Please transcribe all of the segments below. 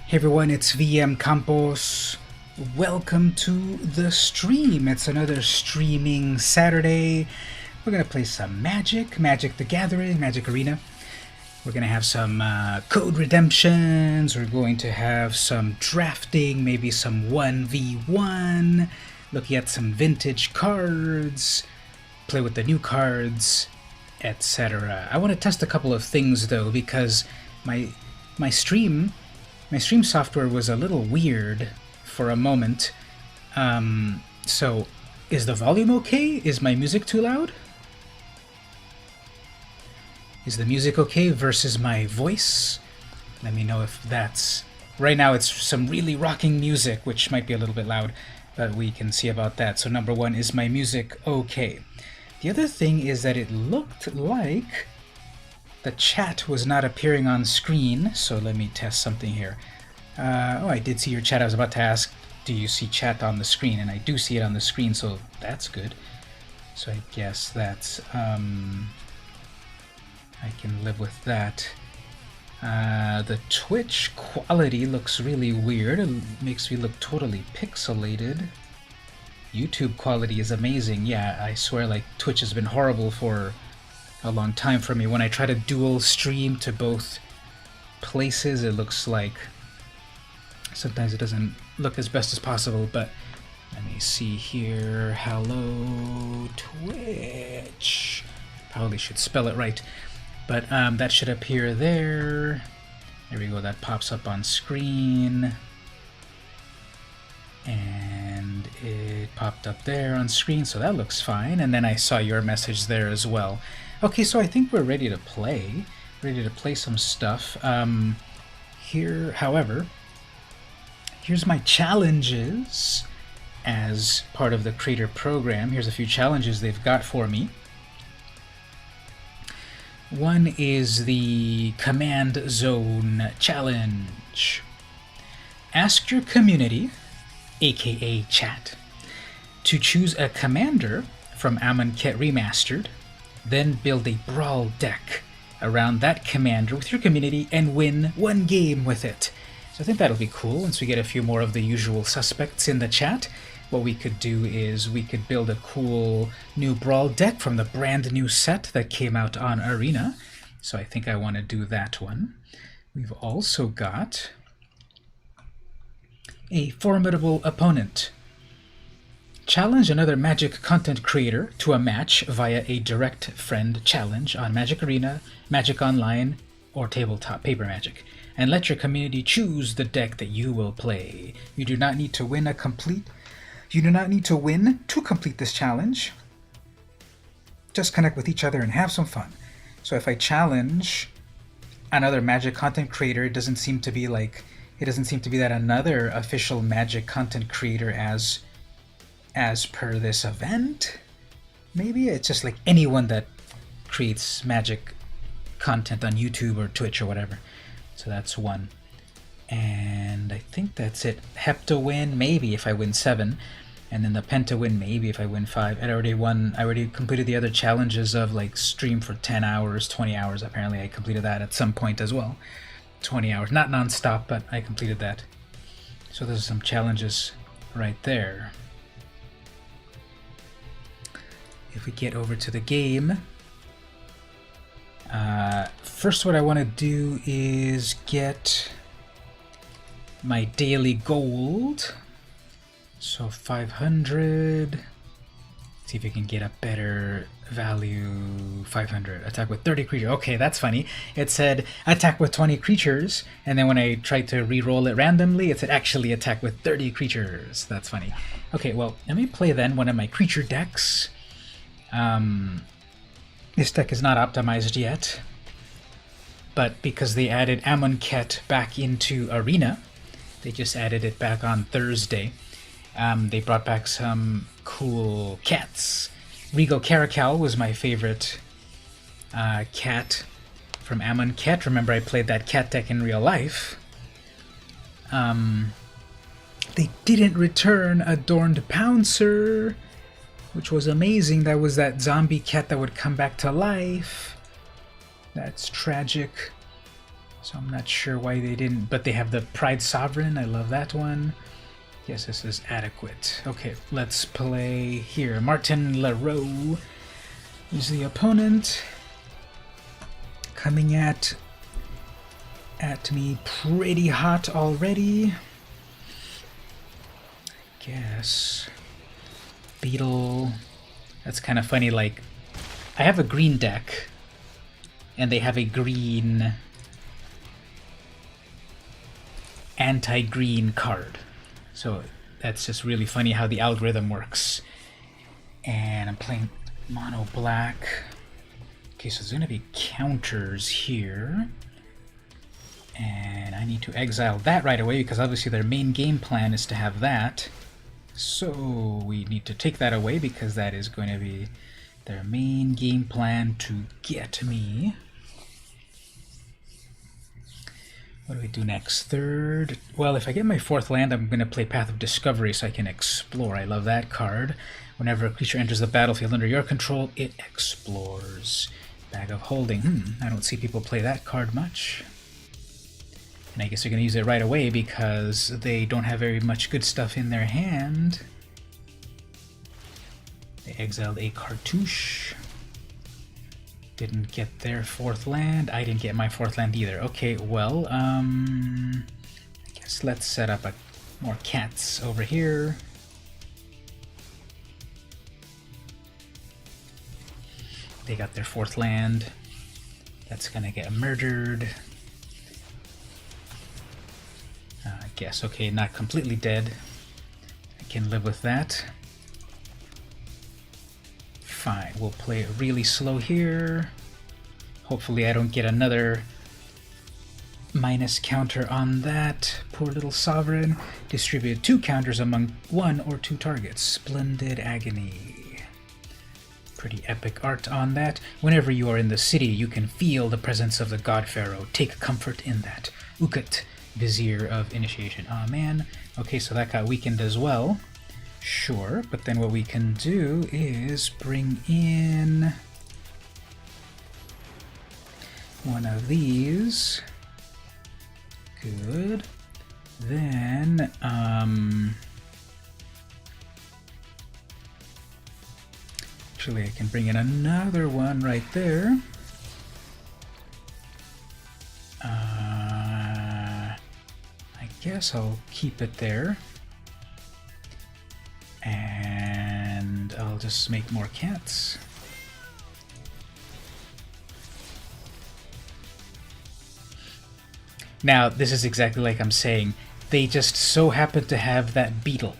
Hey everyone, it's VM Campos. Welcome to the stream. It's another streaming Saturday. We're gonna play some Magic the Gathering, Magic Arena. We're gonna have some code redemptions. We're going to have some drafting, maybe some 1v1, looking at some vintage cards, play with the new cards, etc. I want to test a couple of things though, because my stream software was a little weird for a moment. So, is the volume okay? Is my music too loud? Is the music okay versus my voice? Let me know if that's... Right now it's some really rocking music, which might be a little bit loud, but we can see about that. So number one, is my music okay? The other thing is that it looked like the chat was not appearing on screen, so let me test something here. Oh, I did see your chat. I was about to ask, do you see chat on the screen? And I do see it on the screen, so that's good. So I guess that's, I can live with that. The Twitch quality looks really weird. It makes me look totally pixelated. YouTube quality is amazing. Yeah, I swear, like, Twitch has been horrible for a long time for me. When I try to dual stream to both places, it looks like sometimes it doesn't look as best as possible. But let me see here. Hello, Twitch. Probably should spell it right. But that should appear there. There we go. That pops up on screen. And it popped up there on screen, so that looks fine. And then I saw your message there as well. Okay, so I think we're ready to play. Ready to play some stuff. Here, however, here's my challenges as part of the creator program. Here's a few challenges they've got for me. One is the Command Zone Challenge. Ask your community, aka chat, to choose a commander from Amonkhet Remastered, then build a brawl deck around that commander with your community and win one game with it. So I think that'll be cool. Once we get a few more of the usual suspects in the chat, what we could do is we could build a cool new brawl deck from the brand new set that came out on Arena. So I think I want to do that one. We've also got a formidable opponent. Challenge another Magic content creator to a match via a direct friend challenge on Magic Arena, Magic Online, or Tabletop Paper Magic, and let your community choose the deck that you will play. You do not need to win to complete this challenge. Just connect with each other and have some fun. So if I challenge another Magic content creator, it doesn't seem to be that another official Magic content creator as per this event. Maybe it's just like anyone that creates Magic content on YouTube or Twitch or whatever. So that's one. And I think that's it. Hepta win, maybe if I win 7. And then the Penta win, maybe if I win 5. I already completed the other challenges of like stream for 10 hours, 20 hours. Apparently I completed that at some point as well. 20 hours, not non-stop, but I completed that. So those are some challenges right there. If we get over to the game, first what I want to do is get my daily gold. So 500. See if we can get a better value. 500. Attack with 30 creatures. Okay, that's funny. It said attack with 20 creatures, and then when I tried to re-roll it randomly, it said actually attack with 30 creatures. That's funny. Okay, well, let me play then one of my creature decks. This deck is not optimized yet, but because they added Amonkhet back into Arena, they just added it back on Thursday. They brought back some cool cats. Regal Caracal was my favorite cat from Amonkhet. Remember, I played that cat deck in real life. They didn't return Adorned Pouncer, which was amazing. That was that zombie cat that would come back to life. That's tragic. So I'm not sure why they didn't, but they have the Pride Sovereign. I love that one. Yes, this is adequate. Okay, let's play here. Martin Leroux is the opponent. Coming at me pretty hot already. I guess. Beetle. That's kind of funny, like, I have a green deck, and they have a green anti-green card. So that's just really funny how the algorithm works. And I'm playing mono black. Okay, so there's going to be counters here. And I need to exile that right away because obviously their main game plan is to have that. So we need to take that away because that is going to be their main game plan to get me. What do we do next? Third. Well, if I get my fourth land, I'm going to play Path of Discovery so I can explore. I love that card. Whenever a creature enters the battlefield under your control, it explores. Bag of Holding. I don't see people play that card much. And I guess they're going to use it right away because they don't have very much good stuff in their hand. They exiled a Cartouche. Didn't get their fourth land. I didn't get my fourth land either. Okay, well, I guess let's set up more cats over here. They got their fourth land. That's gonna get murdered. I guess, okay, not completely dead. I can live with that. Fine, we'll play it really slow here. Hopefully I don't get another minus counter on that. Poor little Sovereign. Distribute 2 counters among 1 or 2 targets. Splendid Agony. Pretty epic art on that. Whenever you are in the city, you can feel the presence of the God Pharaoh. Take comfort in that. Ukut, Vizier of Initiation. Aw, man. Okay, so that got weakened as well. Sure, but then what we can do is bring in one of these. Good. Then, actually I can bring in another one right there. I guess I'll keep it there. And I'll just make more cats. Now, this is exactly like I'm saying. They just so happen to have that beetle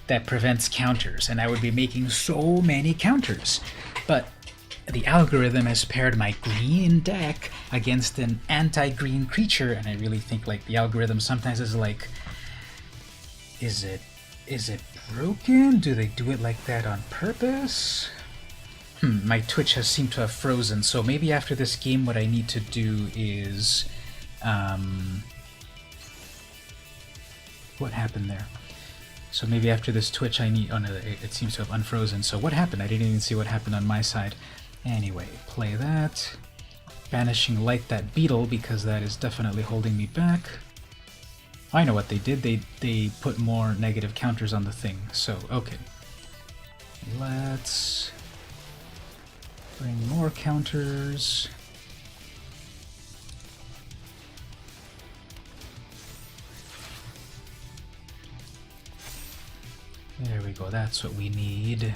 that prevents counters, and I would be making so many counters. But the algorithm has paired my green deck against an anti-green creature, and I really think like the algorithm sometimes is like, is it broken? Do they do it like that on purpose? My Twitch has seemed to have frozen, so maybe after this game what I need to do is... what happened there? So maybe after this Twitch I need... Oh no, it seems to have unfrozen. So what happened? I didn't even see what happened on my side. Anyway, play that. Banishing Light that beetle, because that is definitely holding me back. I know what they did. They put more negative counters on the thing. So, okay. Let's bring more counters. There we go. That's what we need.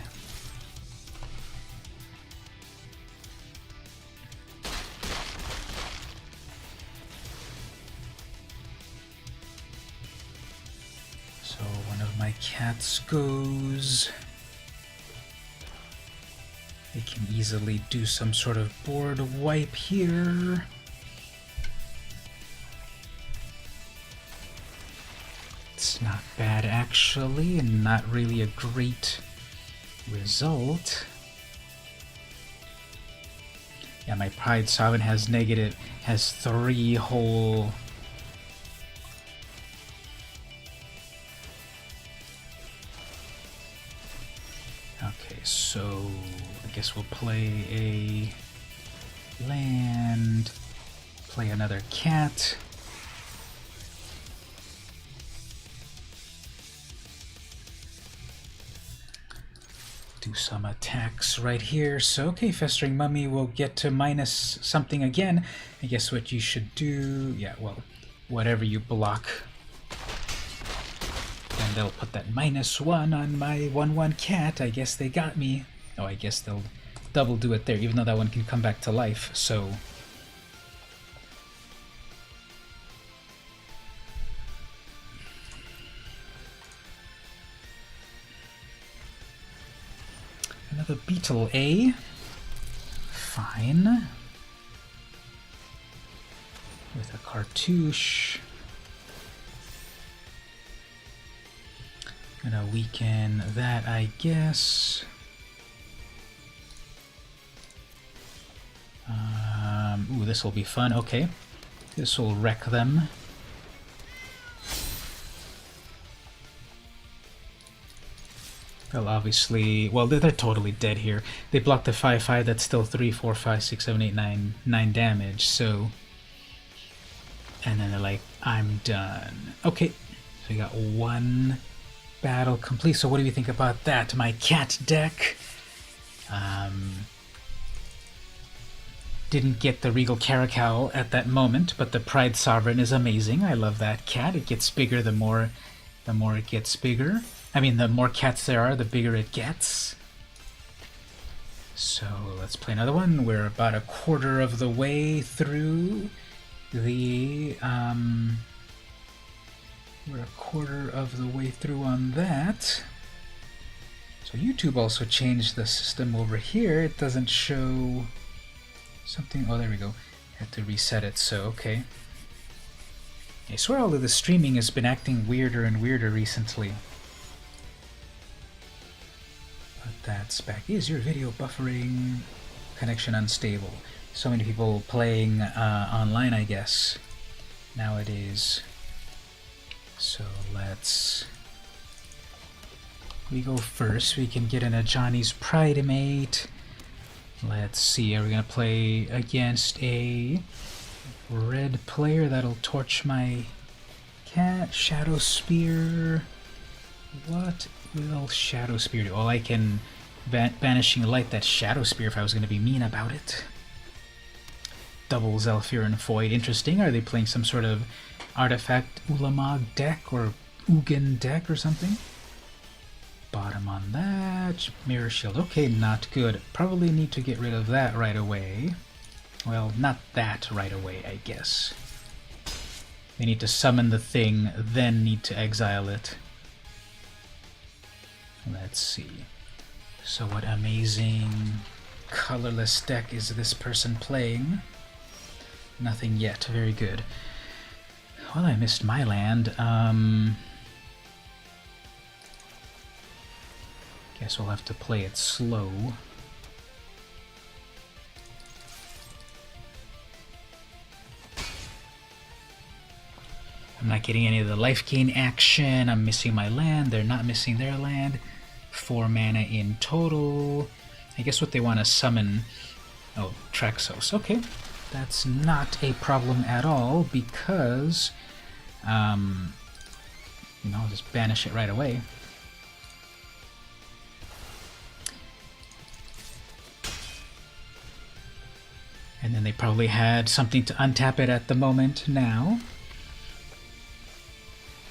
My cats goes. They can easily do some sort of board wipe here. It's not bad actually, and not really a great result. Yeah, my Pride Sovereign has 3 whole... So, I guess we'll play a land, Play another cat. Do some attacks right here. So, okay, Festering Mummy will get to minus something again. I guess what you should do... Yeah, well, whatever you block. Then they'll put that -1 on my 1/1 cat. I guess they got me. Oh, I guess they'll double do it there, even though that one can come back to life, so... Another beetle, eh? Fine. With a cartouche. Gonna weaken that, I guess. Ooh, this will be fun. Okay. This will wreck them. They'll obviously... Well, they're totally dead here. They blocked the 5/5. That's still 3, 4, 5, 6, 7, 8, 9 damage. So... And then they're like, I'm done. Okay. So we got one battle complete. So what do you think about that? My cat deck... Didn't get the Regal Caracal at that moment, but the Pride Sovereign is amazing. I love that cat. It gets bigger the more it gets bigger. I mean, the more cats there are, the bigger it gets. So let's play another one. We're about a quarter of the way through the... we're a quarter of the way through on that. So YouTube also changed the system over here. It doesn't show something... Oh, there we go. Had to reset it, so okay. I swear all of the streaming has been acting weirder and weirder recently. But that's back. Is your video buffering? Connection unstable. So many people playing online, I guess, nowadays. So let's... We go first. We can get in a Johnny's Pride mate. Let's see. Are we going to play against a red player that'll torch my cat? Shadow Spear. What will Shadow Spear do? Oh, I can Banishing Light that Shadow Spear if I was going to be mean about it. Double Zephyr Void. Interesting. Are they playing some sort of Artifact Ulamog deck or Ugin deck or something? Bottom on that. Mirror Shield. Okay, not good. Probably need to get rid of that right away. Well, not that right away, I guess. They need to summon the thing, then need to exile it. Let's see. So what amazing colorless deck is this person playing? Nothing yet. Very good. Well, I missed my land. Guess we'll have to play it slow. I'm not getting any of the life gain action. I'm missing my land. They're not missing their land. 4 mana in total. I guess what they want to summon... Oh, Traxos. Okay. That's not a problem at all because... you know, I'll just banish it right away. And then they probably had something to untap it at the moment now.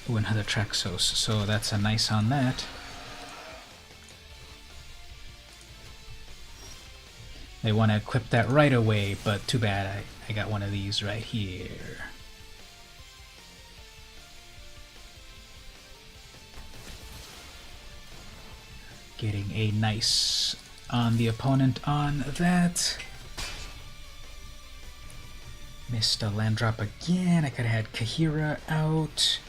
Ooh, another Traxos, so that's a nice on that. They want to equip that right away, but too bad I got one of these right here. Getting a nice on the opponent on that. Missed a land drop again. I could have had Kahira out.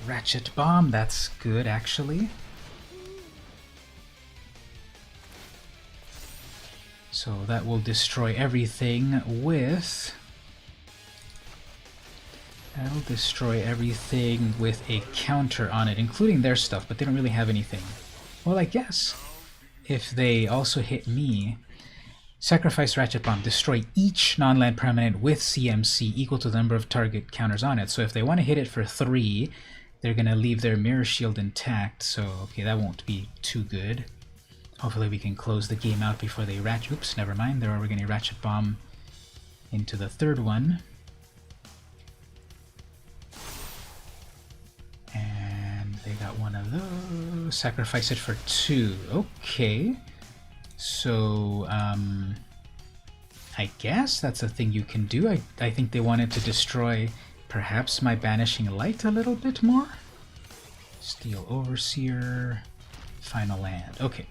Ratchet Bomb, that's good actually. So that will destroy everything with... That'll destroy everything with a counter on it, including their stuff, but they don't really have anything. Well, I guess if they also hit me, Sacrifice Ratchet Bomb. Destroy each non-land permanent with CMC equal to the number of target counters on it. So if they want to hit it for 3, they're going to leave their Mirror Shield intact. So, okay, that won't be too good. Hopefully we can close the game out before they ratchet. Oops, never mind. They're already going to Ratchet Bomb into the third one. And they got one of those. Sacrifice it for 2. Okay. So, I guess that's a thing you can do. I think they wanted to destroy perhaps my Banishing Light a little bit more. Steel Overseer, Final Land. Okay,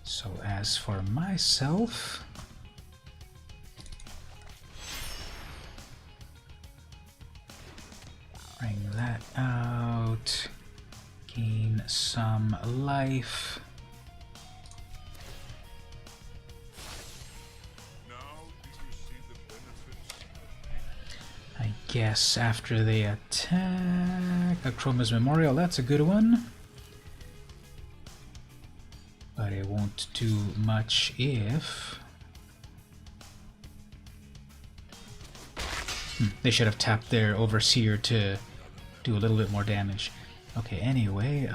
so as for myself, bring that out, gain some life. I guess after they attack, Akroma's Memorial, that's a good one. But it won't do much if... they should have tapped their Overseer to do a little bit more damage. Okay, anyway,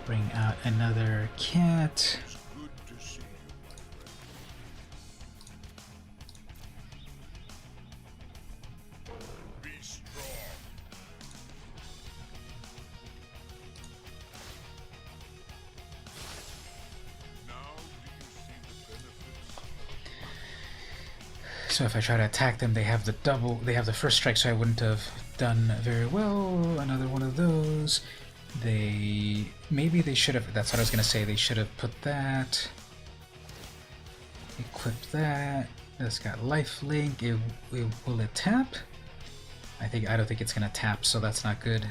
bring out another cat. So if I try to attack them, they have the double, they have the first strike, so I wouldn't have done very well. Another one of those. Maybe they should have, that's what I was going to say, they should have put that, equipped that. That's got lifelink. Will it tap? I don't think it's going to tap, so that's not good.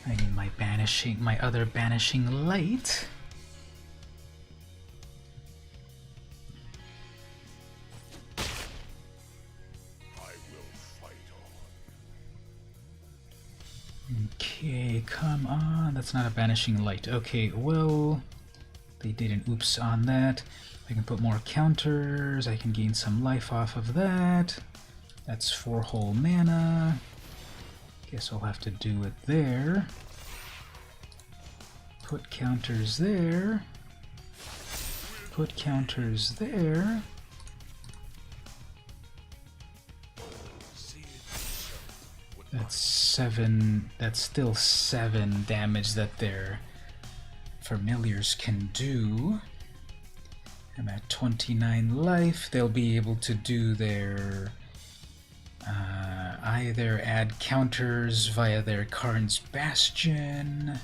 I need my other banishing light. Okay, come on. That's not a banishing light. Okay, well, they did an oops on that. I can put more counters. I can gain some life off of that. That's 4 whole mana. Guess I'll have to do it there. Put counters there. Put counters there. That's 7. That's still 7 damage that their familiars can do. I'm at 29 life. They'll be able to do their either add counters via their Karn's Bastion.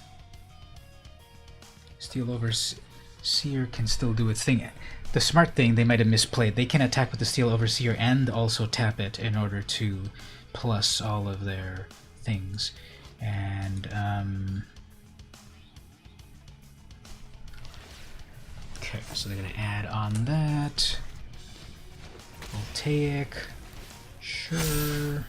Steel Overseer can still do its thing. The smart thing they might have misplayed. They can attack with the Steel Overseer and also tap it in order to plus all of their things. And okay, so they're gonna add on that. Voltaic, sure.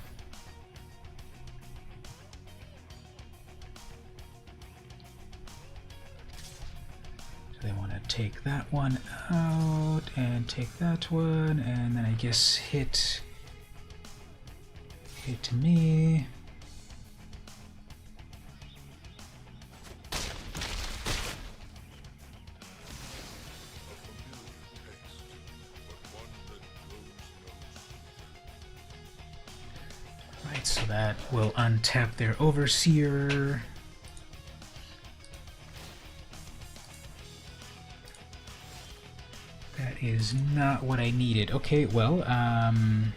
So they want to take that one out and take that one, and then I guess hit me. Right, so that will untap their Overseer. That is not what I needed. Okay, well, I'm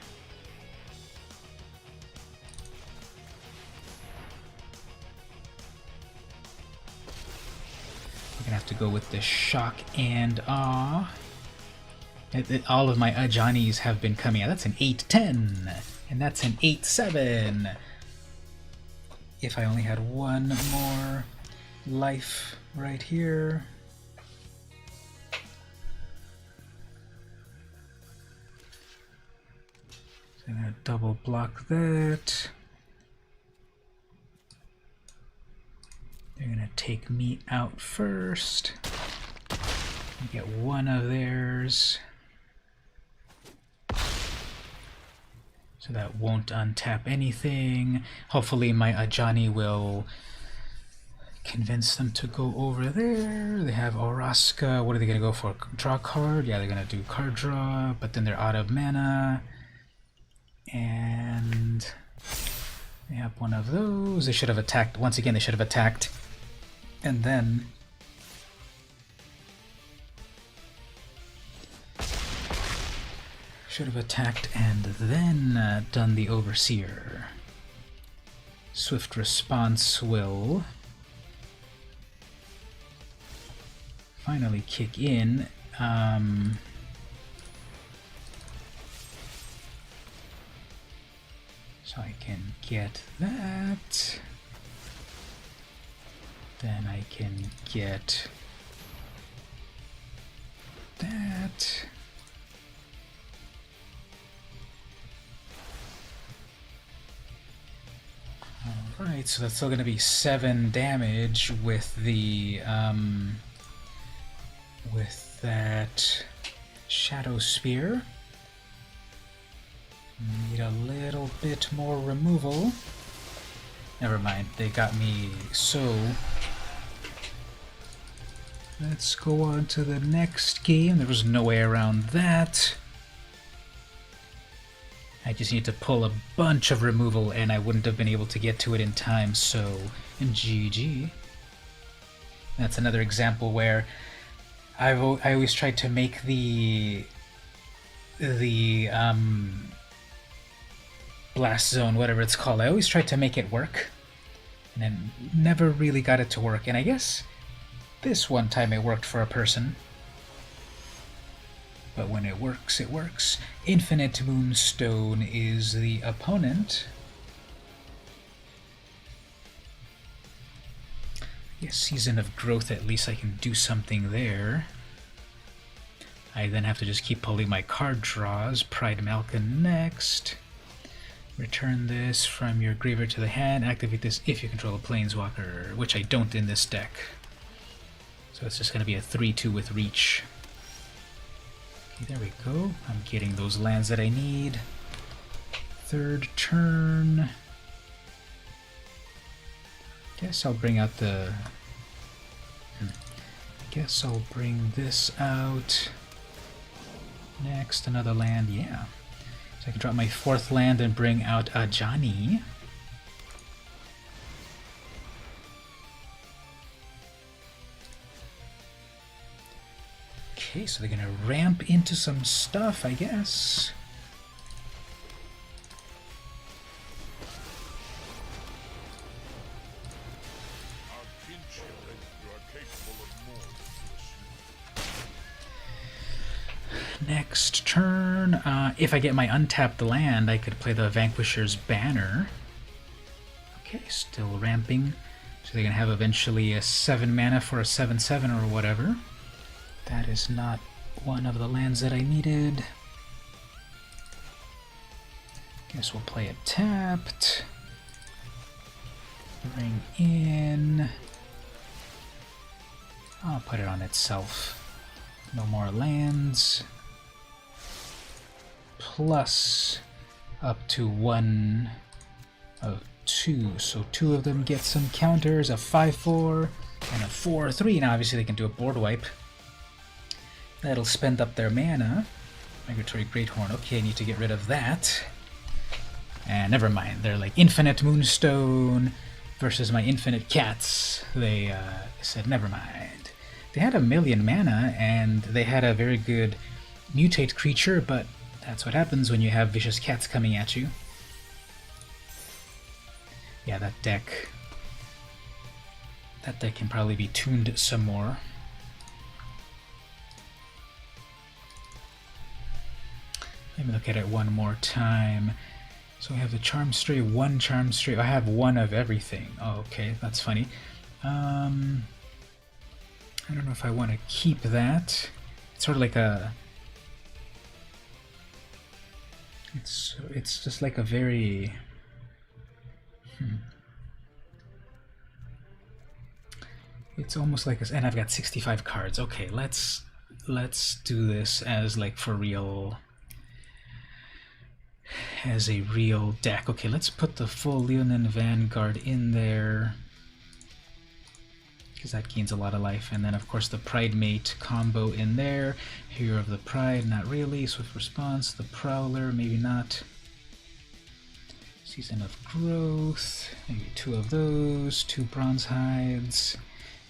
gonna have to go with the Shock and Awe. All of my Ajani's have been coming out. That's an 8-10, and that's an 8-7. If I only had one more life right here. So I'm gonna double block that. They're gonna take me out first. Get one of theirs. So that won't untap anything. Hopefully my Ajani will convince them to go over there. They have Oraska. What are they going to go for? Draw card? Yeah, they're going to do card draw, but then they're out of mana. And they have one of those. They should have attacked. Once again, they should have attacked. And then should have attacked and then done the Overseer. Swift response will finally kick in. So I can get that. Then I can get that. Alright, so that's still going to be 7 damage with the with that Shadow Spear. Need a little bit more removal. Never mind, they got me so. Let's go on to the next game. There was no way around that. I just need to pull a bunch of removal and I wouldn't have been able to get to it in time, so GG. That's another example where I always try to make the blast zone, whatever it's called, I always try to make it work, and then never really got it to work. And I guess this one time it worked for a person. But when it works, it works. Infinite Moonstone is the opponent. Yes, Season of Growth, at least I can do something there. I then have to just keep pulling my card draws. Pride Malkin next. Return this from your graveyard to the hand. Activate this if you control a Planeswalker, which I don't in this deck. So it's just going to be a 3-2 with reach. Okay, there we go. I'm getting those lands that I need. Third turn. Guess I'll bring out the... Guess I'll bring this out. Next, another land, yeah. So I can drop my 4th land and bring out Ajani. Okay, so they're gonna ramp into some stuff, I guess. Next turn, if I get my untapped land, I could play the Vanquisher's Banner. Okay, still ramping. So they're gonna have eventually a 7 mana for a 7/7 or whatever. That is not one of the lands that I needed. Guess we'll play it tapped. Bring in. I'll put it on itself. No more lands. Plus up to 1 of 2. So 2 of them get some counters, a 5/4 and a 4/3. Now obviously they can do a board wipe. That'll spend up their mana. Migratory Greathorn. Okay, I need to get rid of that. And never mind. They're like Infinite Moonstone versus my Infinite Cats. They said never mind. They had 1,000,000 mana and they had a very good mutate creature, but that's what happens when you have vicious cats coming at you. Yeah, that deck can probably be tuned some more. Let me look at it one more time. So we have the Charm Stray, 1 Charm Stray. I have 1 of everything. Oh, okay, that's funny. I don't know if I want to keep that. It's sort of like a It's just like a very it's almost like and I've got 65 cards. Okay, let's do this as like for real, as a real deck. Okay, let's put the full Leonin Vanguard in there, because that gains a lot of life. And then of course the Pride Mate combo in there. Hero of the Pride, not really. Swift Response, the Prowler, maybe not. Season of Growth, maybe 2 of those, 2 Bronze Hides.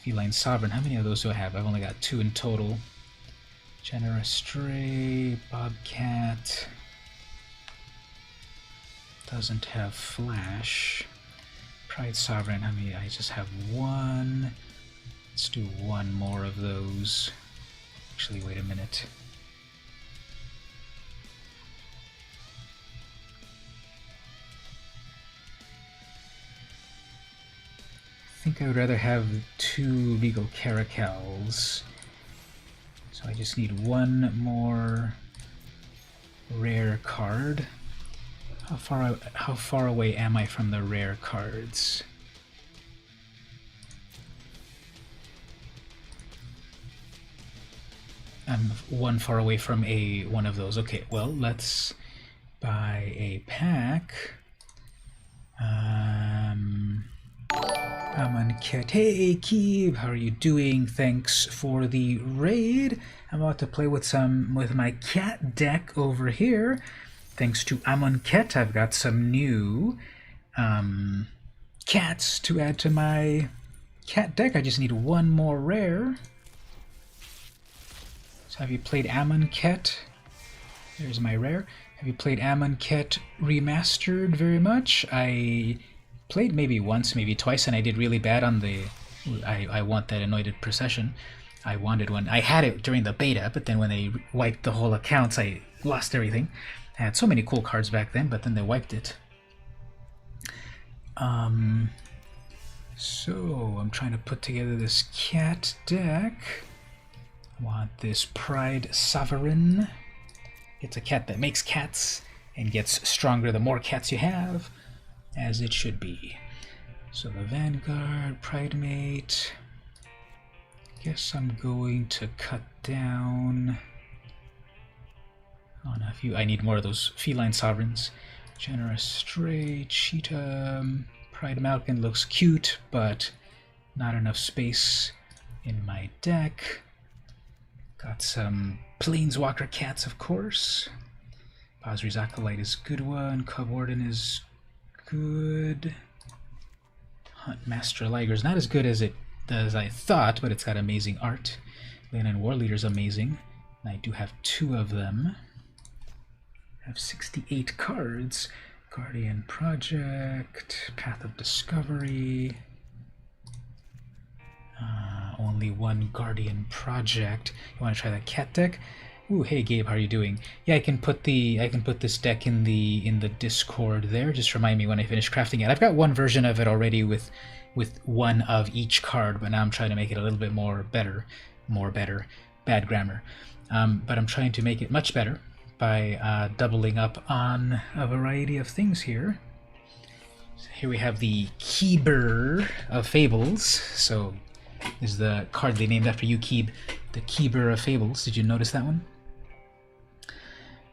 Feline Sovereign, how many of those do I have? I've only got 2 in total. Generous Stray, Bobcat. Doesn't have Flash. Pride Sovereign, how many? I just have 1. Let's do 1 more of those. Actually, wait a minute. I think I would rather have 2 Regal Caracals. So I just need 1 more rare card. How far away am I from the rare cards? I'm 1 far away from one of those. Okay, well, let's buy a pack. Amonkhet, hey Keeb, how are you doing? Thanks for the raid. I'm about to play with my cat deck over here. Thanks to Amonkhet, I've got some new cats to add to my cat deck. I just need 1 more rare. So have you played Amonkhet? There's my rare. Have you played Amonkhet Remastered very much? I played maybe once, maybe twice, and I did really bad on the... I want that Anointed Procession. I wanted one. I had it during the beta, but then when they wiped the whole accounts, I lost everything. I had so many cool cards back then, but then they wiped it. So I'm trying to put together this cat deck. I want this Pride Sovereign. It's a cat that makes cats and gets stronger the more cats you have, as it should be. So the Vanguard, Pride Mate. Guess I'm going to cut down on a few. I need more of those Feline Sovereigns. Generous Stray, Cheetah, Pride Malkin looks cute, but not enough space in my deck. Got some Planeswalker cats, of course. Basri's Acolyte is a good one. Cub Warden is good. Hunt Master Liger's not as good as I thought, but it's got amazing art. Leonin War Leader's amazing. And I do have 2 of them. I have 68 cards. Guardian Project, Path of Discovery. Only 1 Guardian Project. You want to try that cat deck? Ooh, hey Gabe, how are you doing? Yeah, I can put this deck in the Discord there. Just remind me when I finish crafting it. I've got 1 version of it already with 1 of each card, but now I'm trying to make it a little bit more better. Bad grammar. But I'm trying to make it much better by doubling up on a variety of things here. So here we have the Keeper of Fables. So this is the card they named after you, Keeb. The Keeper of Fables. Did you notice that one?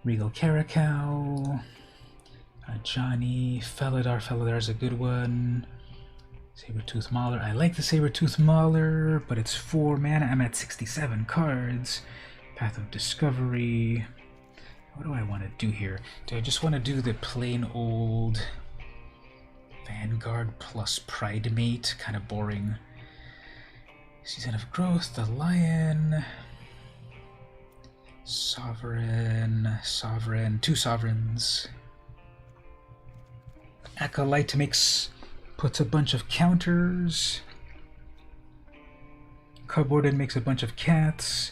Regal Caracal. Johnny. Felidar. Felidar's a good one. Sabertooth Mauler. I like the Sabertooth Mauler, but it's 4 mana. I'm at 67 cards. Path of Discovery. What do I want to do here? Do I just want to do the plain old Vanguard plus Pride Mate? Kind of boring. Season of Growth, the Lion. Sovereign. 2 Sovereigns. Acolyte puts a bunch of counters. Cub Warden makes a bunch of cats.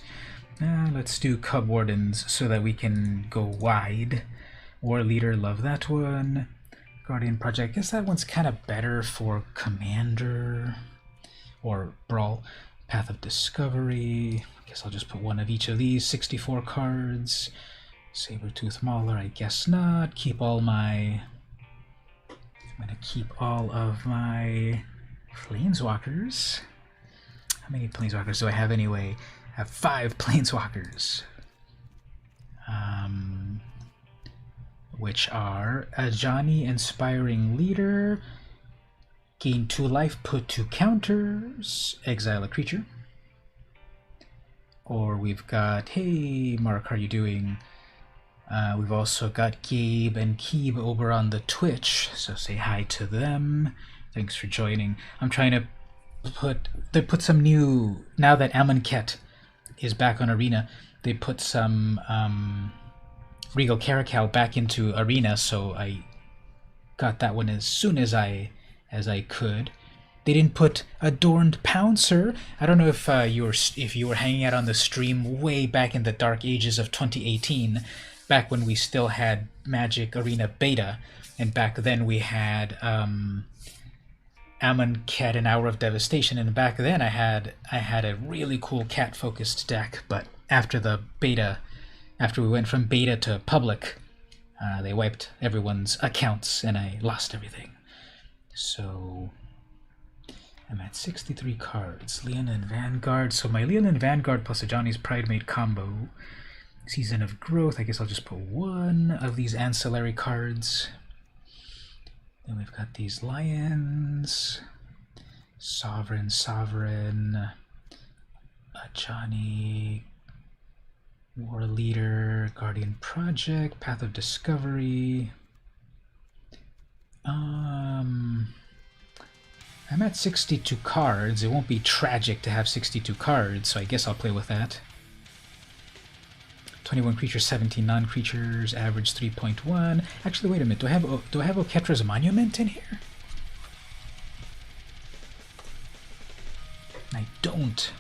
Let's do Cub Wardens so that we can go wide. War Leader, love that one. Guardian Project, I guess that one's kind of better for Commander or Brawl. Path of Discovery, I guess I'll just put 1 of each of these. 64 cards. Saber-tooth Mauler, I guess not. Keep all my... I'm gonna keep all of my Planeswalkers. How many Planeswalkers do I have anyway? I have 5 Planeswalkers. Which are Ajani, Inspiring Leader, gain 2 life, put 2 counters, exile a creature. Or we've got, hey Mark, how are you doing? We've also got Gabe and Keeb over on the Twitch, so say hi to them. Thanks for joining. I'm trying to put some new, now that Amonkhet is back on Arena, they put some Regal Caracal back into Arena, so I got that one as soon as I could. They didn't put Adorned Pouncer. I don't know if you were hanging out on the stream way back in the dark ages of 2018, back when we still had Magic Arena Beta, and back then we had Amonkhet and Hour of Devastation, and back then I had a really cool cat-focused deck, but after the beta, after we went from beta to public, they wiped everyone's accounts and I lost everything. So I'm at 63 cards. Leonin Vanguard. So my Leonin Vanguard plus a Johnny's Pridemate combo. Season of Growth. I guess I'll just put 1 of these ancillary cards. Then we've got these Lions. Sovereign. Ajani. War Leader. Guardian Project. Path of Discovery. I'm at 62 cards. It won't be tragic to have 62 cards, so I guess I'll play with that. 21 creatures, 17 non-creatures, average 3.1. Actually, wait a minute. Do I have Oketra's Monument in here? I don't.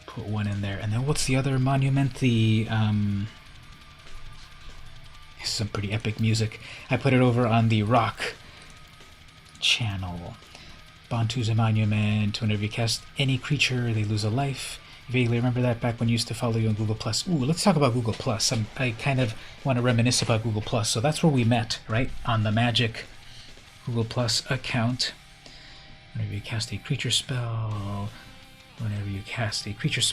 Put 1 in there. And then what's the other monument? The some pretty epic music. I put it over on the Rock channel. Bantu's a monument. Whenever you cast any creature, they lose a life. You vaguely remember that back when you used to follow you on Google+. Ooh, let's talk about Google+. I kind of want to reminisce about Google+. So that's where we met, right? On the Magic Google+ account. Whenever you cast a creature spell, whenever you cast a creature,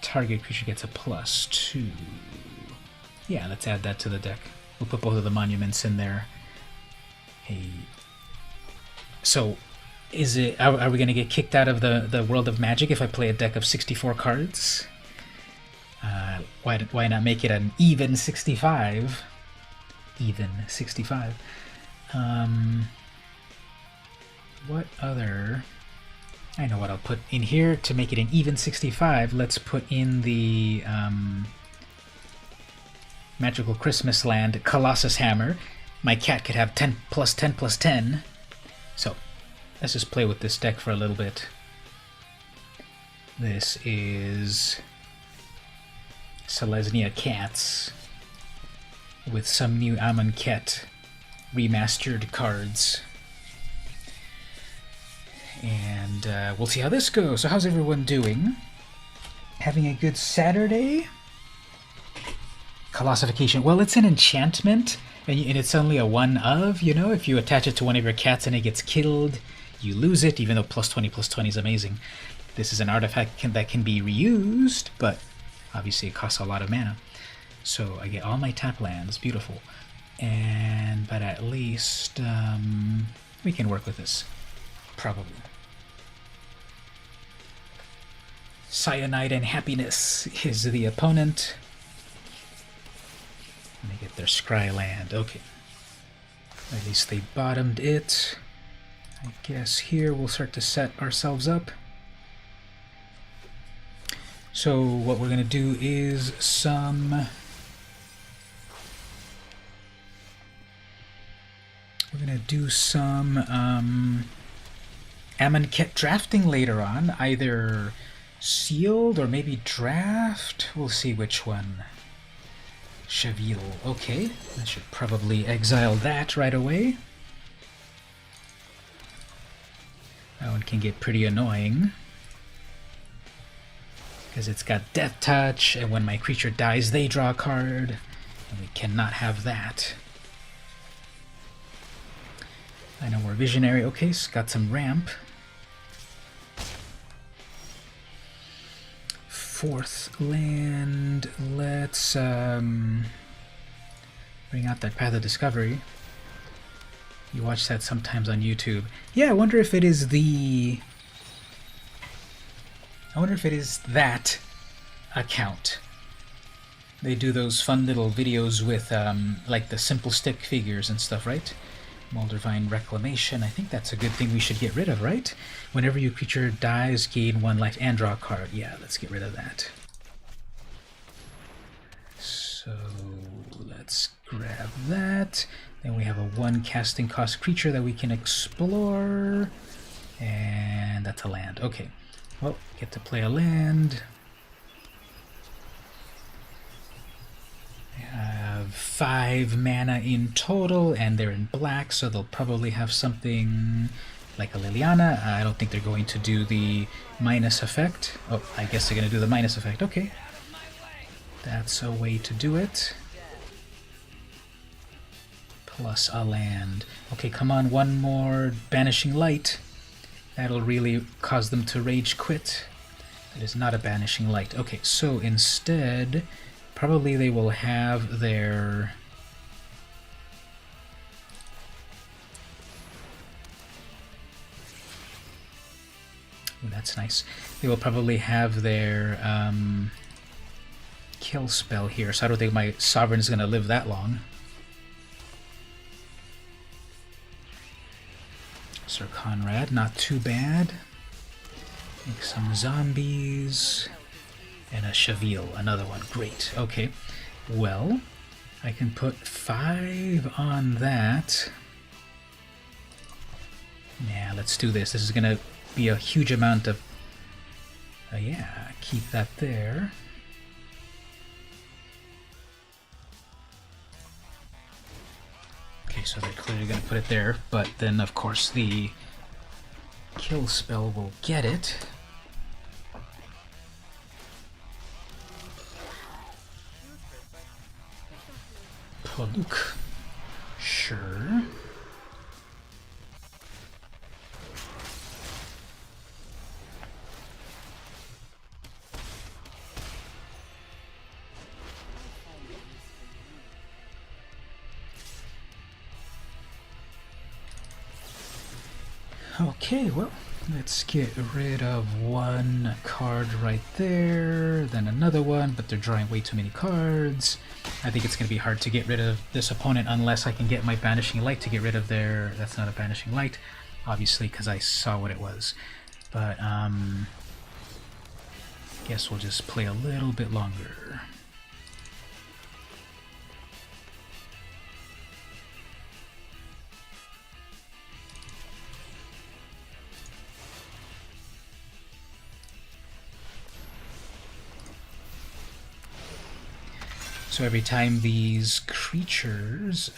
target creature gets a +2. Yeah, let's add that to the deck. We'll put both of the monuments in there. Hey. So, are we going to get kicked out of the world of Magic if I play a deck of 64 cards? Why not make it an even 65? Even 65. What other... I know what I'll put in here to make it an even 65. Let's put in the Magical Christmas Land Colossus Hammer. My cat could have 10 plus 10 plus 10. So, let's just play with this deck for a little bit. This is Selesnya Cats with some new Amonkhet Remastered cards. And we'll see how this goes. So how's everyone doing? Having a good Saturday? Colossification. Well, it's an enchantment, and it's only a 1 of, you know, if you attach it to one of your cats and it gets killed, you lose it, even though +20 is amazing. This is an artifact that can be reused, but obviously it costs a lot of mana. So I get all my tap lands. Beautiful. But at least we can work with this. Probably. Cyanide and Happiness is the opponent. And they get their Scry land. Okay. At least they bottomed it. I guess here we'll start to set ourselves up. So what we're going to do is some... We're going to do some Amonkhet drafting later on. Either sealed or maybe draft. We'll see which one. Shavil. Okay, I should probably exile that right away. That one can get pretty annoying. because it's got Death Touch, and when my creature dies, they draw a card, and we cannot have that. I know we're visionary. Okay, so got some ramp. Fourth land. Let's bring out that Path of Discovery. You watch that sometimes on YouTube. Yeah, I wonder if it is the... I wonder if it is that account. They do those fun little videos with like the simple stick figures and stuff, right? Moldavine Reclamation. I think that's a good thing we should get rid of, right? Whenever your creature dies, gain 1 life and draw a card. Yeah, let's get rid of that. So let's grab that. Then we have a 1 casting cost creature that we can explore. And that's a land. Okay. Well, get to play a land. I have 5 mana in total, and they're in black, so they'll probably have something like a Liliana. I don't think they're going to do the minus effect. Oh, I guess they're going to do the minus effect. Okay. That's a way to do it. Plus a land. Okay, come on, 1 more Banishing Light. That'll really cause them to rage quit. That is not a Banishing Light. Okay, so instead, probably they will have their... Ooh, that's nice. They will probably have their kill spell here, so I don't think my Sovereign is going to live that long. Sir Conrad, not too bad. Make some zombies. And a Chaville, another one. Great. Okay. Well, I can put 5 on that. Yeah, let's do this. This is going to be a huge amount of... yeah, keep that there. Okay, so they're clearly going to put it there, but then, of course, the kill spell will get it. Paluk. Sure. Okay, well, let's get rid of 1 card right there, then another one, but they're drawing way too many cards. I think it's going to be hard to get rid of this opponent unless I can get my Banishing Light to get rid of their... That's not a Banishing Light, obviously, because I saw what it was. But, guess we'll just play a little bit longer. So every time these creatures,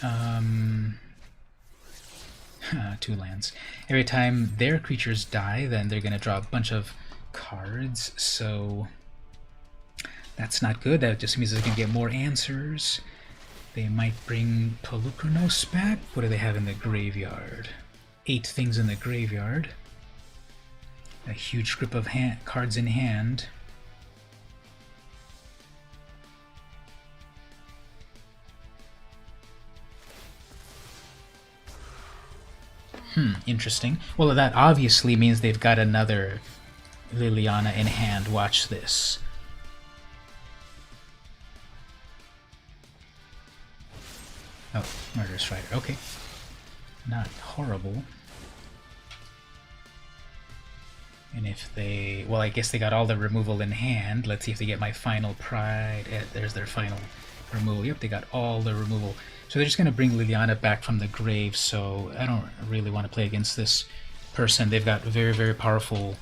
2 lands, every time their creatures die, then they're going to draw a bunch of cards, so that's not good. That just means they can get more answers. They might bring Polukranos back. What do they have in the graveyard? 8 things in the graveyard. A huge grip of cards in hand. Interesting. Well, that obviously means they've got another Liliana in hand. Watch this. Oh, Murderous Rider. Okay. Not horrible. And if they... Well, I guess they got all the removal in hand. Let's see if they get my final Pride. There's their final removal. Yep, they got all the removal. So they're just going to bring Liliana back from the grave, so I don't really want to play against this person. They've got very, very powerful...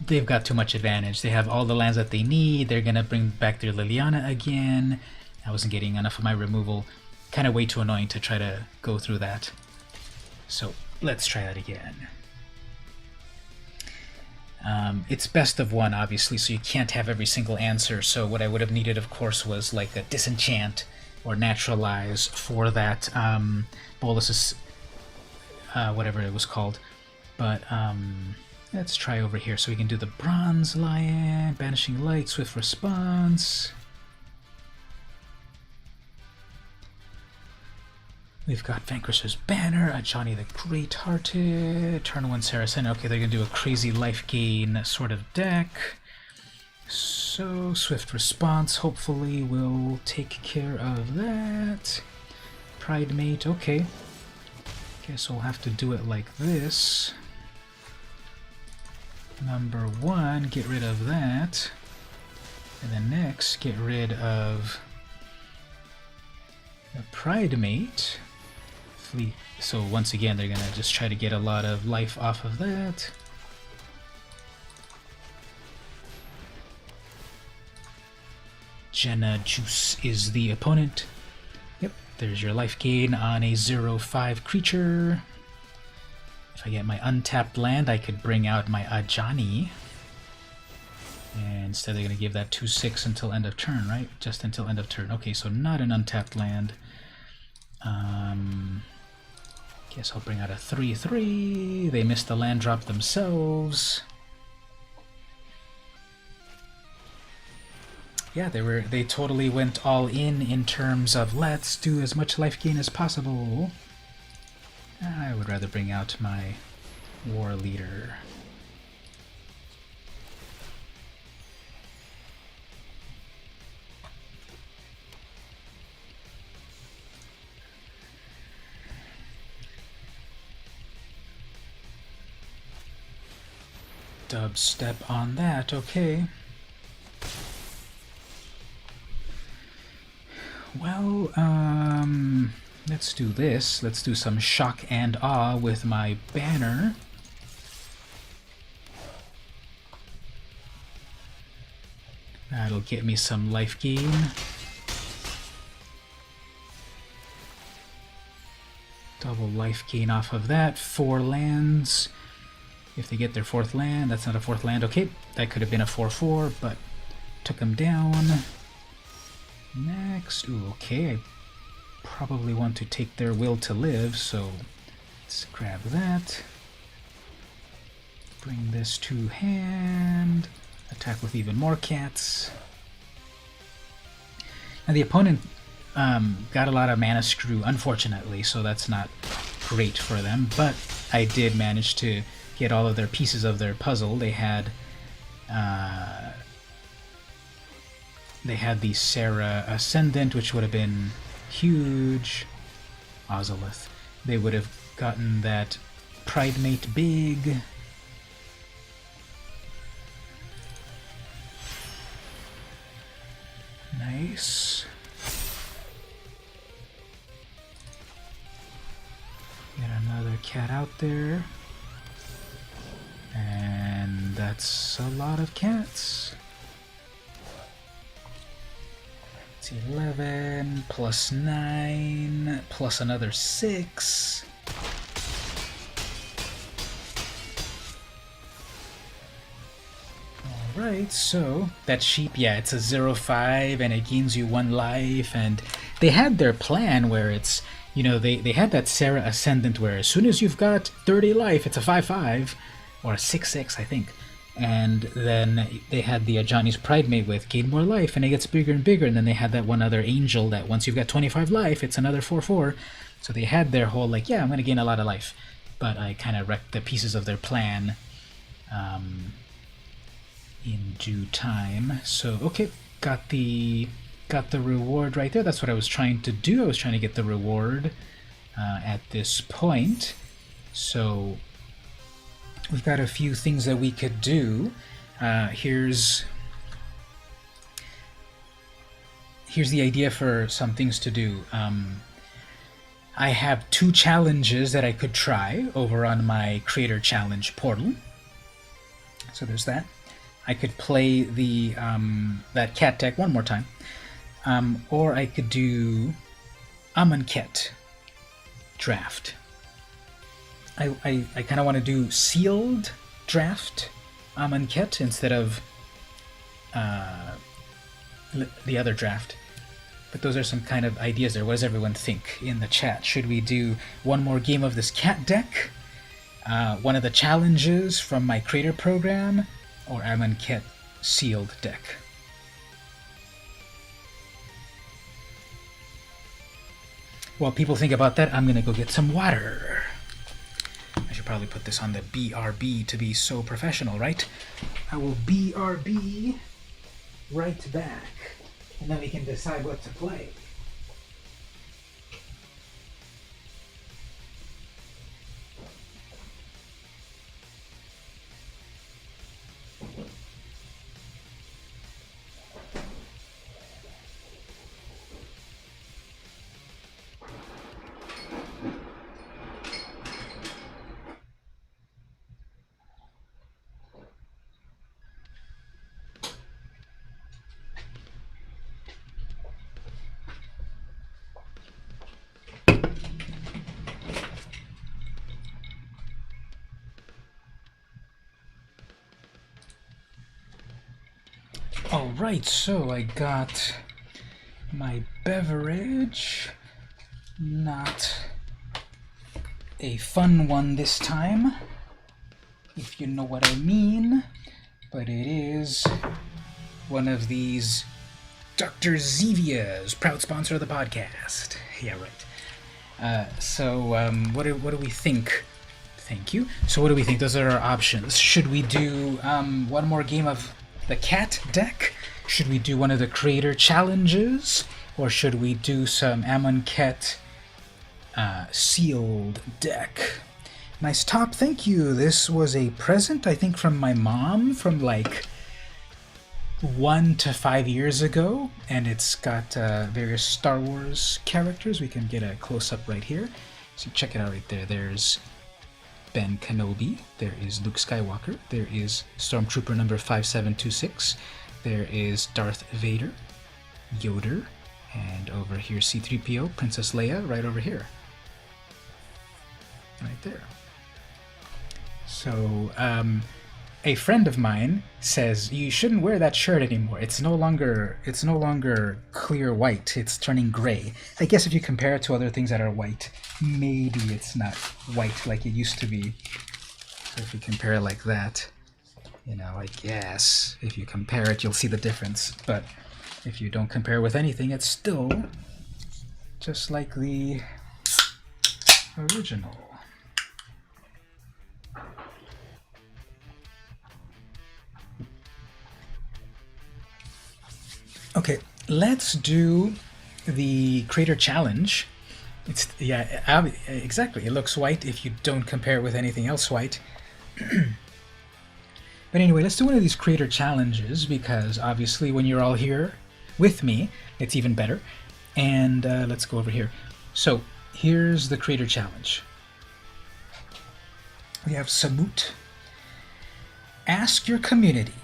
they've got too much advantage. They have all the lands that they need. They're going to bring back their Liliana again. I wasn't getting enough of my removal. Kind of way too annoying to try to go through that. So let's try that again. It's best of one, obviously, so you can't have every single answer. So what I would have needed, of course, was like a disenchant or naturalize for that bolus, whatever it was called. But let's try over here. So we can do the Bronze Lion, Banishing Light, Swift Response. We've got Vanquisher's Banner, a Johnny the Great-Hearted, Turn 1 Saracen. Okay, they're going to do a crazy life gain sort of deck. So, Swift Response hopefully will take care of that. Pride Mate, okay. Guess we'll have to do it like this. Number 1, get rid of that. And then next, get rid of the Pride Mate. Fleet. So once again, they're gonna just try to get a lot of life off of that. Jenna Juice is the opponent. Yep, there's your life gain on a 0/5 creature. If I get my untapped land, I could bring out my Ajani. And instead they're going to give that 2/6 until end of turn, right? Just until end of turn. Okay, so not an untapped land. Guess I'll bring out a 3/3. They missed the land drop themselves. Yeah, they totally went all in terms of let's do as much life gain as possible. I would rather bring out my war leader. Dubstep on that, okay. Well, let's do this. Let's do some shock and awe with my banner. That'll get me some life gain. Double life gain off of that. 4 lands. If they get their 4th land, that's not a 4th land. Okay, that could have been a 4/4, but took them down. Next, ooh, okay, I probably want to take their will to live, so let's grab that. Bring this to hand. Attack with even more cats. Now the opponent got a lot of mana screw, unfortunately, so that's not great for them, but I did manage to get all of their pieces of their puzzle. They had the Sarah Ascendant, which would have been huge. Ozolith. They would have gotten that Pride Mate big. Nice. Get another cat out there. And that's a lot of cats. It's 11 plus 9 plus another 6. Alright, so that sheep, yeah, it's a 0/5 and it gains you 1 life, and they had their plan where it's, you know, they had that Sarah Ascendant where as soon as you've got 30 life, it's a 5/5. Or a 6/6, I think. And then they had the Ajani's Pride Mate with gain more life, and it gets bigger and bigger. And then they had that one other angel that once you've got 25 life, it's another 4/4. So they had their whole, like, yeah, I'm going to gain a lot of life. But I kind of wrecked the pieces of their plan in due time. So, okay, got the reward right there. That's what I was trying to do. I was trying to get the reward at this point. So we've got a few things that we could do. Here's the idea for some things to do. I have 2 challenges that I could try over on my Creator Challenge portal. So there's that. I could play the that cat deck one more time. Or I could do Amonkhet draft. I kind of want to do sealed draft Amonkhet instead of the other draft. But those are some kind of ideas there. What does everyone think in the chat? Should we do one more game of this cat deck? One of the challenges from my creator program? Or Amonkhet sealed deck? While people think about that, I'm gonna go get some water. I should probably put this on the BRB to be so professional, right? I will BRB right back, and then we can decide what to play. Alright, so I got my beverage. Not a fun one this time, if you know what I mean, but it is one of these Dr. Zevia's, proud sponsor of the podcast. Yeah, right. What do we think? Thank you. So what do we think? Those are our options. Should we do one more game of the cat deck? Should we do one of the creator challenges? Or should we do some Amonkhet sealed deck? Nice top, thank you. This was a present, I think, from my mom from like 1 to 5 years ago, and it's got various Star Wars characters. We can get a close-up right here. So check it out right there. There's Ben Kenobi, there is Luke Skywalker, there is Stormtrooper number 5726, there is Darth Vader, Yoder, and over here C-3PO, Princess Leia, right over here. Right there. So, a friend of mine says you shouldn't wear that shirt anymore. It's no longer clear white. It's turning gray. I guess if you compare it to other things that are white, maybe it's not white like it used to be. So if you compare it like that, I guess if you compare it, you'll see the difference. But if you don't compare with anything, it's still just like the original. Okay, let's do the creator challenge. Exactly. It looks white if you don't compare it with anything else white. But anyway, let's do one of these creator challenges because obviously when you're all here with me, it's even better. And let's go over here. So here's the creator challenge. We have Samut. Ask your community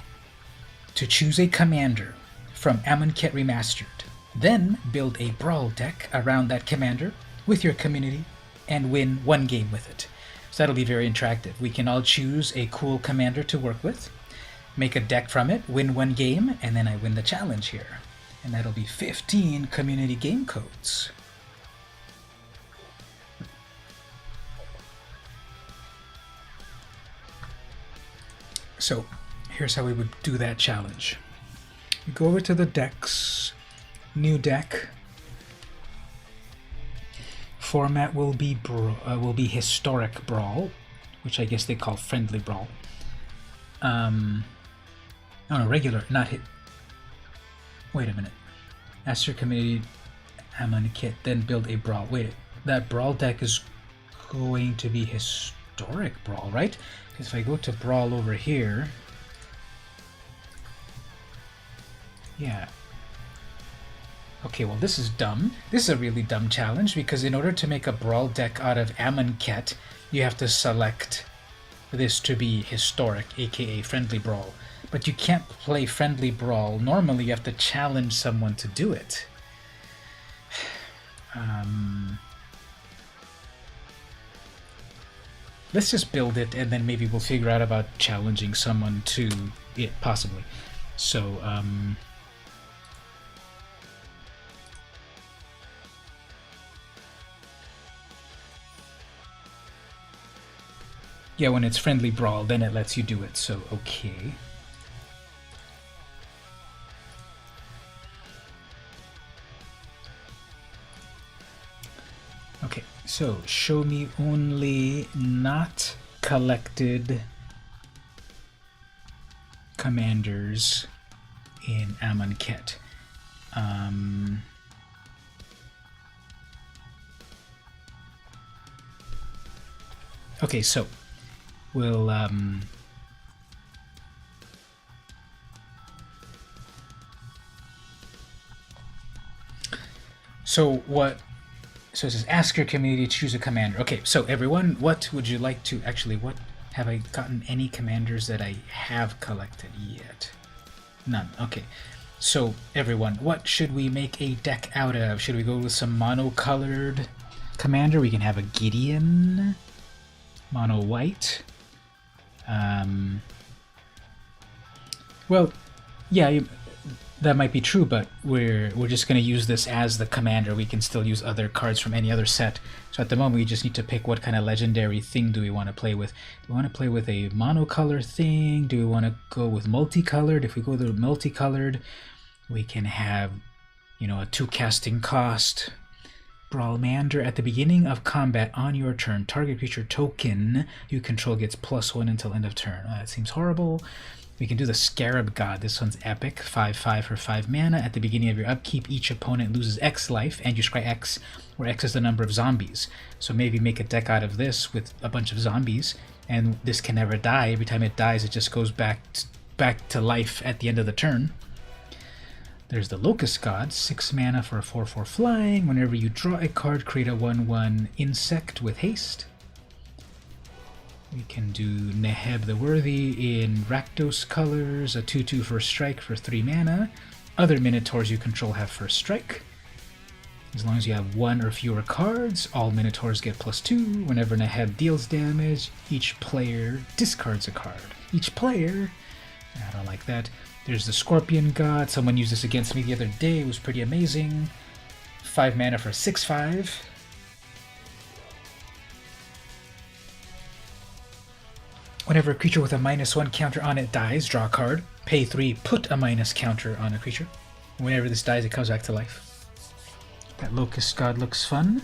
to choose a commander from Amonkhet Remastered. Then build a brawl deck around that commander with your community and win one game with it. So that'll be very interactive. We can all choose a cool commander to work with, make a deck from it, win one game, and then I win the challenge here. And that'll be 15 community game codes. So here's how we would do that challenge. We go over to the decks, new deck. Format will be historic brawl, which I guess they call friendly brawl. No, regular, not hit. Wait a minute. Ask your community Amonkhet, then build a brawl. Wait, that brawl deck is going to be historic brawl, right? Because if I go to brawl over here, yeah. Okay, well this is dumb. This is a really dumb challenge because in order to make a brawl deck out of Amonkhet, you have to select this to be historic, aka friendly brawl. But you can't play friendly brawl. Normally you have to challenge someone to do it. let's just build it, and then maybe we'll figure out about challenging someone to it, possibly. So, yeah, when it's friendly brawl, then it lets you do it, so okay. Okay, so show me only not collected commanders in Amonkhet. Okay, so we'll so what? So it says ask your community to choose a commander. Okay, so everyone, what would you like to actually? What have I gotten any commanders that I have collected yet? None. Okay. So everyone, what should we make a deck out of? Should we go with some mono-colored commander? We can have a Gideon, mono white. Well, yeah, that might be true, but we're just going to use this as the commander. We can still use other cards from any other set. So at the moment, we just need to pick what kind of legendary thing do we want to play with. Do we want to play with a monocolor thing? Do we want to go with multicolored? If we go to multicolored, we can have, you know, a 2 casting cost. Brawlmander. At the beginning of combat on your turn, target creature token you control gets +1 until end of turn. That seems horrible. We can do the Scarab God. This one's epic. 5/5 for 5 mana. At the beginning of your upkeep, each opponent loses X life, and you scry X, where X is the number of zombies. So maybe make a deck out of this with a bunch of zombies, and this can never die. Every time it dies, it just goes back to life at the end of the turn. There's the Locust God, 6 mana for a 4/4 flying. Whenever you draw a card, create a 1/1 insect with haste. We can do Neheb the Worthy in Rakdos colors, a 2/2 first strike for 3 mana. Other Minotaurs you control have first strike. As long as you have 1 or fewer cards, all Minotaurs get +2. Whenever Neheb deals damage, each player discards a card. Each player? I don't like that. There's the Scorpion God. Someone used this against me the other day. It was pretty amazing. 5 mana for 6/5. Whenever a creature with a -1 counter on it dies, draw a card. Pay 3, put a minus counter on a creature. Whenever this dies, it comes back to life. That Locust God looks fun.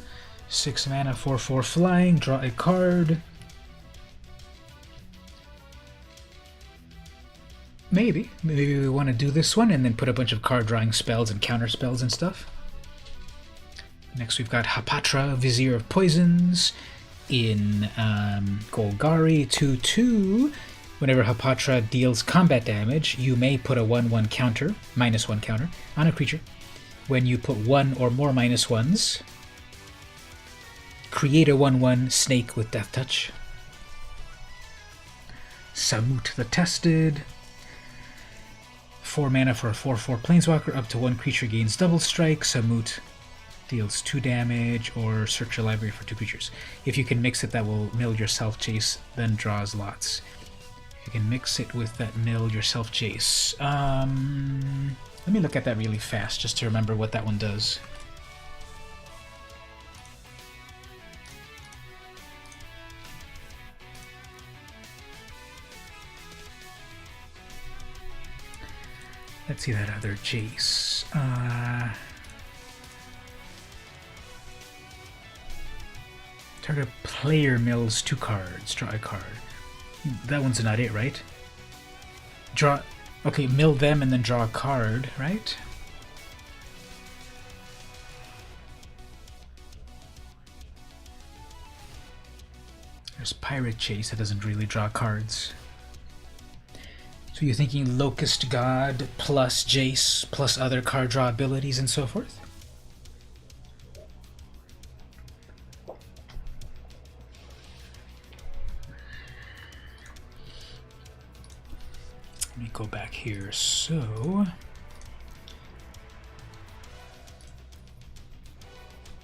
6 mana, 4/4 flying, draw a card. Maybe we want to do this one and then put a bunch of card drawing spells and counter spells and stuff. Next we've got Hapatra, Vizier of Poisons. In Golgari 2/2, whenever Hapatra deals combat damage, you may put a 1/1 counter, -1 counter, on a creature. When you put 1 or more -1s, create a 1/1 snake with Death Touch. Samut the Tested. 4 mana for a 4/4 Planeswalker. Up to 1 creature gains double strike. Samut deals 2 damage, or search your library for 2 creatures. If you can mix it, that will mill your self-chase, then draws lots. If you can mix it with that mill your self-chase. Let me look at that really fast, just to remember what that one does. Let's see that other Jace. Target player mills 2 cards. Draw a card. That one's not it, right? Draw. Okay, mill them and then draw a card, right? There's Pirate Chase. That doesn't really draw cards. So you're thinking Locust God plus Jace plus other card draw abilities and so forth? Let me go back here. So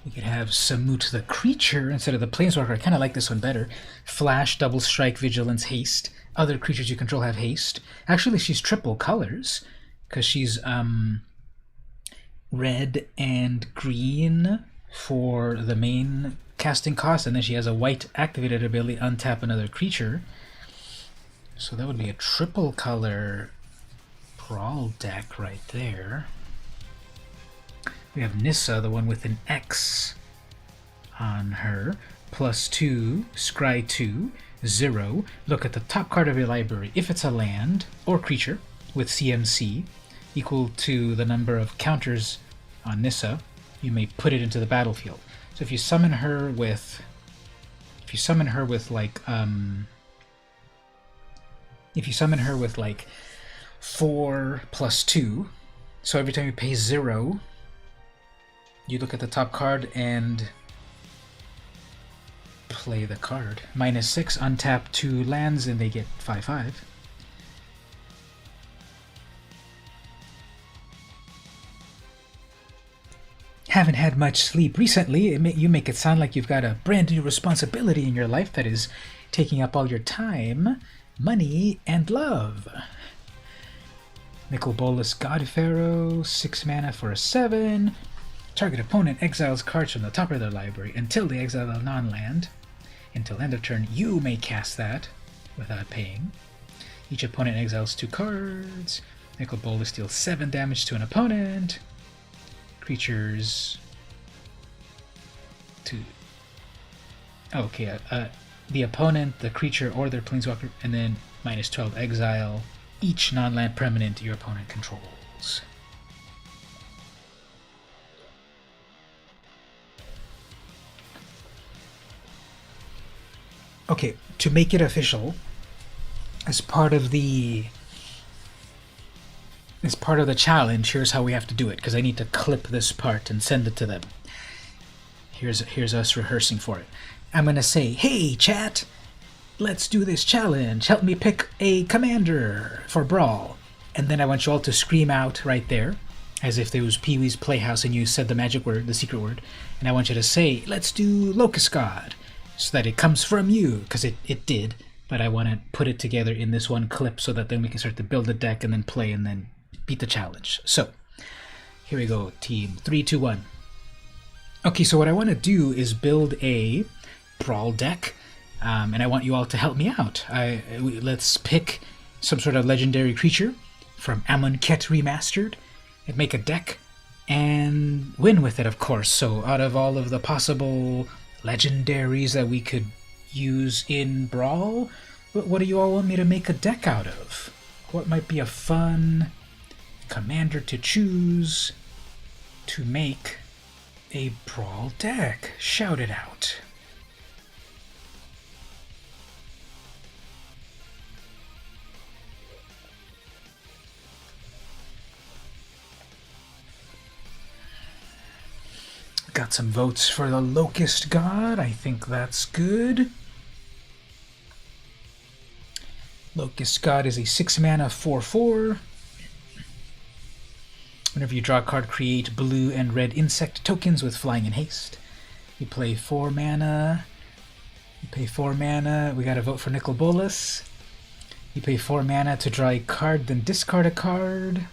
We could have Samut the creature instead of the planeswalker. I kind of like this one better. Flash, double strike, vigilance, haste. Other creatures you control have haste. Actually, she's triple colors because she's red and green for the main casting cost, and then she has a white activated ability, untap another creature. So that would be a triple color Brawl deck right there. We have Nissa, the one with an X on her. +2, scry 2, 0. Look at the top card of your library. If it's a land or creature with CMC equal to the number of counters on Nissa, you may put it into the battlefield. So if you summon her with like 4 + 2, so every time you pay 0, you look at the top card and play the card. -6, untap 2 lands and they get 5/5. Haven't had much sleep recently. You make it sound like you've got a brand new responsibility in your life that is taking up all your time, money, and love. Nicol Bolas God Pharaoh, 6 mana for a 7. Target opponent exiles cards from the top of their library until they exile a non-land. Until end of turn, you may cast that without paying. Each opponent exiles 2 cards. Nicol Bolas deals 7 damage to an opponent. Creatures... the opponent, the creature, or their planeswalker, and then -12 exile each non-land permanent your opponent controls. Okay, to make it official, as part of the challenge, here's how we have to do it, because I need to clip this part and send it to them. Here's us rehearsing for it. I'm going to say, hey, chat, let's do this challenge. Help me pick a commander for Brawl. And then I want you all to scream out right there, as if there was Pee-wee's Playhouse and you said the magic word, the secret word. And I want you to say, let's do Locust God, so that it comes from you, because it did. But I want to put it together in this one clip so that then we can start to build a deck and then play and then beat the challenge. So, here we go, team. 3, 2, 1. Okay, so what I want to do is build a Brawl deck, and I want you all to help me out. Let's pick some sort of legendary creature from Amonkhet Remastered and make a deck and win with it, of course. So out of all of the possible legendaries that we could use in Brawl, what do you all want me to make a deck out of? What might be a fun commander to choose to make a Brawl deck? Shout it out. Got some votes for the Locust God. I think that's good. Locust God is a 6 mana 4/4. Whenever you draw a card, create blue and red insect tokens with flying and haste. You play 4 mana. You pay 4 mana. We got a vote for Nicol Bolas. You pay 4 mana to draw a card, then discard a card.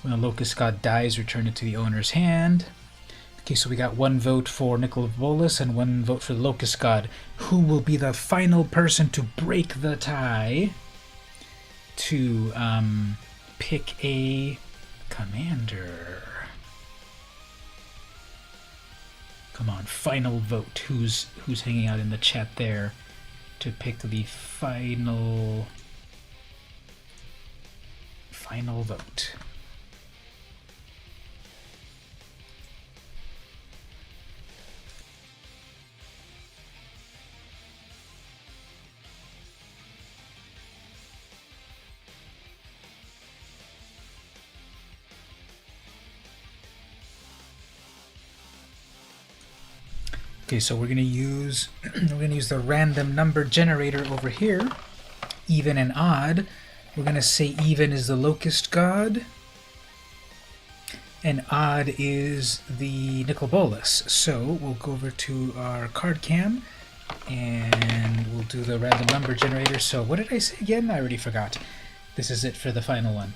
When a Locust God dies, return it to the owner's hand. Okay, so we got 1 vote for Nicol Bolas and 1 vote for the Locust God. Who will be the final person to break the tie to pick a commander? Come on, final vote. Who's hanging out in the chat there to pick the final vote? Okay, so we're gonna use the random number generator over here, even and odd. We're gonna say even is the Locust God, and odd is the nickel bolus. So we'll go over to our card cam and we'll do the random number generator. So what did I say again? I already forgot. This is it for the final one.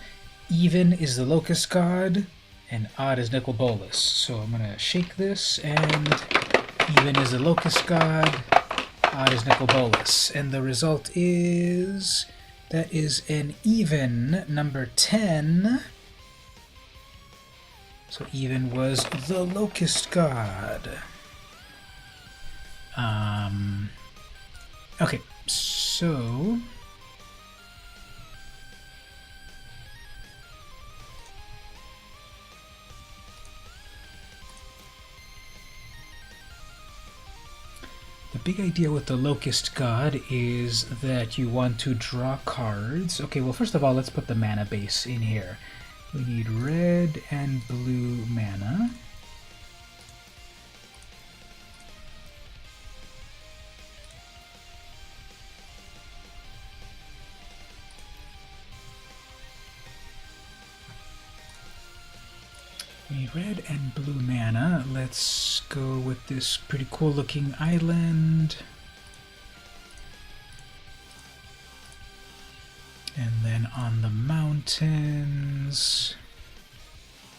Even is the locust god and odd is nickel bolus. So I'm going to shake this, and even is the locust god, odd is nickel bolus. And the result is, that is an even number 10. So even was the locust god. Okay, so the big idea with the locust god is that you want to draw cards. Okay, well, first of all, let's put the mana base in here. We need red and blue mana. We need red and blue mana. Let's go with this pretty cool looking island. And then on the mountains,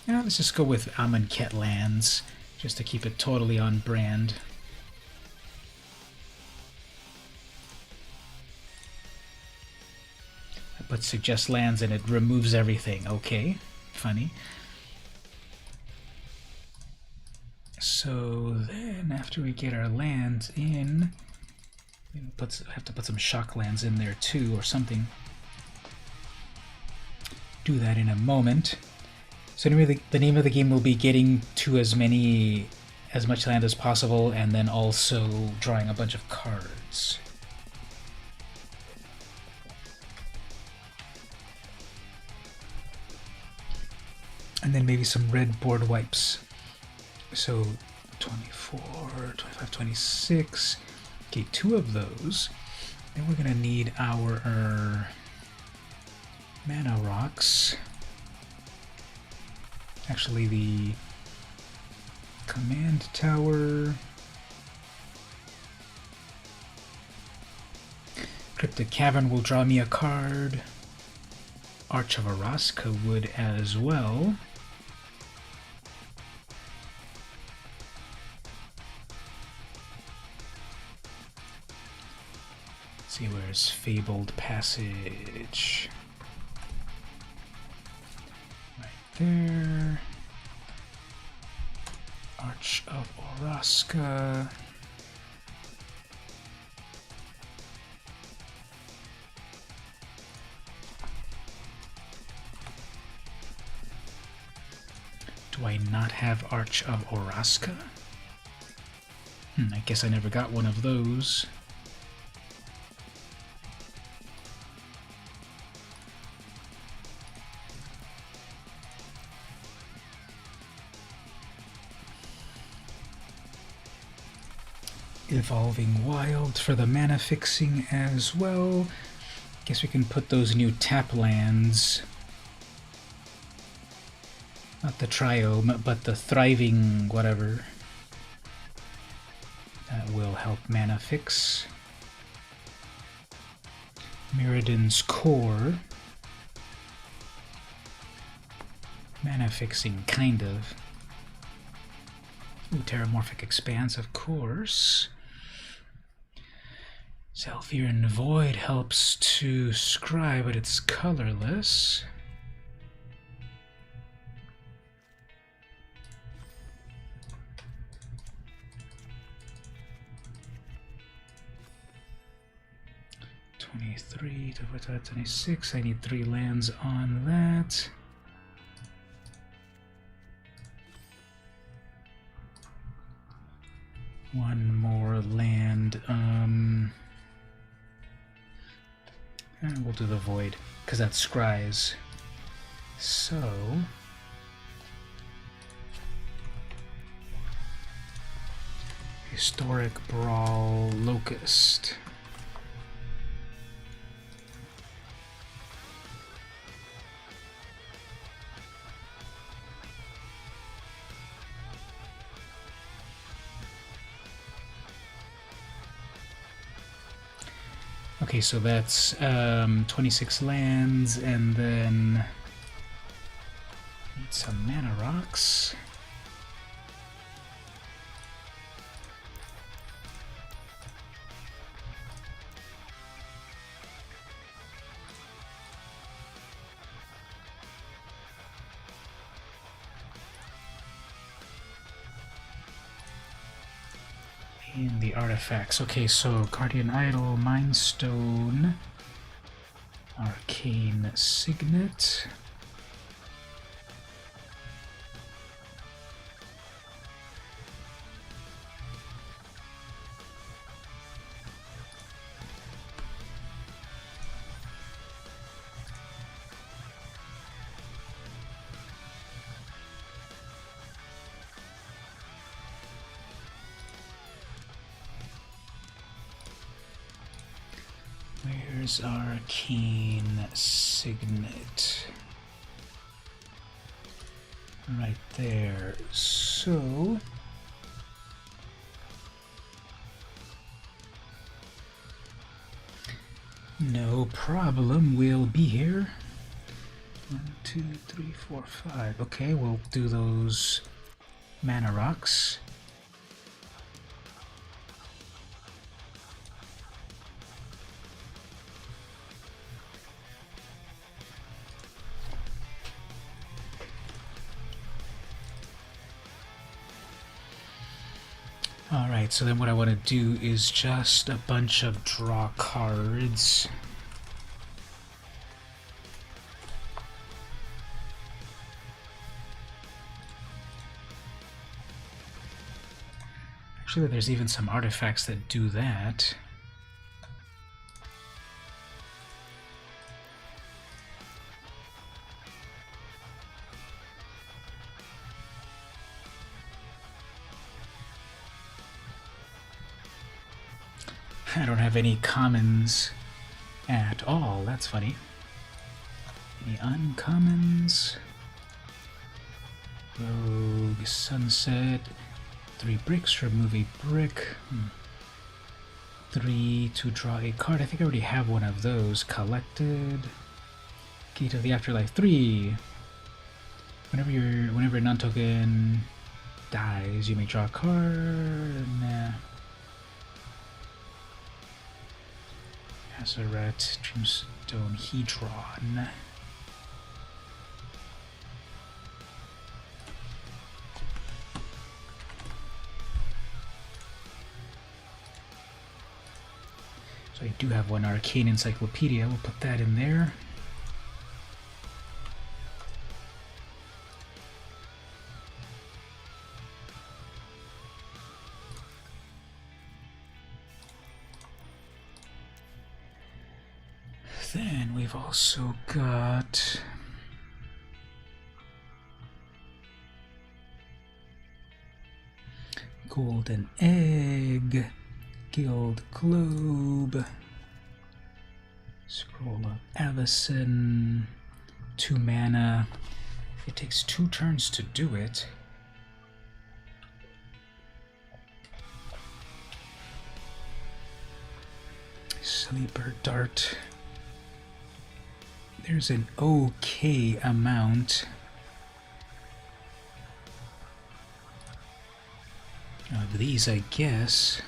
yeah, let's just go with Amonkhet lands, just to keep it totally on brand. I put suggest lands and it removes everything. Okay, funny. So then after we get our lands in, we have to put some shock lands in there too or something. Do that in a moment. So anyway, the name of the game will be getting to as much land as possible, and then also drawing a bunch of cards. And then maybe some red board wipes. So 24, 25, 26. Okay, 2 of those. Then we're gonna need our mana rocks. Actually, the command tower. Cryptic Cavern will draw me a card. Arch of Araska would as well. Let's see, where's Fabled Passage? There. Arch of Araska. Do I not have Arch of Araska? I guess I never got one of those. Evolving Wild for the mana fixing as well. Guess we can put those new tap lands. Not the Triome, but the Thriving whatever. That will help mana fix. Mirrodin's Core. Mana fixing, kind of. Ooh, Terramorphic Expanse, of course. Zhalfirin Void helps to scry, but it's colorless. '23 to 26. I need 3 lands on that. One more land. And we'll do the Void, because that scries. So Historic Brawl Locust. Okay, so that's 26 lands, and then need some mana rocks. In the artifacts. Okay, so Guardian Idol, Mind Stone, Arcane Signet. Where's Arcane Signet? Right there. So no problem, we'll be here. 1, 2, 3, 4, 5. Okay, we'll do those mana rocks. Alright, so then what I want to do is just a bunch of draw cards. Actually, there's even some artifacts that do that. I don't have any commons at all. That's funny. Any uncommons? Rogue, Sunset. 3 bricks, remove a brick. 3 to draw a card. I think I already have one of those. Collected. Gate of the Afterlife. 3. Whenever a non-token dies, you may draw a card. Nah. Azeret, Dreamstone, Hedron. So I do have one Arcane Encyclopedia. We'll put that in there. Then we've also got Golden Egg, Guild Globe, Scroll of Avacyn, 2 mana. It takes 2 turns to do it. Sleeper Dart. There's an okay amount of these, I guess.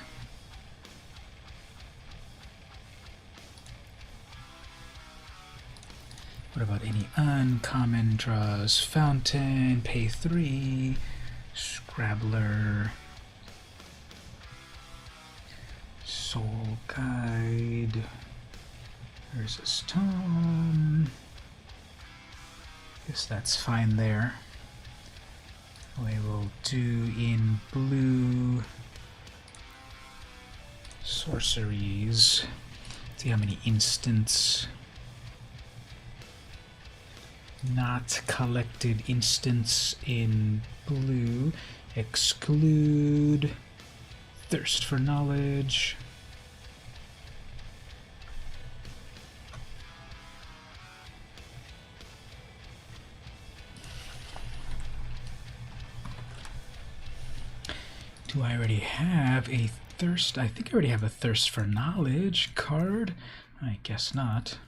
What about any uncommon draws? Fountain, pay 3, Scrabbler, Soul Guide. There's a stone. Guess that's fine there. We will do in blue sorceries. See how many instants. Not collected instants in blue. Exclude. Thirst for knowledge. Do I already have a thirst? I think I already have a thirst for knowledge card. I guess not.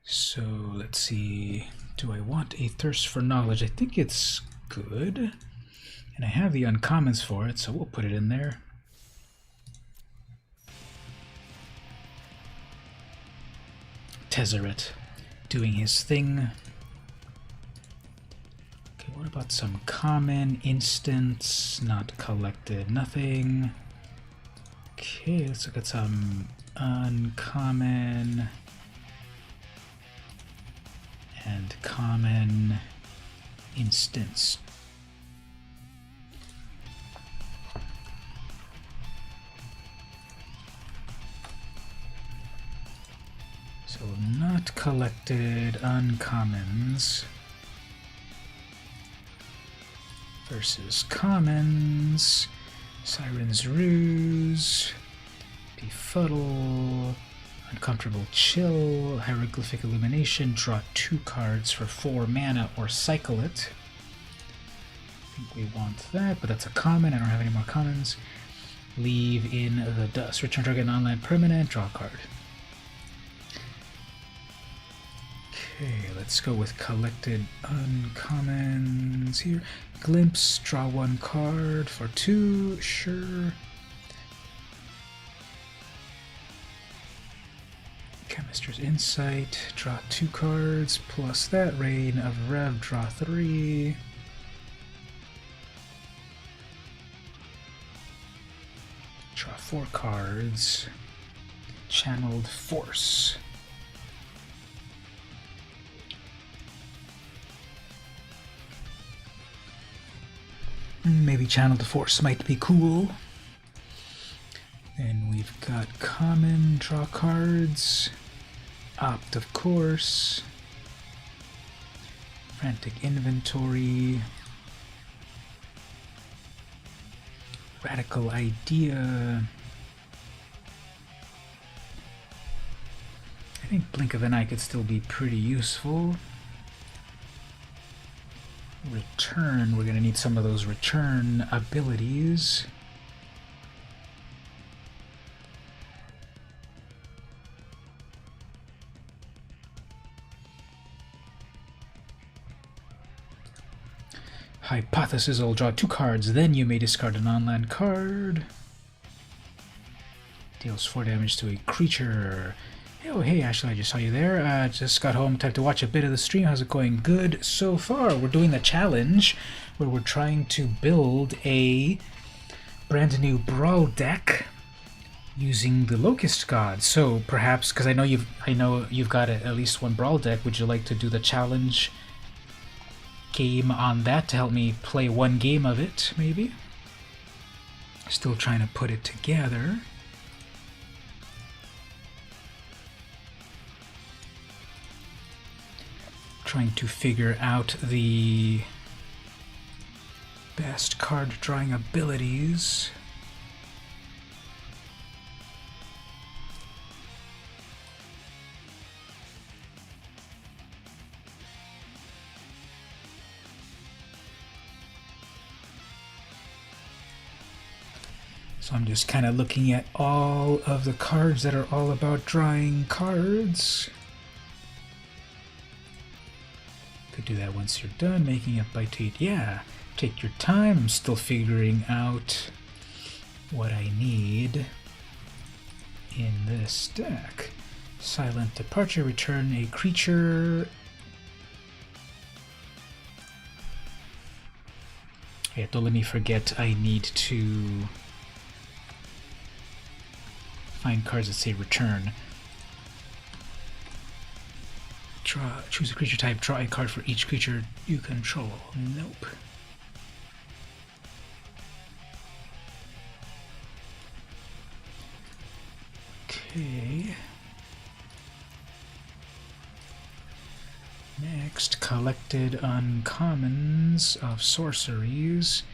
So let's see. Do I want a thirst for knowledge? I think it's good. And I have the uncommons for it, so we'll put it in there. Tezzeret doing his thing. Okay, what about some common instants? Not collected, nothing. Okay, let's look at some uncommon and common instance. So not collected uncommons versus commons. Siren's Ruse, Befuddle, Uncomfortable Chill, Hieroglyphic Illumination. Draw 2 cards for 4 mana or cycle it. I think we want that, but that's a common. I don't have any more commons. Leave in the dust. Return target non-land permanent. Draw a card. Okay, let's go with collected uncommons here. Glimpse, draw 1 card for 2, sure. Chemist's Insight, draw 2 cards, plus that Reign of Rev, draw 3. Draw 4 cards. Channeled Force. Maybe Channeled Force might be cool. Then we've got common, draw cards. Opt, of course. Frantic Inventory. Radical Idea. I think Blink of an Eye could still be pretty useful. Return, we're going to need some of those return abilities. Hypothesis, I'll draw 2 cards, then you may discard a non-land card. Deals 4 damage to a creature. Oh, hey, Ashley, I just saw you there. Just got home, time to watch a bit of the stream. How's it going? Good so far. We're doing a challenge where we're trying to build a brand new Brawl deck using the Locust God. So perhaps, because I know you've got at least one Brawl deck, would you like to do the challenge game on that to help me play 1 game of it, maybe? Still trying to put it together. Trying to figure out the best card drawing abilities. So I'm just kind of looking at all of the cards that are all about drawing cards. Could do that once you're done, making it by tweet. Yeah, take your time. I'm still figuring out what I need in this deck. Silent Departure, return a creature. Yeah, don't let me forget I need to find cards that say return. Choose a creature type, draw a card for each creature you control. Nope. Okay. Next, collected uncommons of sorceries.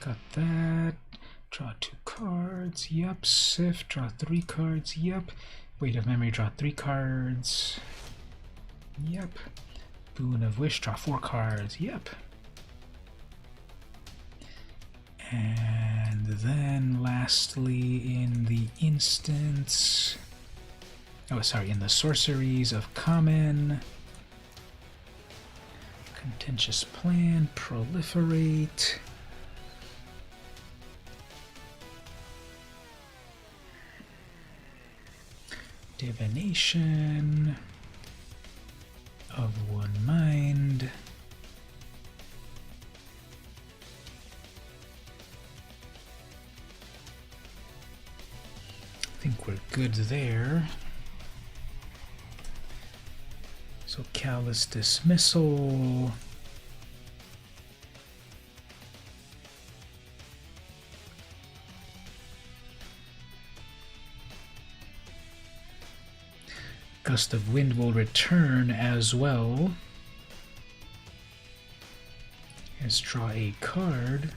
Got that. Draw 2 cards. Yep. Sift, draw 3 cards. Yep. Weight of Memory, draw 3 cards. Yep. Boon of Wish, draw 4 cards. Yep. And then lastly in the instance, in the sorceries of common, contentious plan, proliferate, divination, of one mind, I think we're good there. So callous dismissal, gust of wind will return as well. Let's draw a card.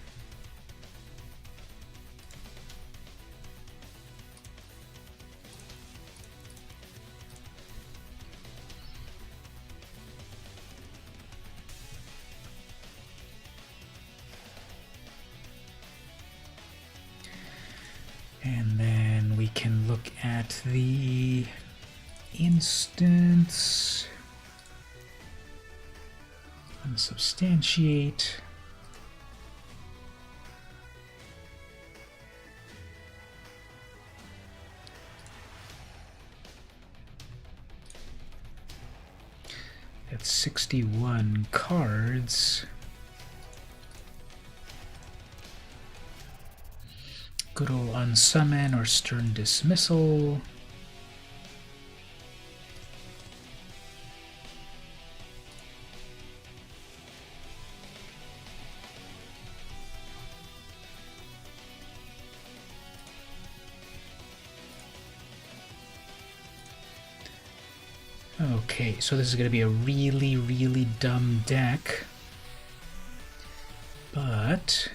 And then we can look at the instance, unsubstantiate, that's 61 cards. Good old unsummon or stern dismissal. Okay, so this is going to be a really, really dumb deck. But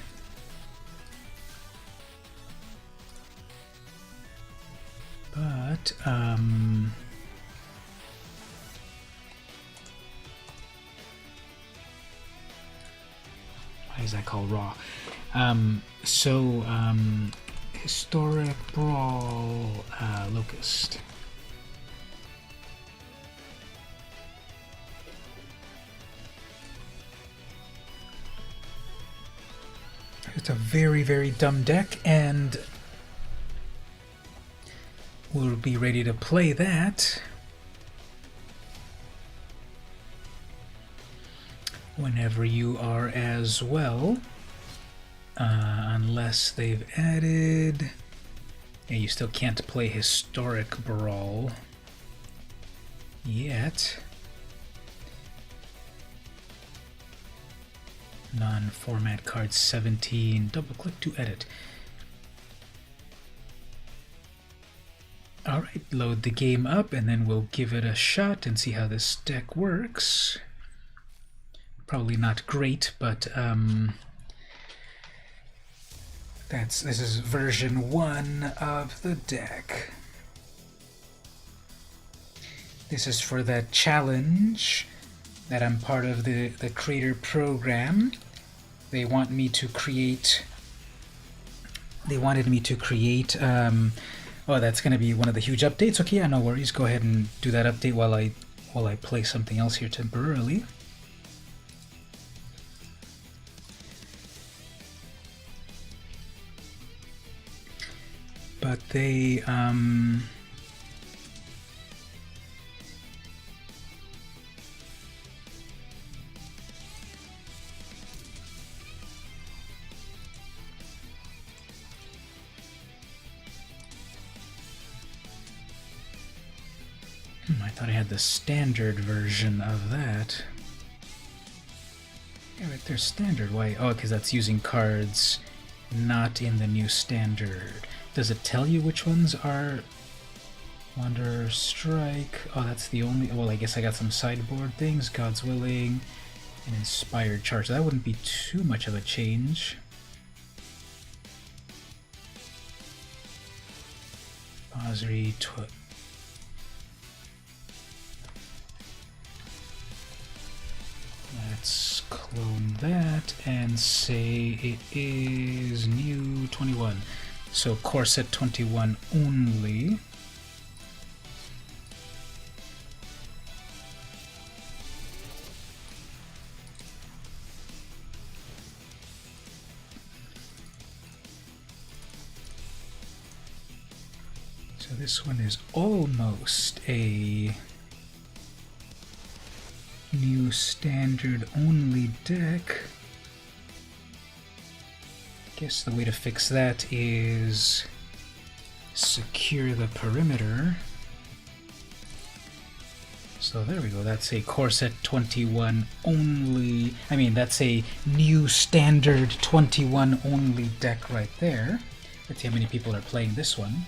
why is that called raw? Historic Brawl, Locust. It's a very, very dumb deck, and we'll be ready to play that whenever you are as well, unless they've added... Yeah, you still can't play Historic Brawl yet. Non-format card 17. Double-click to edit. Alright, load the game up and then we'll give it a shot and see how this deck works. Probably not great, but this is version 1 of the deck. This is for the challenge that I'm part of the creator program. They want me to create. They wanted me to create. Oh, that's going to be one of the huge updates. Okay, yeah, no worries. Go ahead and do that update while I play something else here temporarily. But they I thought I had the standard version of that. Yeah, right there's standard. Why? Oh, because that's using cards not in the new standard. Does it tell you which ones are Wanderer Strike? Oh, that's the only... Well, I guess I got some sideboard things. God's Willing and Inspired Charge. That wouldn't be too much of a change. Basri... Let's clone that and say it is new 21. So core set 21 only. So this one is almost a new standard only deck. Guess the way to fix that is secure the perimeter. So there we go, that's a core set 21 only, I mean that's a new standard 21 only deck right there. Let's see how many people are playing this one.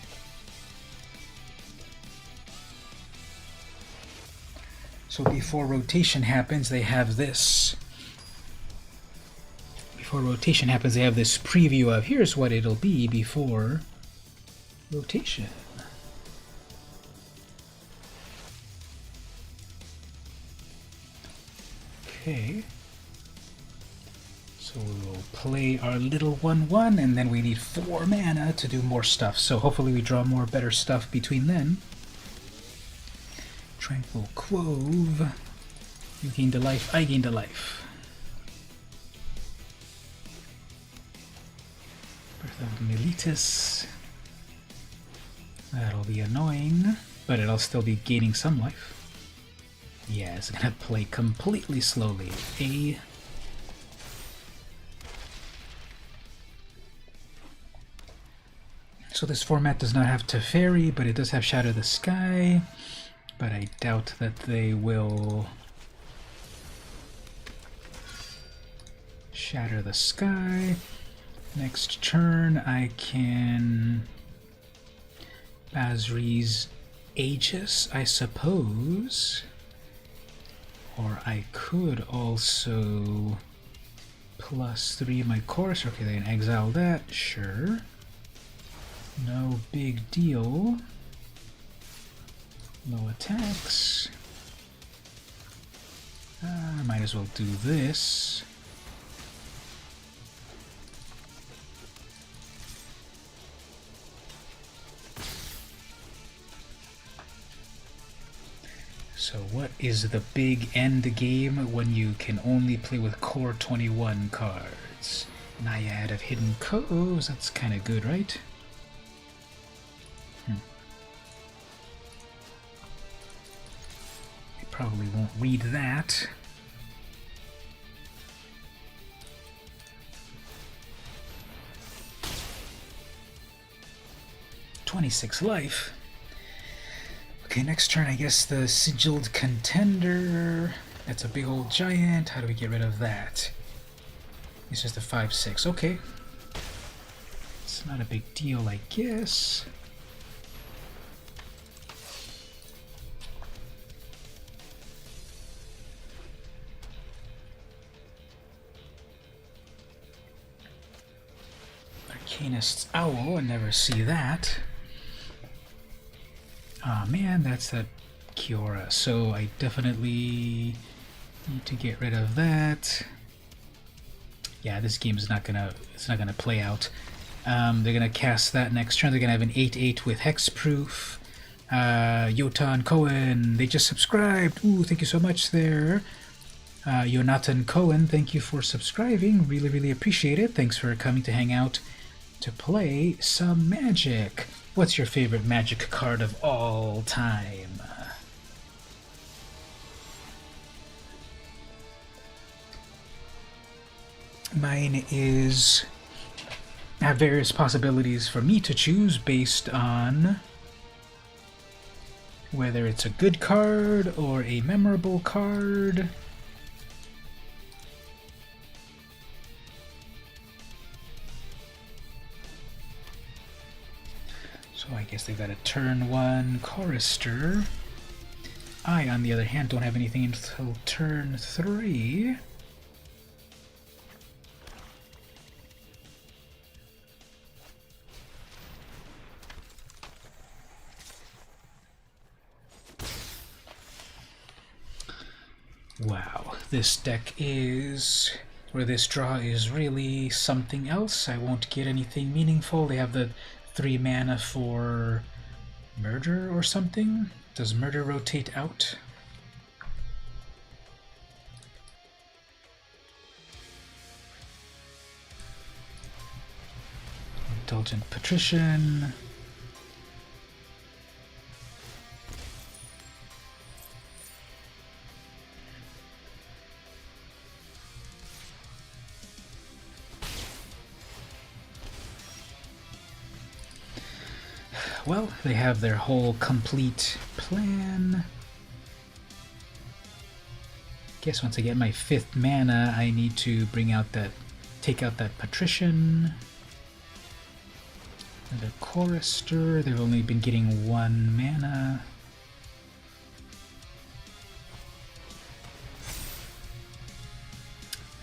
So before rotation happens, they have this. Before rotation happens, they have this preview of here's what it'll be before rotation. Okay. So we'll play our little 1/1, and then we need 4 mana to do more stuff. So hopefully we draw more better stuff between then. Tranquil Quove. You gained a life, I gained a life. Birth of Militus. That'll be annoying, but it'll still be gaining some life. Yeah, it's gonna play completely slowly. So this format does not have Teferi, but it does have Shadow the Sky. But I doubt that they will shatter the sky. Next turn I can Basri's Aegis, I suppose. Or I could also +3 my course. Okay, they can exile that, sure. No big deal. No attacks. I might as well do this. So what is the big end game when you can only play with core 21 cards? Naiad of Hidden Coves, that's kind of good, right? Probably won't read that. "26 life. Okay, next turn I guess the Sigiled Contender. That's a big old giant. How do we get rid of that? It's just a 5/6. Okay. It's not a big deal, I guess. Arcanist's Owl, I never see that. Ah, man, that's that Kiora. So I definitely need to get rid of that. Yeah, this game is not gonna play out. They're gonna cast that next turn. They're gonna have an 8/8 with Hexproof. Yotan Cohen, they just subscribed. Ooh, thank you so much there. Jonathan Cohen, thank you for subscribing. Really, really appreciate it. Thanks for coming to hang out to play some Magic. What's your favorite Magic card of all time? Mine is... I have various possibilities for me to choose based on whether it's a good card or a memorable card. So I guess they've got a turn 1 Chorister. I, on the other hand, don't have anything until turn 3. Wow, this deck is, or this draw is really something else. I won't get anything meaningful. They have the 3 mana for murder or something. Does murder rotate out? Indulgent Patrician. Well, they have their whole complete plan. Guess once I get my 5th mana, I need to bring out that, take out that Patrician. And the Chorister, they've only been getting 1 mana.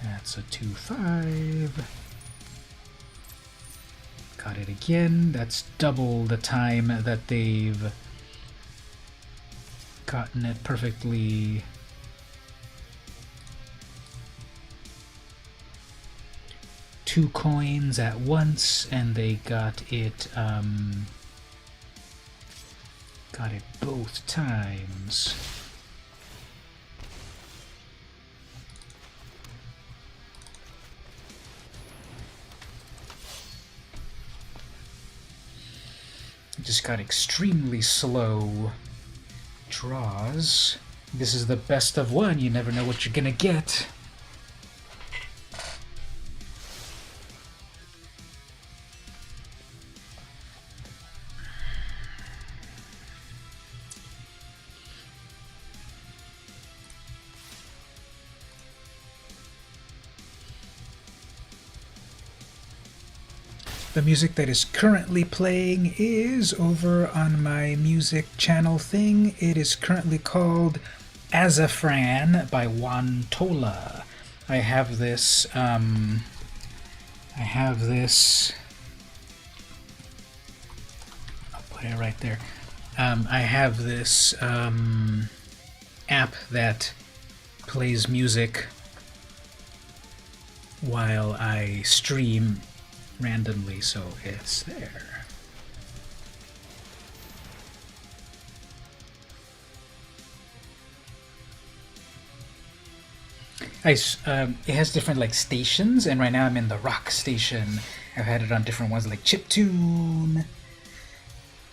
That's a 2/5. Got it again. That's double the time that they've gotten it perfectly. Two coins at once, and they got it both times. Just got extremely slow draws. This is the best of one. You never know what you're gonna get. The music that is currently playing is over on my music channel thing. It is currently called Azafran by Juan Tola. I have this, I'll put it right there. I have this app that plays music while I stream randomly, so it's there. It has different like stations, and right now I'm in the rock station. I've had it on different ones like Chiptune,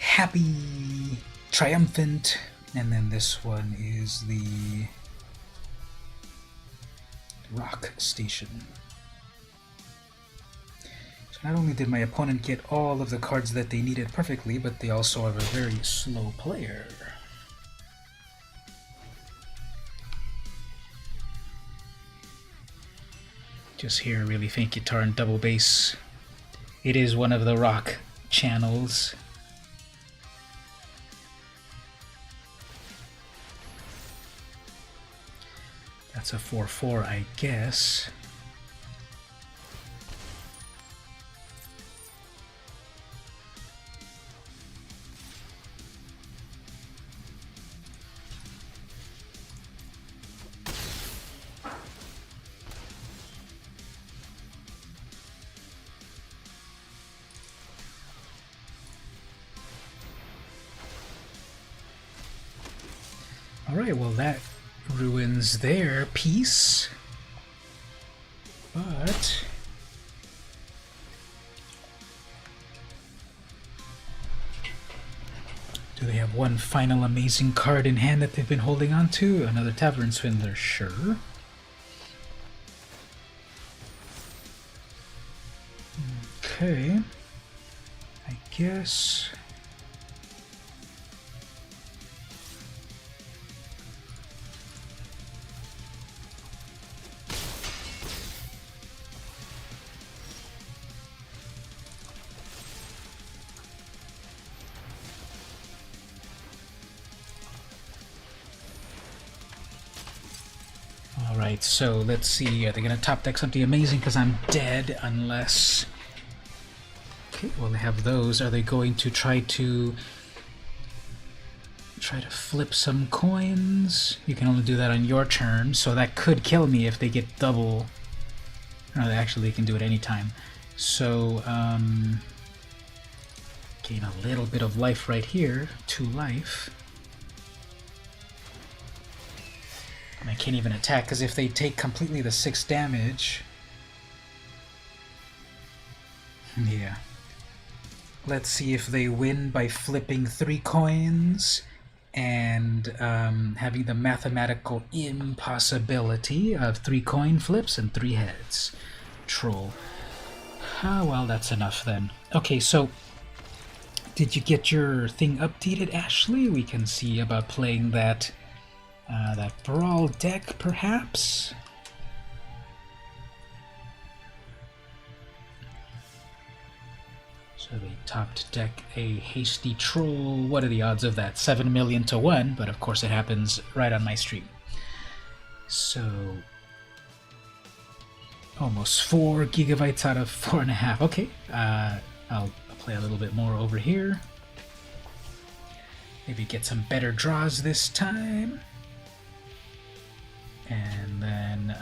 Happy, Triumphant, and then this one is the rock station. Not only did my opponent get all of the cards that they needed perfectly, but they also are a very slow player. Just hear a really faint guitar and double bass. It is one of the rock channels. That's a 4/4, I guess. Alright, well that ruins their piece. But do they have one final amazing card in hand that they've been holding on to? Another Tavern Swindler, sure. Okay. I guess. Alright, so let's see. Are they going to top deck something amazing because I'm dead? Unless... Okay, well they have those. Are they going to try to Try to flip some coins. You can only do that on your turn, so that could kill me if they get double. No, actually they can do it anytime. So, gain a little bit of life right here. 2 life. And I can't even attack, because if they take completely the 6 damage... Yeah. Let's see if they win by flipping 3 coins and having the mathematical impossibility of 3 coin flips and 3 heads. Troll. Ah, well, that's enough then. Okay, so did you get your thing updated, Ashley? We can see about playing that that Brawl deck, perhaps? So they topped deck a Hasty Troll. What are the odds of that? 7 million to 1, but of course it happens right on my stream. So almost 4 gigabytes out of 4.5. Okay, I'll play a little bit more over here. Maybe get some better draws this time. And then,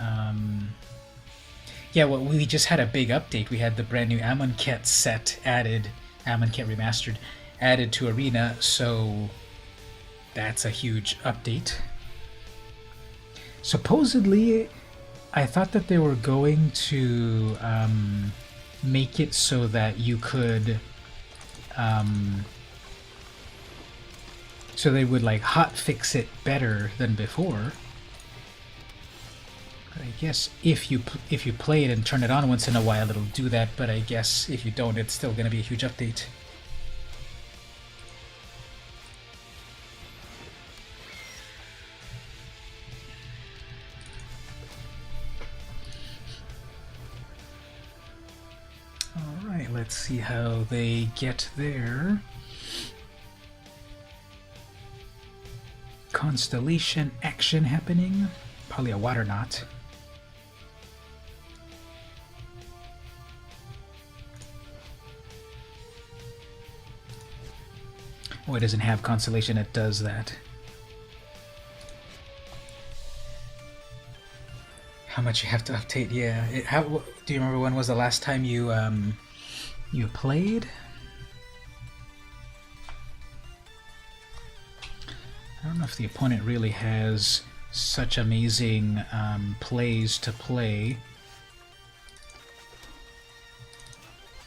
yeah, well, we just had a big update. We had the brand new Amonkhet set added, Amonkhet Remastered, added to Arena, so that's a huge update. Supposedly, I thought that they were going to make it so that you could, so they would like hotfix it better than before. I guess if you play it and turn it on once in a while, it'll do that, but I guess if you don't, it's still going to be a huge update. Alright, let's see how they get there. Constellation action happening. Probably a water knot. Oh, it doesn't have constellation, it does that. How much you have to update? Yeah. Do you remember when was the last time you you played? I don't know if the opponent really has such amazing plays to play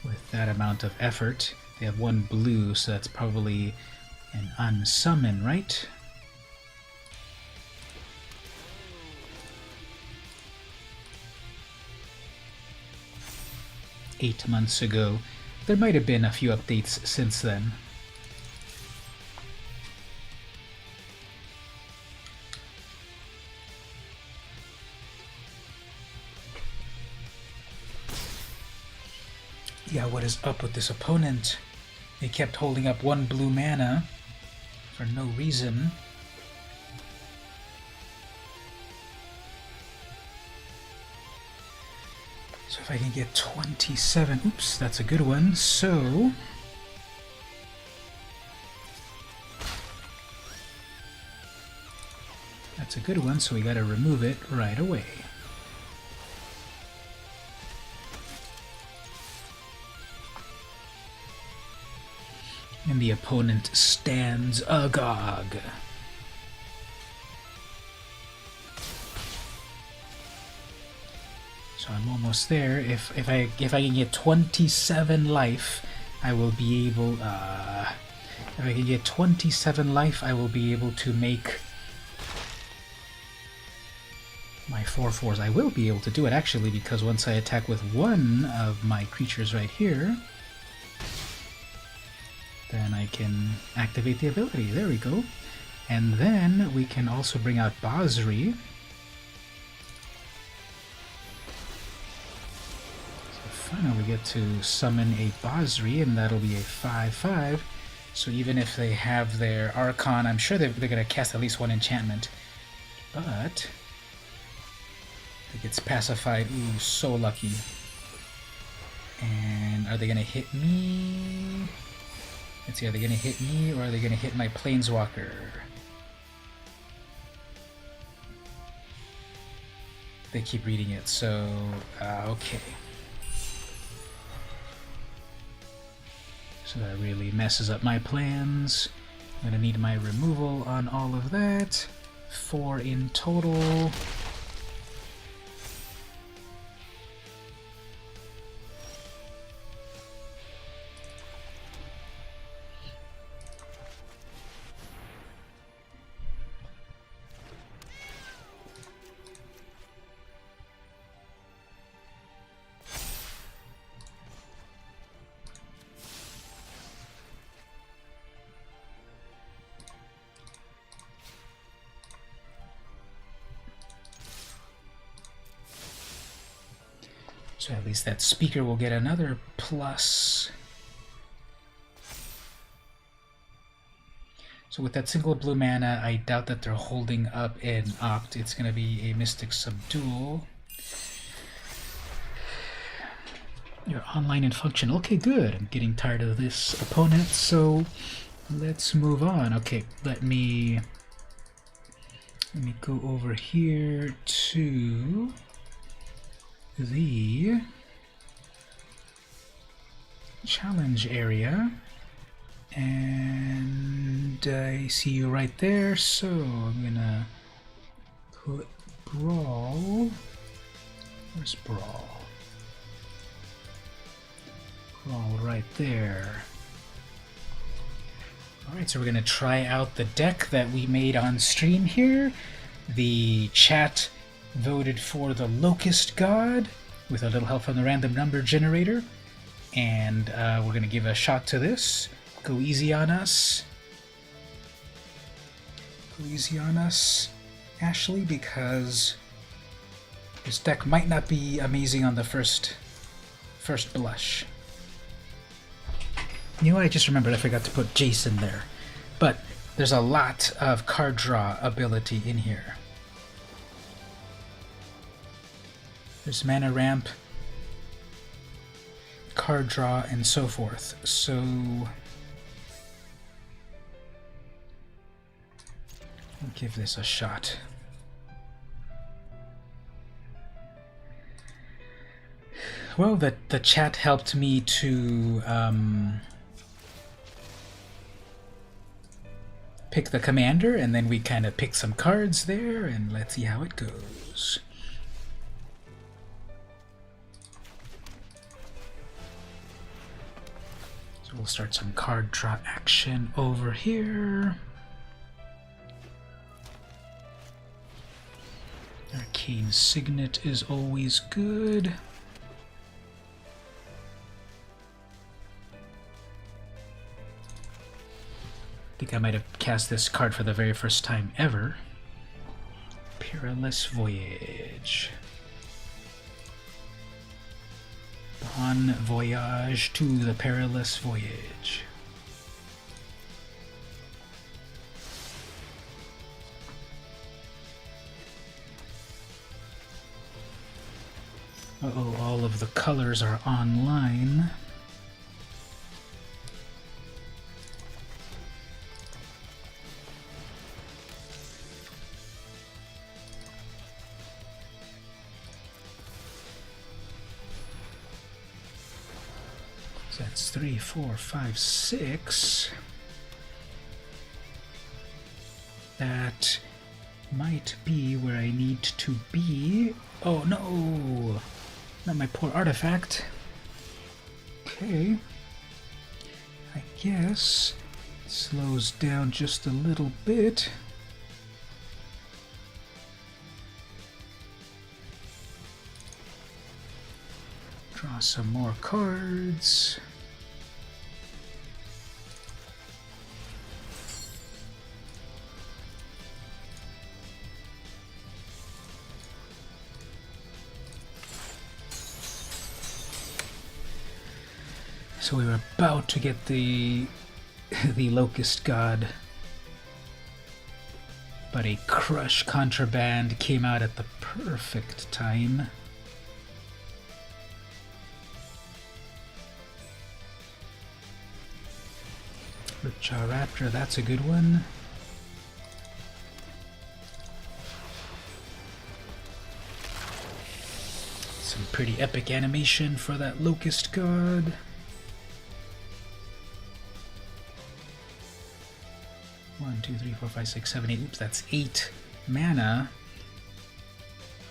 with that amount of effort. They have 1 blue, so that's probably an unsummon, right? Eight months ago. There might have been a few updates since then. Yeah, what is up with this opponent? They kept holding up 1 blue mana for no reason. So if I can get 27... Oops, that's a good one. So... That's a good one, so we gotta remove it right away. And the opponent stands agog. So I'm almost there. If I can get 27 life, I will be able. If I can get 27 life, I will be able to make my 4/4s. I will be able to do it actually, because once I attack with 1 of my creatures right here, then I can activate the ability. There we go. And then we can also bring out Basri. So finally we get to summon a Basri, and that'll be a 5/5. So even if they have their Archon, I'm sure they're going to cast at least 1 enchantment. But it gets pacified. Ooh, so lucky. And are they going to hit me? Let's see, are they gonna hit me or are they gonna hit my planeswalker? They keep reading it, so okay. So that really messes up my plans. I'm gonna need my removal on all of that. 4 in total. So at least that speaker will get another plus. So with that single blue mana, I doubt that they're holding up an Opt. It's going to be a Mystic Subdual. You're online and functional. Okay, good. I'm getting tired of this opponent, so let's move on. Okay, let me go over here to the challenge area, and I see you right there, so I'm gonna put Brawl. Where's Brawl? Brawl right there. Alright, so we're gonna try out the deck that we made on stream here. The chat voted for the Locust God with a little help from the random number generator, and we're going to give a shot to this. Go easy on us. Go easy on us, Ashley, because this deck might not be amazing on the first blush. You know, I just remembered I forgot to put Jason there, but there's a lot of card draw ability in here. There's mana ramp, card draw, and so forth. So I'll give this a shot. Well, the chat helped me to pick the commander, and then we kind of pick some cards there, and let's see how it goes. So we'll start some card draw action over here. Arcane Signet is always good. I think I might have cast this card for the very first time ever. Perilous Voyage. Bon voyage to the perilous voyage. Uh-oh, all of the colors are online. So that's 3, 4, 5, 6. That might be where I need to be. Oh no! Not my poor artifact. Okay. I guess it slows down just a little bit. Draw some more cards. So we were about to get the Locust God, but a Crush Contraband came out at the perfect time. Richa Raptor, that's a good one. Some pretty epic animation for that Locust God. One, two, three, four, five, six, seven, eight. Oops, that's 8 mana.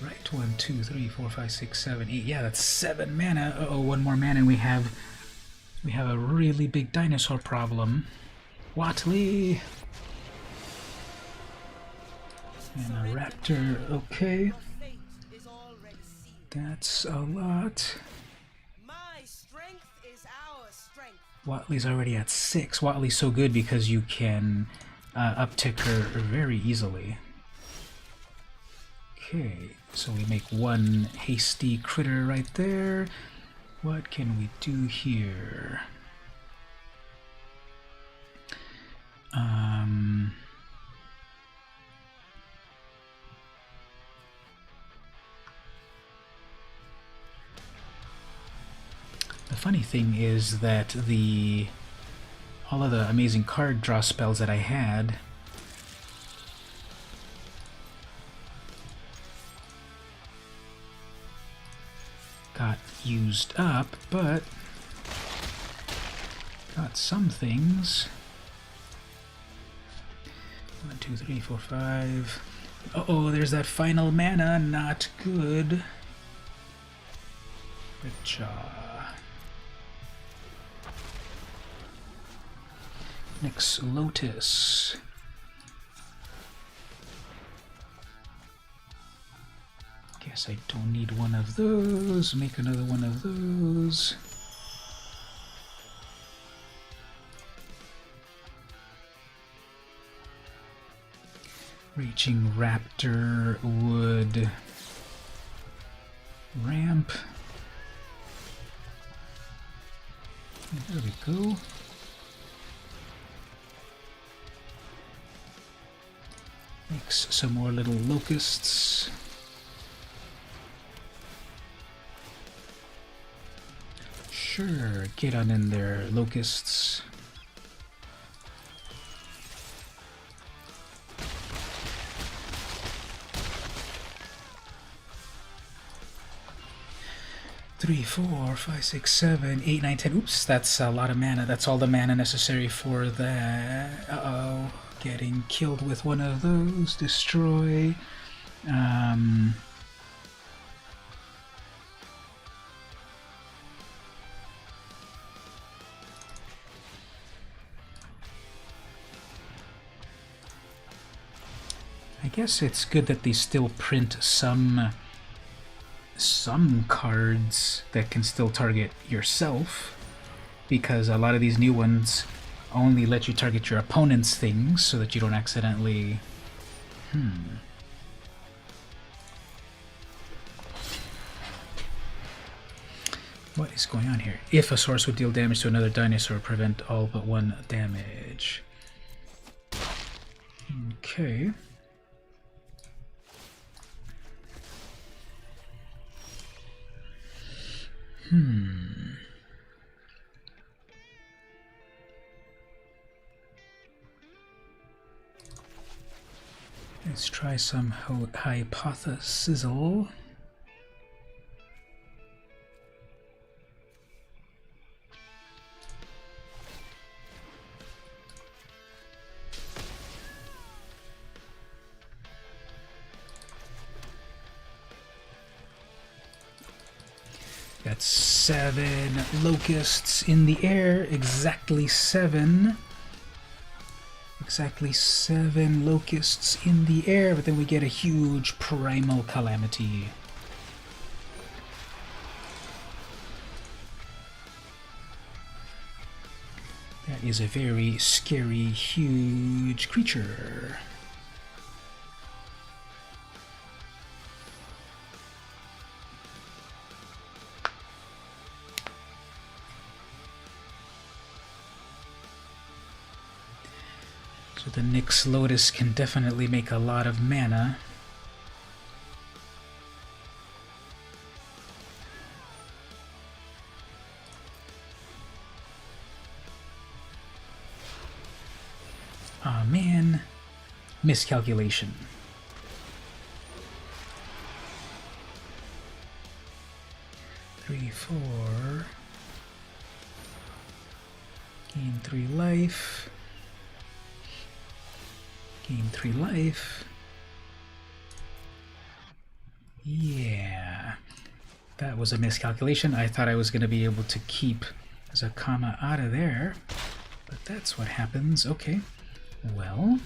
Right, 1, 2, 3, 4, 5, 6, 7, 8. Yeah, that's 7 mana. Uh-oh, one more mana and we have a really big dinosaur problem. Watley! And a raptor, okay. That's a lot. Watley's already at 6. Watley's so good because you can uptick her very easily. Okay, so we make one hasty critter right there. What can we do here? The funny thing is that all of the amazing card draw spells that I had got used up, but got some things. 1, 2, 3, 4, 5. Uh-oh, there's that final mana. Not good. Next, Lotus. Guess I don't need one of those. Make another one of those. Reaching Raptor would ramp. There we go. Makes some more little locusts. Sure, get on in there, locusts. Three, 4, 5, 6, 7, 8, 9, 10. Oops, that's a lot of mana. That's all the mana necessary for that. Uh-oh. Getting killed with one of those. Destroy. I guess it's good that they still print some cards that can still target yourself, because a lot of these new ones only let you target your opponent's things so that you don't accidentally... What is going on here? If a source would deal damage to another dinosaur, prevent all but one damage. Okay. Let's try some hypothesizzle. Got 7 locusts in the air, exactly 7. Exactly 7 locusts in the air, but then we get a huge primal calamity. That is a very scary, huge creature. So the Nyx Lotus can definitely make a lot of mana. man. Miscalculation. Three, 4. Gain 3 life. Gain 3 life. Yeah. That was a miscalculation. I thought I was going to be able to keep Zakama out of there. But that's what happens. Okay. Well.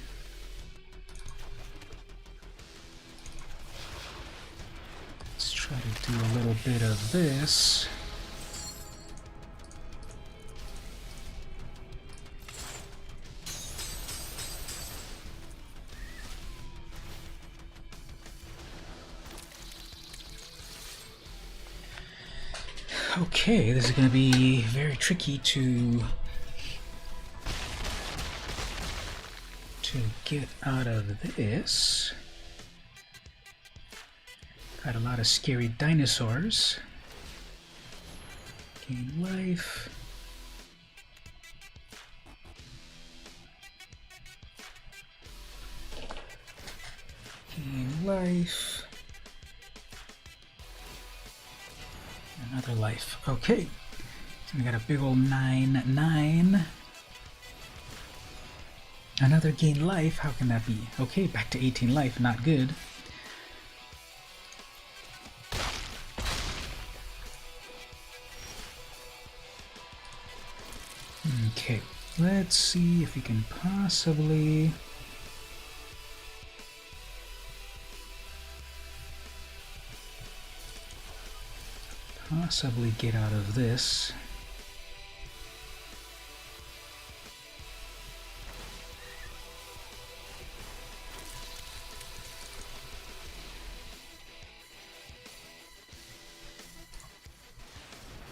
Let's try to do a little bit of this. Okay, this is going to be very tricky to get out of this. Got a lot of scary dinosaurs. Gain life. Gain life. Another life. Okay. So we got a big old 9, 9. Another gain life. How can that be? Okay, back to 18 life. Not good. Okay. Let's see if we can possibly... get out of this.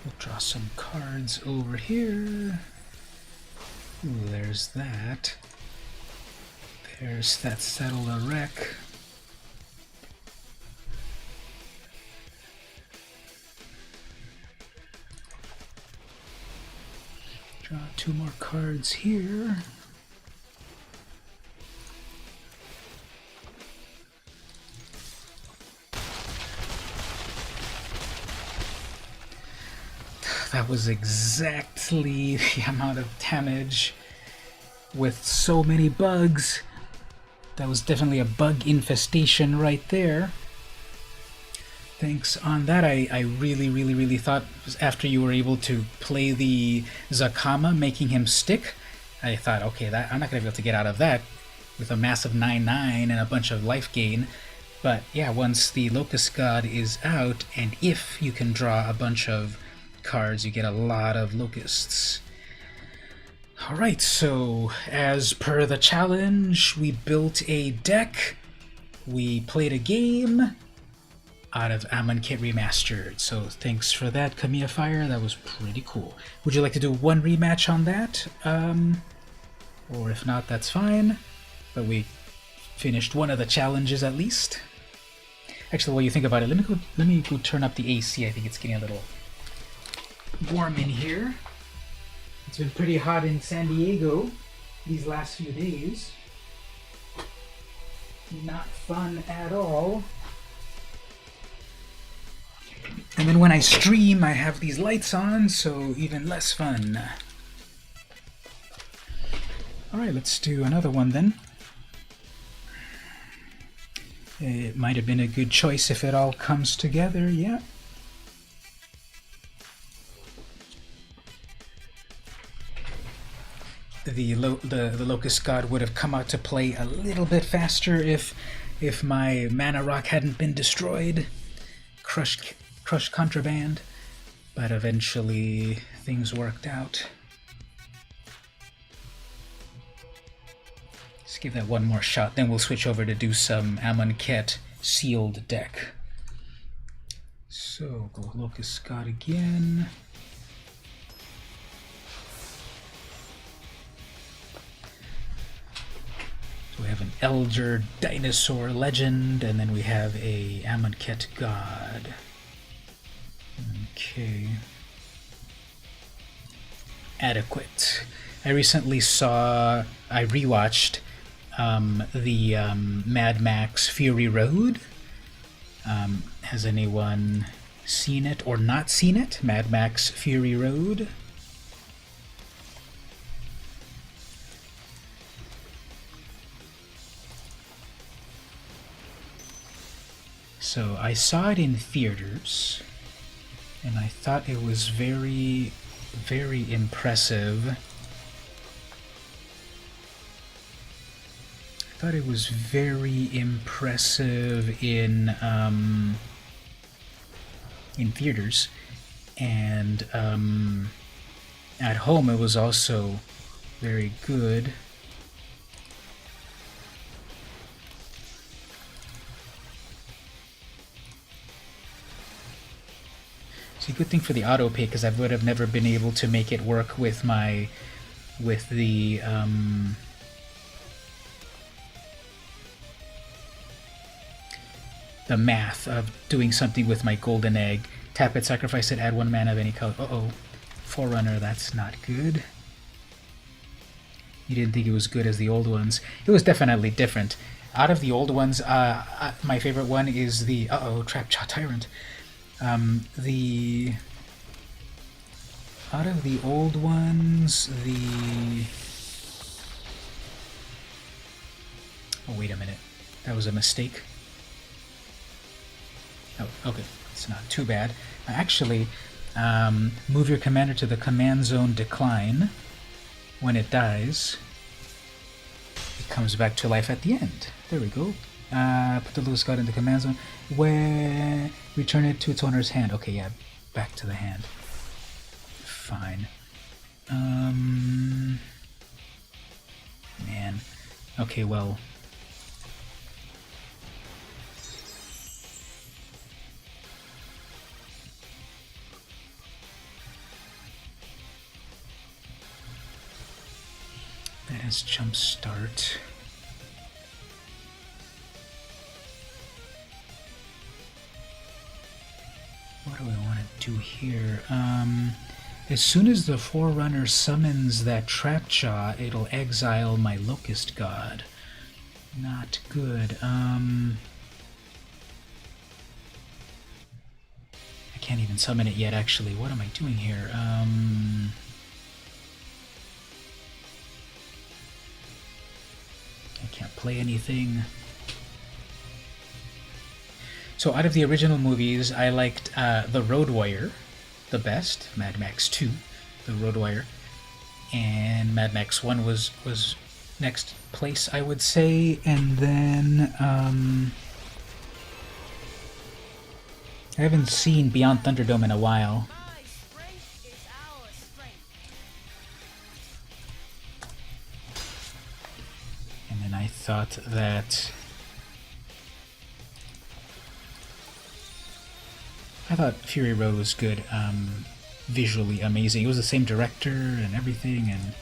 We'll draw some cards over here. Ooh, there's that. There's that Settle a Wreck. Draw 2 more cards here. That was exactly the amount of damage with so many bugs. That was definitely a bug infestation right there. Thanks on that. I really thought after you were able to play the Zakama, making him stick, I thought, okay, I'm not going to be able to get out of that with a massive 9-9 and a bunch of life gain. But yeah, once the Locust God is out, and if you can draw a bunch of cards, you get a lot of locusts. Alright, so as per the challenge, we built a deck, we played a game out of Amonkhet Remastered. So thanks for that, Kamiya Fire. That was pretty cool. Would you like to do one rematch on that? Or if not, that's fine. But we finished one of the challenges at least. Actually, while you think about it, let me go turn up the AC. I think it's getting a little warm in here. It's been pretty hot in San Diego these last few days. Not fun at all. And then when I stream, I have these lights on, so even less fun. Alright, let's do another one then. It might have been a good choice if it all comes together, yeah. The Locust God would have come out to play a little bit faster if my mana rock hadn't been destroyed. Crushed Contraband, but eventually things worked out. Let's give that one more shot, then we'll switch over to do some Amonkhet sealed deck. So, go Locust God again. So we have an Elder Dinosaur Legend, and then we have a Amonkhet God. Okay. Adequate. I recently rewatched the Mad Max Fury Road. Has anyone seen it or not seen it? Mad Max Fury Road. So I saw it in theaters, and I thought it was very, very impressive. I thought it was very impressive in theaters, and at home it was also very good. It's a good thing for the auto pay, because I would have never been able to make it work with my the math of doing something with my golden egg. Tap it, sacrifice it, add 1 mana of any color. Uh-oh. Forerunner, that's not good. You didn't think it was good as the old ones. It was definitely different. Out of the old ones, my favorite one is the... Uh-oh, Trapjaw Tyrant. Out of the old ones, oh, wait a minute. That was a mistake. Oh, okay. It's not too bad. Actually, move your commander to the command zone decline. When it dies, it comes back to life at the end. There we go. Put the Lewis God in the command zone. Where return it to its owner's hand. Okay, yeah, back to the hand. Fine. Man. Okay, well. That has jump start. What do I want to do here? As soon as the Forerunner summons that Trapjaw, it'll exile my Locust God. Not good. I can't even summon it yet, actually. What am I doing here? I can't play anything. So out of the original movies, I liked The Road Warrior the best, Mad Max 2, The Road Warrior, and Mad Max 1 was next place, I would say, and then I haven't seen Beyond Thunderdome in a while. And then I thought that Fury Road was good, visually amazing. It was the same director and everything, and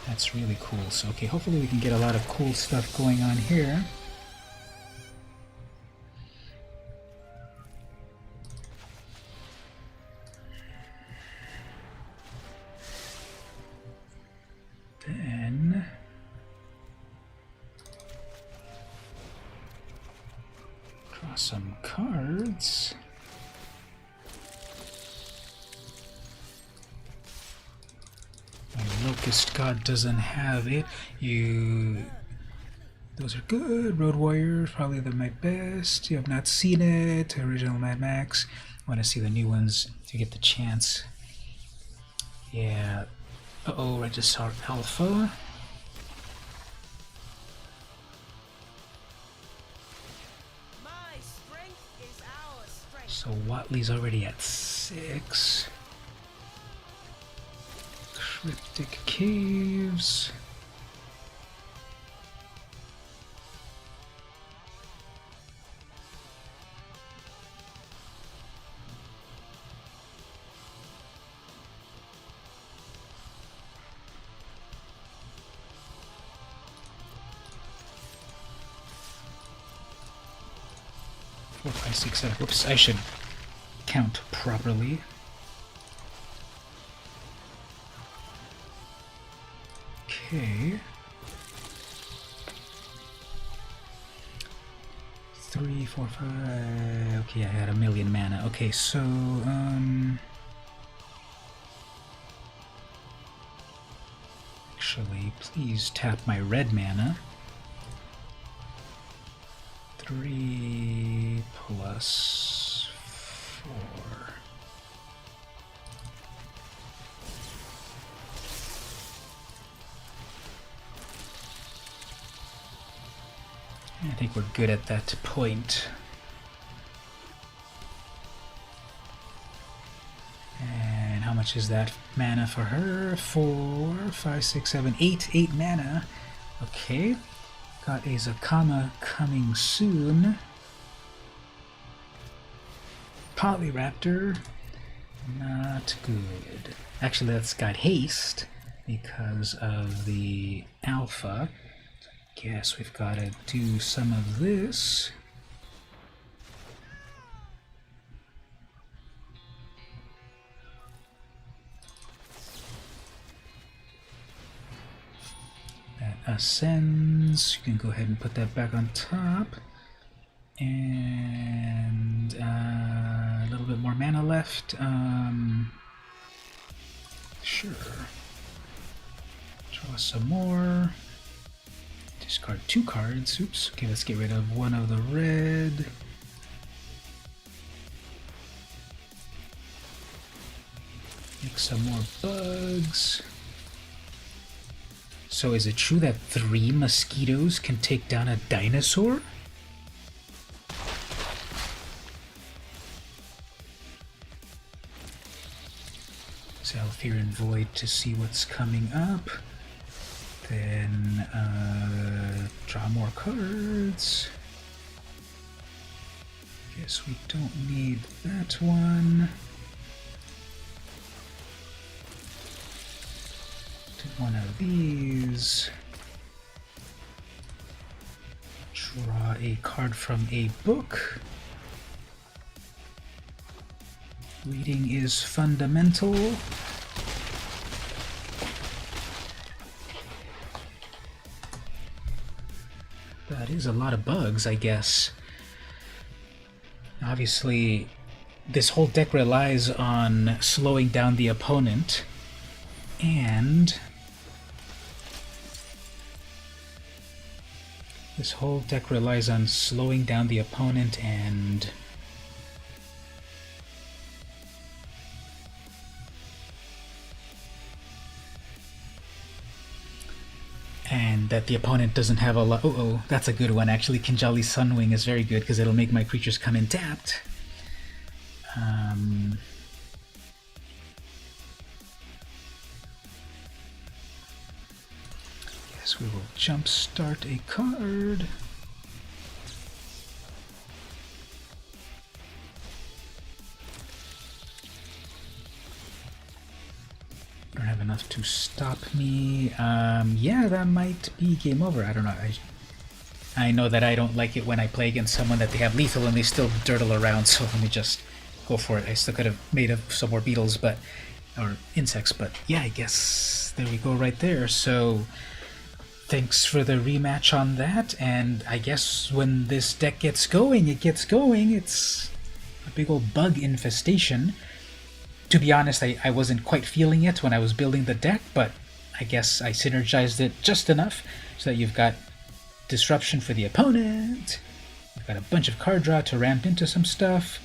that's really cool. So, okay, hopefully we can get a lot of cool stuff going on here. Then draw some cards. My Locust God doesn't have it. Those are good. Road Warrior, probably my best. You have not seen it. Original Mad Max. I want to see the new ones to get the chance. Yeah. Uh-oh, Regisar Alpha. So Watley's already at 6. Cryptic Caves. Four, five, six, seven. Whoops, I should count properly. Okay. 3, 4, 5. Okay, I had a million mana. Okay, so actually, please tap my red mana. 3 plus 4. I think we're good at that point. And how much is that mana for her? 4, 5, 6, 7, 8. 8 mana. Okay. Got a Zakama coming soon. Polyraptor. Not good. Actually, that's got haste because of the alpha. Guess we've got to do some of this. That ascends. You can go ahead and put that back on top. And a little bit more mana left. Sure. Draw some more. Discard 2 cards. Oops. Okay, let's get rid of one of the red. Make some more bugs. So is it true that 3 mosquitoes can take down a dinosaur? Zalfiran Void to see what's coming up. Then draw more cards. Guess we don't need that one. Do one of these. Draw a card from a book. Reading is fundamental. That is a lot of bugs, I guess. Obviously, this whole deck relies on slowing down the opponent, and this whole deck relies on slowing down the opponent and that the opponent doesn't have a lot. Oh, that's a good one. Actually, Kinjali Sunwing is very good because it'll make my creatures come in tapped. Guess we will jumpstart a card. Don't have enough to stop me. Yeah, that might be game over. I don't know. I know that I don't like it when I play against someone that they have lethal and they still dirtle around, so let me just go for it. I still could have made some more beetles, or insects, but yeah, I guess there we go right there. So thanks for the rematch on that, and I guess when this deck gets going, it gets going. It's a big old bug infestation. To be honest, I wasn't quite feeling it when I was building the deck, but I guess I synergized it just enough so that you've got disruption for the opponent, you've got a bunch of card draw to ramp into some stuff,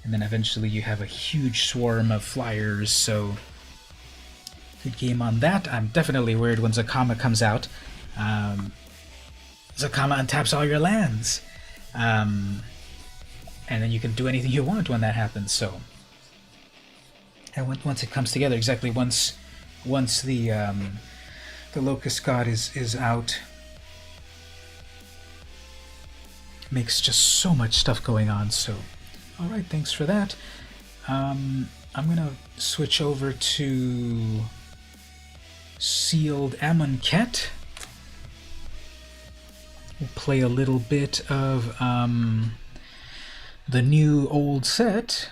and then eventually you have a huge swarm of flyers, so good game on that. I'm definitely worried when Zakama comes out. Zakama untaps all your lands, and then you can do anything you want when that happens, so... And once it comes together, exactly once the Locust God is out, makes just so much stuff going on. So, all right, thanks for that. I'm gonna switch over to Sealed Amonkhet. We'll play a little bit of the new old set.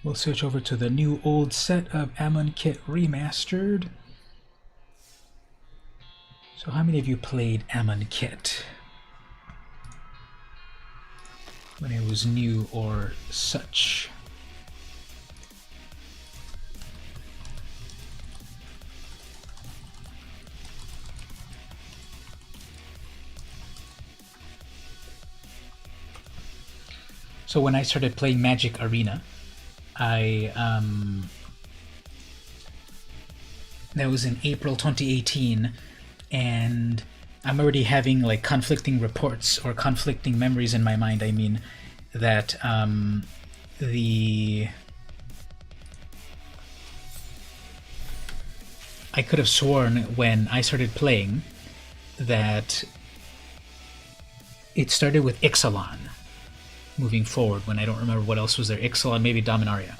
We'll switch over to the new old set of Amonkhet Remastered. So how many of you played Amonkhet when it was new or such? So when I started playing Magic Arena, that was in April 2018, and I'm already having like conflicting reports or conflicting memories in my mind. I mean, that I could have sworn when I started playing that it started with Ixalan moving forward, when I don't remember what else was there. Ixalan, maybe Dominaria.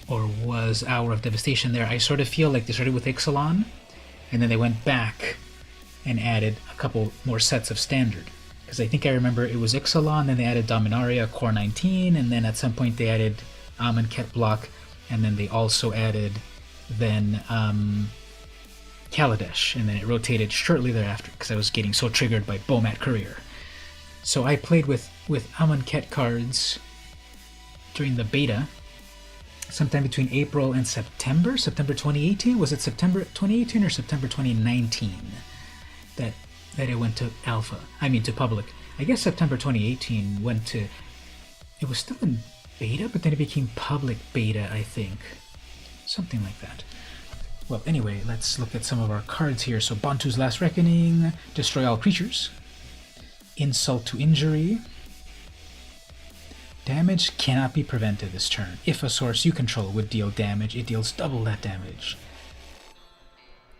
Or was Hour of Devastation there? I sort of feel like they started with Ixalan, and then they went back and added a couple more sets of Standard. Because I think I remember it was Ixalan, then they added Dominaria, Core 19, and then at some point they added Amonkhet block, and then they also added then Kaladesh, and then it rotated shortly thereafter because I was getting so triggered by Bomat Courier. So I played with Amonkhet cards during the beta, sometime between April and September 2018. Was it September 2018 or September 2019 that it went to alpha? I mean to public. I guess September 2018 went to... It was still in beta, but then it became public beta, I think. Something like that. Well, anyway, let's look at some of our cards here. So Bantu's Last Reckoning, destroy all creatures. Insult to injury. Damage cannot be prevented this turn. If a source you control would deal damage, it deals double that damage.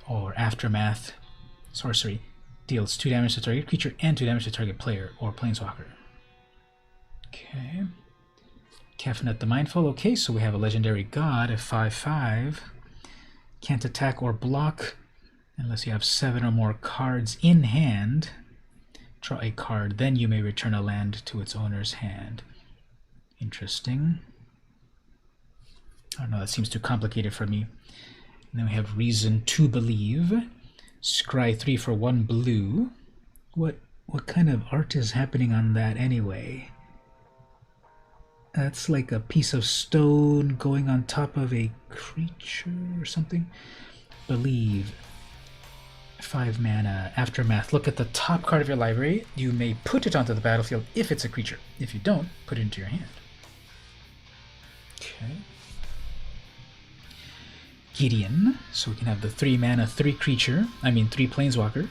Or Aftermath, sorcery, deals 2 damage to target creature and 2 damage to target player or planeswalker. Okay. Kefnet the Mindful. Okay, so we have a legendary god at 5/5. Can't attack or block unless you have 7 or more cards in hand. Draw a card, then you may return a land to its owner's hand. Interesting. I don't know, that seems too complicated for me. And then we have Reason to Believe. Scry 3 for 1 blue. What kind of art is happening on that anyway? That's like a piece of stone going on top of a creature or something. Believe. 5 mana. Aftermath. Look at the top card of your library. You may put it onto the battlefield if it's a creature. If you don't, put it into your hand. Okay. Gideon. So we can have the 3 mana, 3 creature. 3 planeswalker.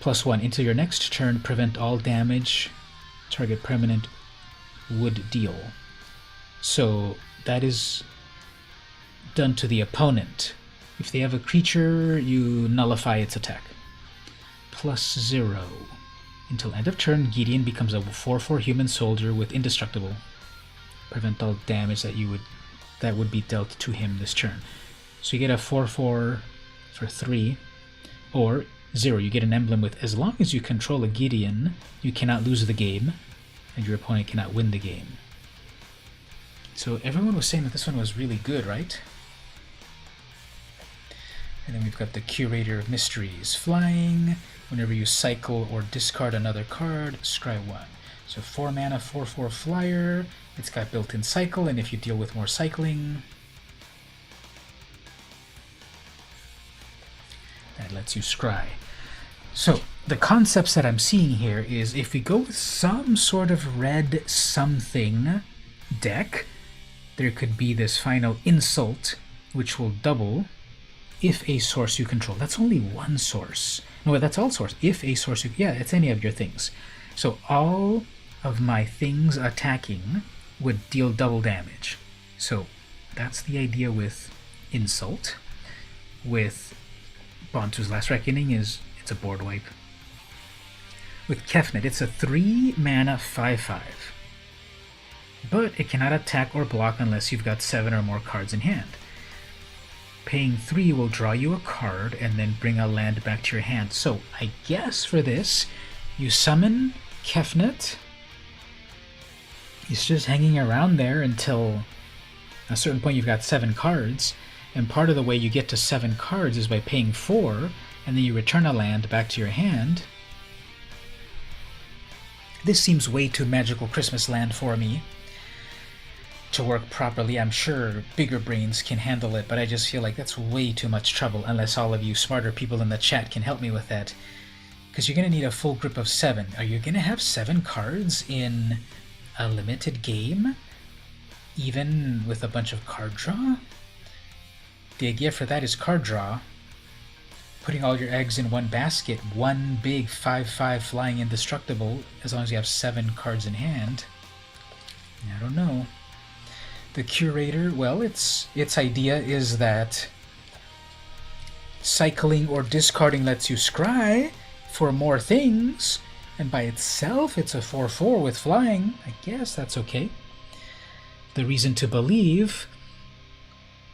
+1. Until your next turn, prevent all damage target permanent would deal. So that is done to the opponent. If they have a creature, you nullify its attack. +0. Until end of turn, Gideon becomes a 4/4 human soldier with indestructible. Prevent all damage that would be dealt to him this turn. So you get a 4/4 for 3, or 0. You get an emblem with, as long as you control a Gideon, you cannot lose the game, and your opponent cannot win the game. So everyone was saying that this one was really good, right? And then we've got the Curator of Mysteries. Flying. Whenever you cycle or discard another card, scry 1. So 4 mana, 4/4 flyer. It's got built-in cycle, and if you deal with more cycling, that lets you scry. So the concepts that I'm seeing here is, if we go with some sort of red something deck, there could be this final insult, which will double if a source you control. That's only one source. No, that's all source. If a source you... Yeah, it's any of your things. So all of my things attacking would deal double damage. So that's the idea with insult. With Bantu's Last Reckoning is it's a board wipe. With Kefnet, it's a 3 mana 5/5. But it cannot attack or block unless you've got 7 or more cards in hand. Paying 3 will draw you a card and then bring a land back to your hand. So I guess for this, you summon Kefnet. He's just hanging around there until At a certain point, you've got 7 cards, and part of the way you get to 7 cards is by paying 4, and then you return a land back to your hand. This seems way too magical Christmas land for me to work properly. I'm sure bigger brains can handle it, but I just feel like that's way too much trouble, unless all of you smarter people in the chat can help me with that. Because you're going to need a full grip of 7. Are you going to have 7 cards in a limited game? Even with a bunch of card draw? The idea for that is card draw. Putting all your eggs in one basket, one big 5/5 flying indestructible, as long as you have 7 cards in hand. I don't know. The Curator, well, its idea is that cycling or discarding lets you scry for more things, and by itself it's a 4/4 with flying. I guess that's okay. The Reason to Believe,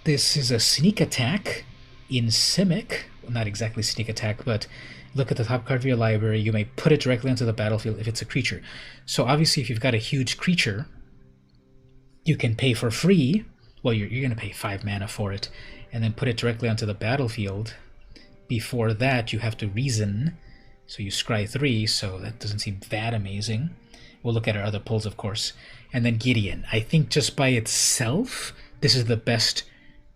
this is a sneak attack in Simic. Well, not exactly sneak attack, but look at the top card of your library. You may put it directly onto the battlefield if it's a creature. So obviously if you've got a huge creature, you can pay for free. Well, you're going to pay 5 mana for it, and then put it directly onto the battlefield. Before that, you have to Reason, so you scry 3, so that doesn't seem that amazing. We'll look at our other pulls, of course. And then Gideon. I think just by itself, this is the best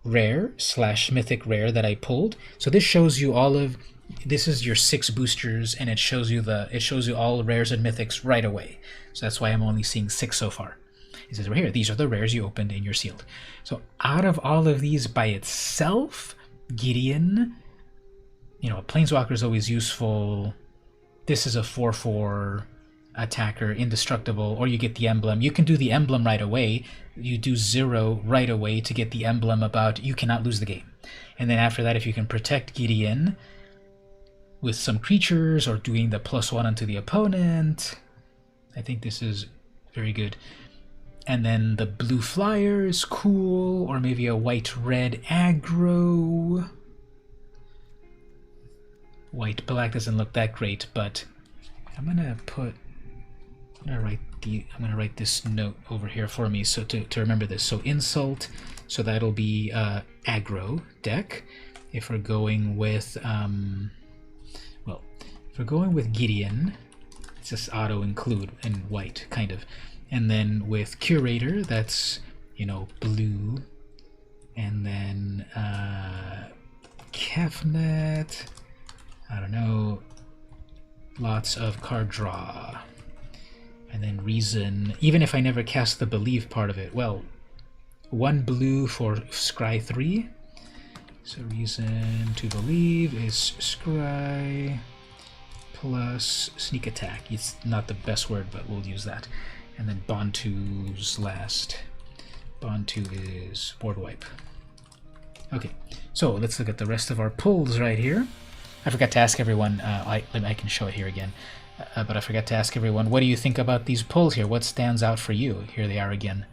rare / mythic rare that I pulled. So this shows you all of, this is your 6 boosters, and it shows you all rares and mythics right away. So that's why I'm only seeing 6 so far. It says right here, these are the rares you opened in your sealed. So out of all of these by itself, Gideon, you know, a Planeswalker is always useful. This is a 4/4 attacker, indestructible, or you get the emblem. You can do the emblem right away. You do 0 right away to get the emblem about you cannot lose the game. And then after that, if you can protect Gideon with some creatures or doing the +1 onto the opponent, I think this is very good. And then the blue flyer is cool, or maybe a white-red aggro. White-black doesn't look that great, but I'm gonna write this note over here for me so to remember this. So insult, so that'll be aggro deck. If we're going with if we're going with Gideon, it's just auto include in white kind of. And then with Curator, that's, you know, blue. And then Kefnet, I don't know, lots of card draw. And then Reason, even if I never cast the Believe part of it, well, 1 blue for scry 3. So Reason to Believe is scry plus sneak attack. It's not the best word, but we'll use that. And then Bontu's last. Bontu is board wipe. Okay, so let's look at the rest of our pulls right here. I forgot to ask everyone, I can show it here again, but I forgot to ask everyone, what do you think about these pulls here? What stands out for you? Here they are again,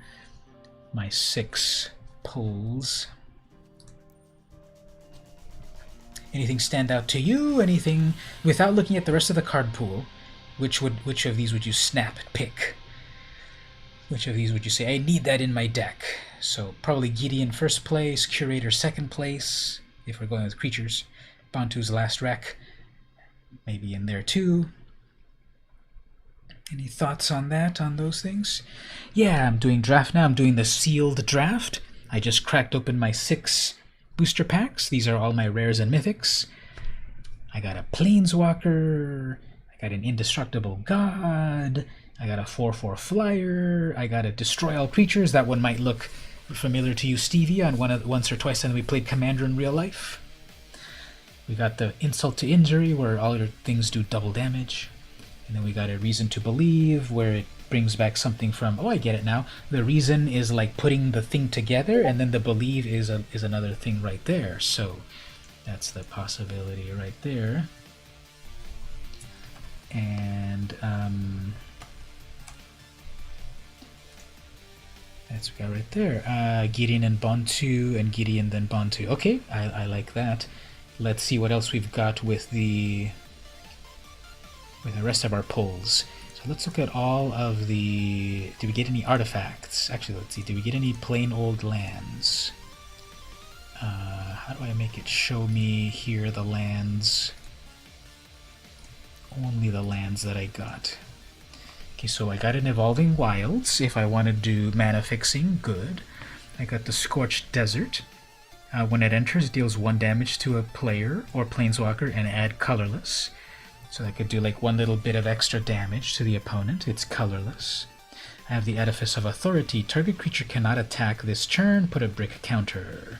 my 6 pulls. Anything stand out to you? Anything, without looking at the rest of the card pool, which of these would you snap and pick? Which of these would you say, I need that in my deck? So probably Gideon first place, Curator second place, if we're going with creatures. Bontu's last wreck, maybe in there too. Any thoughts on that, on those things? Yeah, I'm doing draft now. I'm doing the sealed draft. I just cracked open my 6 booster packs. These are all my rares and mythics. I got a Planeswalker. I got an Indestructible God. I got a 4/4 flyer. I got a Destroy All Creatures. That one might look familiar to you, Stevie, on once or twice and we played Commander in real life. We got the Insult to Injury, where all your things do double damage. And then we got a Reason to Believe, where it brings back something from, oh, I get it now. The Reason is like putting the thing together, and then the Believe is another thing right there. So that's the possibility right there. And that's what we got right there. Gideon and Bontu, and Gideon then Bontu. Okay, I like that. Let's see what else we've got with the rest of our pulls. So let's look at all of the... Did we get any artifacts? Actually, let's see. Did we get any plain old lands? How do I make it show me here the lands? Only the lands that I got. Okay, so I got an Evolving Wilds. If I want to do mana fixing, good. I got the Scorched Desert. When it enters, deals 1 damage to a player or planeswalker and add colorless. So I could do like 1 little bit of extra damage to the opponent. It's colorless. I have the Edifice of Authority. Target creature cannot attack this turn. Put a brick counter.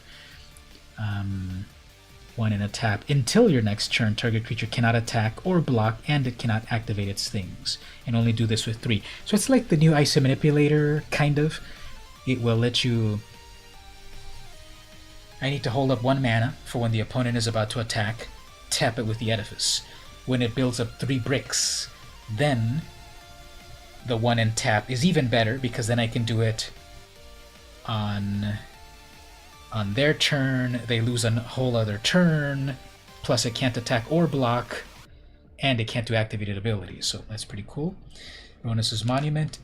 1 in a tap. Until your next turn, target creature cannot attack or block, and it cannot activate its things. And only do this with 3. So it's like the new Ice Manipulator, kind of. It will let you... I need to hold up 1 mana for when the opponent is about to attack. Tap it with the Edifice. When it builds up 3 bricks, then the 1 in tap is even better, because then I can do it on their turn. They lose a whole other turn, plus it can't attack or block, and it can't do activated abilities, so that's pretty cool. Ronus's Monument.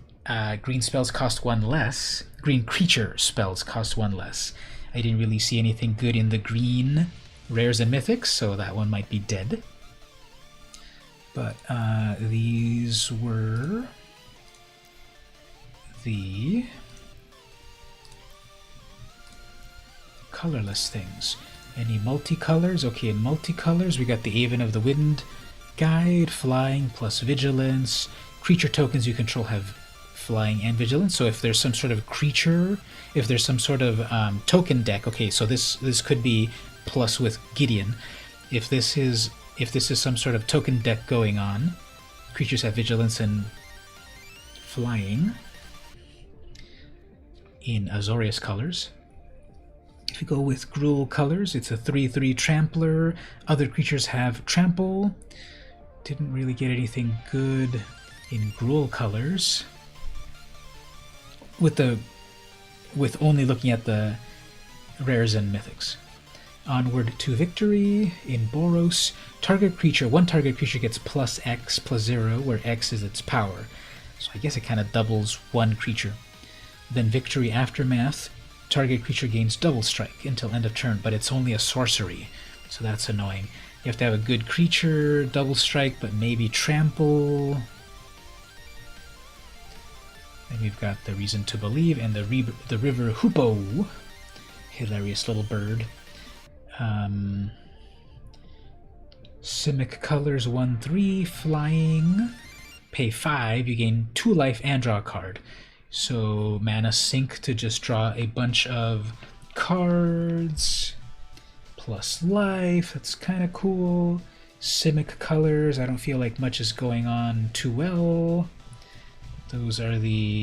Green spells cost 1 less. Green creature spells cost 1 less. I didn't really see anything good in the green rares and mythics, so that one might be dead. But these were the colorless things. Any multicolors? Okay, in multicolors we got the Aven of the Wind Guide, flying plus vigilance. Creature tokens you control have flying and vigilance. So if there's some sort of creature, if there's some sort of token deck, okay, so this could be plus with Gideon. If this is some sort of token deck going on, creatures have vigilance and flying in Azorius colors. If you go with Gruul colors, it's a 3/3 trampler. Other creatures have trample. Didn't really get anything good in Gruul colors. With only looking at the rares and mythics. Onward to Victory. In Boros, one target creature gets plus X plus 0, where X is its power. So I guess it kind of doubles 1 creature. Then Victory Aftermath. Target creature gains double strike until end of turn, but it's only a sorcery, so that's annoying. You have to have a good creature, double strike, but maybe trample. Then we've got the Reason to Believe and the River Hoopoe. Hilarious little bird. Simic colors 1/3, flying. Pay 5, you gain 2 life and draw a card. So mana sink to just draw a bunch of cards. Plus life, that's kind of cool. Simic colors, I don't feel like much is going on too well. Those are those.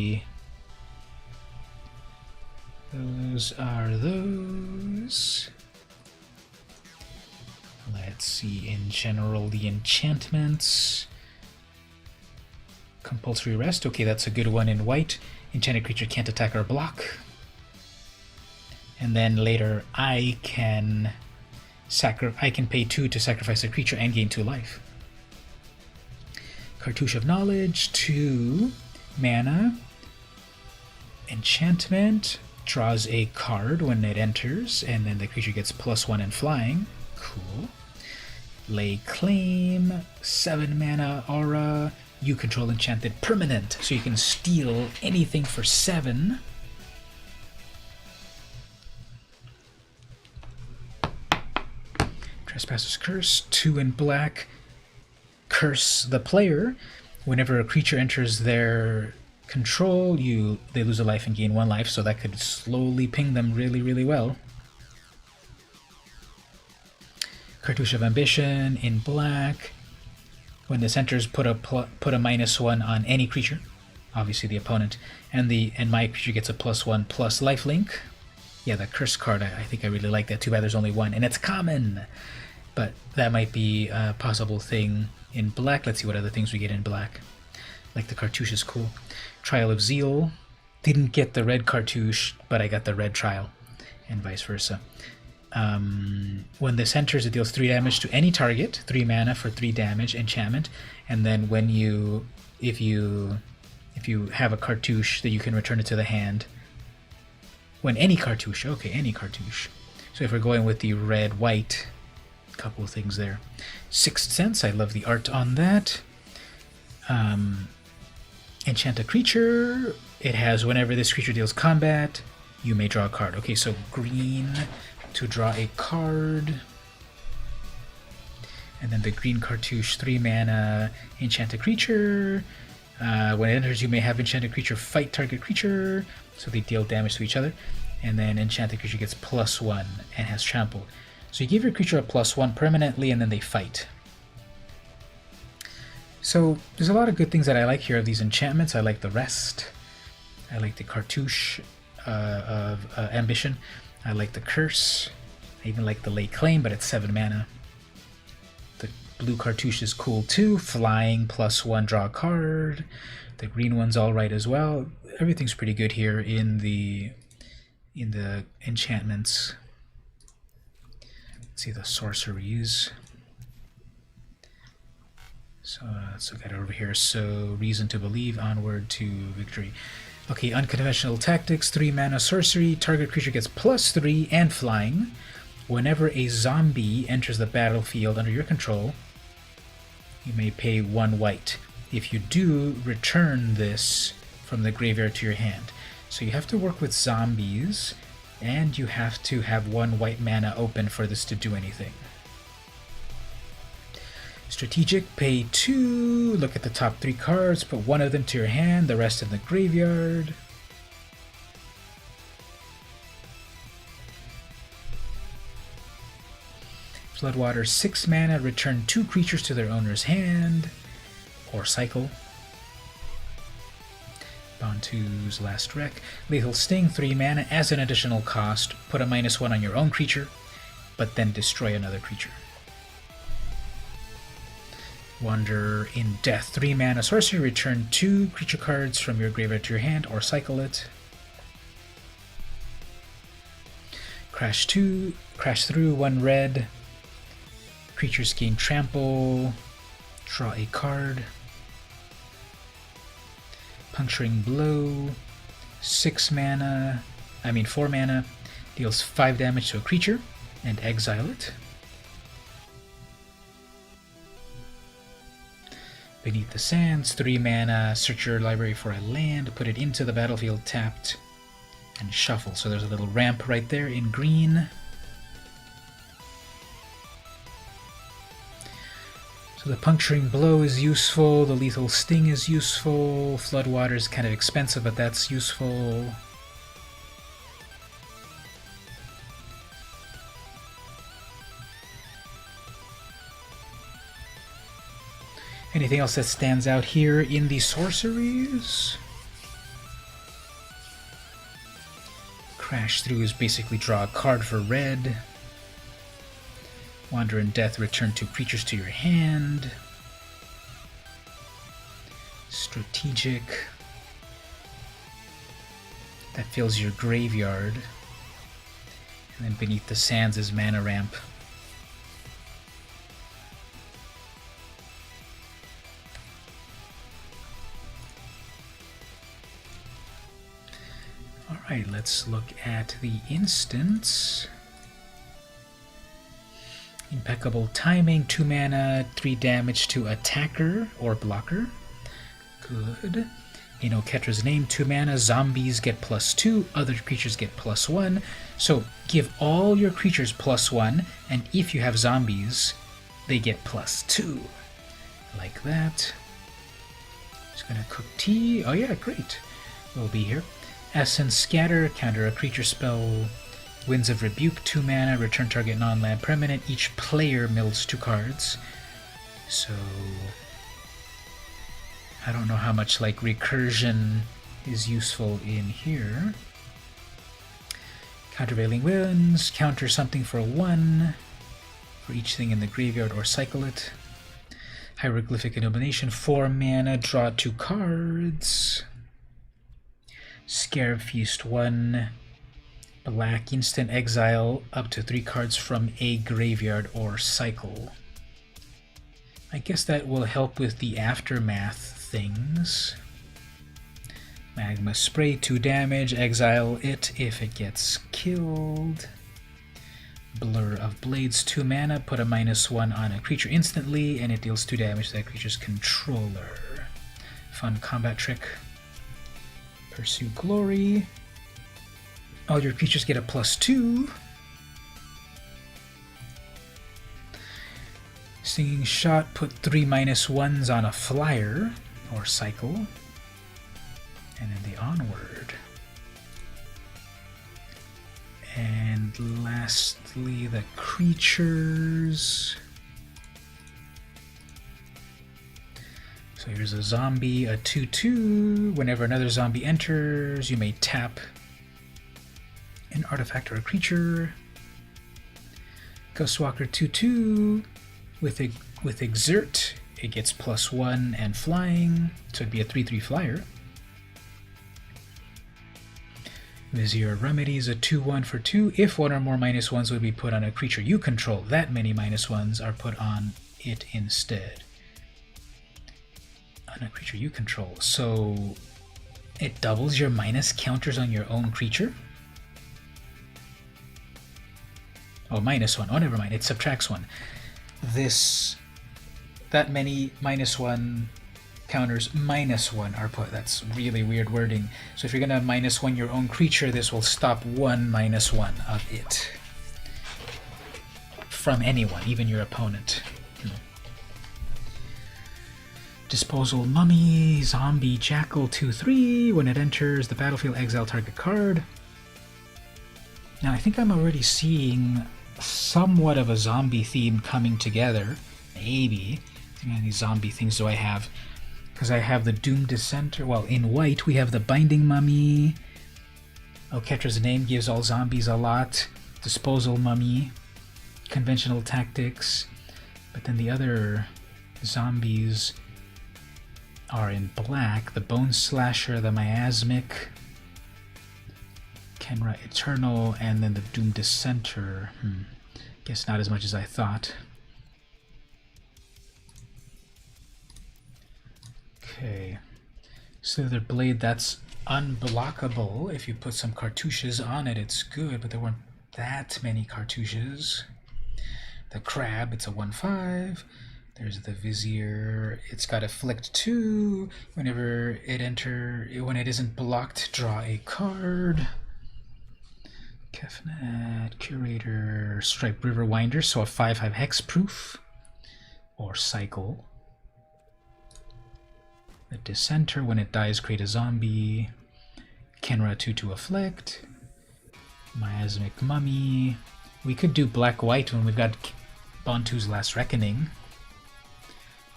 Let's see, in general, the enchantments. Compulsory Rest, okay, that's a good one in white. Enchanted creature can't attack or block. And then later, I can pay 2 to sacrifice a creature and gain 2 life. Cartouche of Knowledge, 2 mana. Enchantment, draws a card when it enters, and then the creature gets +1 in flying. Cool. Lay Claim, 7 mana, Aura. You control enchanted permanent, so you can steal anything for 7. Trespasser's Curse, 2 in black. Curse the player. Whenever a creature enters their control, they lose a life and gain 1 life, so that could slowly ping them really, really well. Cartouche of Ambition in black. When this enters, put a -1 on any creature, obviously the opponent, and my creature gets a +1 plus lifelink. Yeah, the curse card, I think I really like that. Too bad there's only 1, and it's common, but that might be a possible thing in black. Let's see what other things we get in black. Like the cartouche is cool. Trial of Zeal. Didn't get the red cartouche, but I got the red trial, and vice versa. When this enters, it deals 3 damage to any target, 3 mana for 3 damage, enchantment, and then when if you have a cartouche, that you can return it to the hand. When any cartouche, okay, any cartouche. So if we're going with the red-white, a couple of things there. Sixth Sense, I love the art on that. Enchant a creature. It has whenever this creature deals combat, you may draw a card. Okay, so green to draw a card. And then the green cartouche, 3 mana, enchant a creature. When it enters, you may have enchanted creature fight target creature, so they deal damage to each other. And then enchanted creature gets +1 and has trample. So you give your creature a +1 permanently, and then they fight. So there's a lot of good things that I like here of these enchantments. I like the rest. I like the cartouche of ambition. I like the curse. I even like the late claim, but it's 7 mana. The blue cartouche is cool too. Flying +1, draw a card. The green one's alright as well. Everything's pretty good here in the enchantments. Let's see the sorceries. So let's look at it over here. So reason to believe, onward to victory. Okay, unconventional tactics, 3 mana sorcery. Target creature gets +3 and flying. Whenever a zombie enters the battlefield under your control, you may pay 1 white. If you do, return this from the graveyard to your hand. So you have to work with zombies, and you have to have 1 white mana open for this to do anything. Strategic, pay 2, look at the top 3 cards, put 1 of them to your hand, the rest in the graveyard. Floodwater, 6 mana, return 2 creatures to their owner's hand, or cycle. Bantu's Last Wreck. Lethal Sting, 3 mana, as an additional cost, put a -1 on your own creature, but then destroy another creature. Wander in Death, 3 mana sorcery, return 2 creature cards from your graveyard to your hand, or cycle it. Crash through, 1 red. Creatures gain trample, draw a card. Puncturing Blow, 4 mana, deals 5 damage to a creature, and exile it. Beneath the Sands, 3 mana, search your library for a land, put it into the battlefield tapped, and shuffle. So there's a little ramp right there in green. So the Puncturing Blow is useful, the Lethal Sting is useful, Floodwater is kind of expensive, but that's useful. Anything else that stands out here in the sorceries? Crash Through is basically draw a card for red. Wander in Death, return 2 creatures to your hand. Strategic. That fills your graveyard. And then Beneath the Sands is mana ramp. Alright, let's look at the instance. Impeccable Timing, 2 mana, 3 damage to attacker or blocker. Good. Amonkhet's Name, 2 mana, zombies get +2, other creatures get +1. So give all your creatures +1, and if you have zombies, they get +2. Like that. Just gonna cook tea. Oh yeah, great. We'll be here. Essence Scatter, counter a creature spell. Winds of Rebuke, 2 mana, return target non-land permanent. Each player mills 2 cards. So I don't know how much like recursion is useful in here. Countervailing Winds, counter something for 1 for each thing in the graveyard or cycle it. Hieroglyphic Illumination, 4 mana, draw 2 cards. Scarab Feast, 1 black, instant exile up to 3 cards from a graveyard or cycle. I guess that will help with the aftermath things. Magma Spray, 2 damage, exile it if it gets killed. Blur of Blades, 2 mana, put a -1 on a creature instantly, and it deals 2 damage to that creature's controller. Fun combat trick. Pursue Glory. All your creatures get a +2. Singing Shot, put 3 -1s on a flyer, or cycle. And then the Onward. And lastly, the creatures. So here's a zombie, a 2/2. Whenever another zombie enters, you may tap an artifact or a creature. Ghostwalker 2/2. With Exert, it gets +1 and flying, so it'd be a 3/3 flyer. Vizier Remedies, a 2/1 for 2. If one or more -1s would be put on a creature you control, that many -1s are put on it instead. On a creature you control. So it doubles your minus counters on your own creature? Oh, -1. Oh, never mind. It subtracts 1. That many -1 counters -1 are put. That's really weird wording. So if you're going to -1 your own creature, this will stop 1 -1 of it. From anyone, even your opponent. Disposal Mummy, Zombie Jackal 2/3. When it enters the battlefield, exile target card. Now I think I'm already seeing somewhat of a zombie theme coming together. Maybe. How many zombie things do I have? Because I have the Doom Dissenter. Well, in white we have the Binding Mummy. Oketra's Name gives all zombies a lot. Disposal Mummy. Conventional Tactics. But then the other zombies are in black. The Bone Slasher, the Miasmic, Kenra Eternal, and then the Doom Dissenter. Guess not as much as I thought. Okay. Slither Blade, that's unblockable. If you put some cartouches on it, it's good, but there weren't that many cartouches. The Crab, it's a 1/5. There's the Vizier. It's got Afflict 2. Whenever when it isn't blocked, draw a card. Kefnet, Curator, Striped River Winder, so a 5/5 hexproof. Or Cycle. The Dissenter, when it dies, create a zombie. Kenra 2/2 Afflict. Miasmic Mummy. We could do black-white when we've got Bantu's Last Reckoning.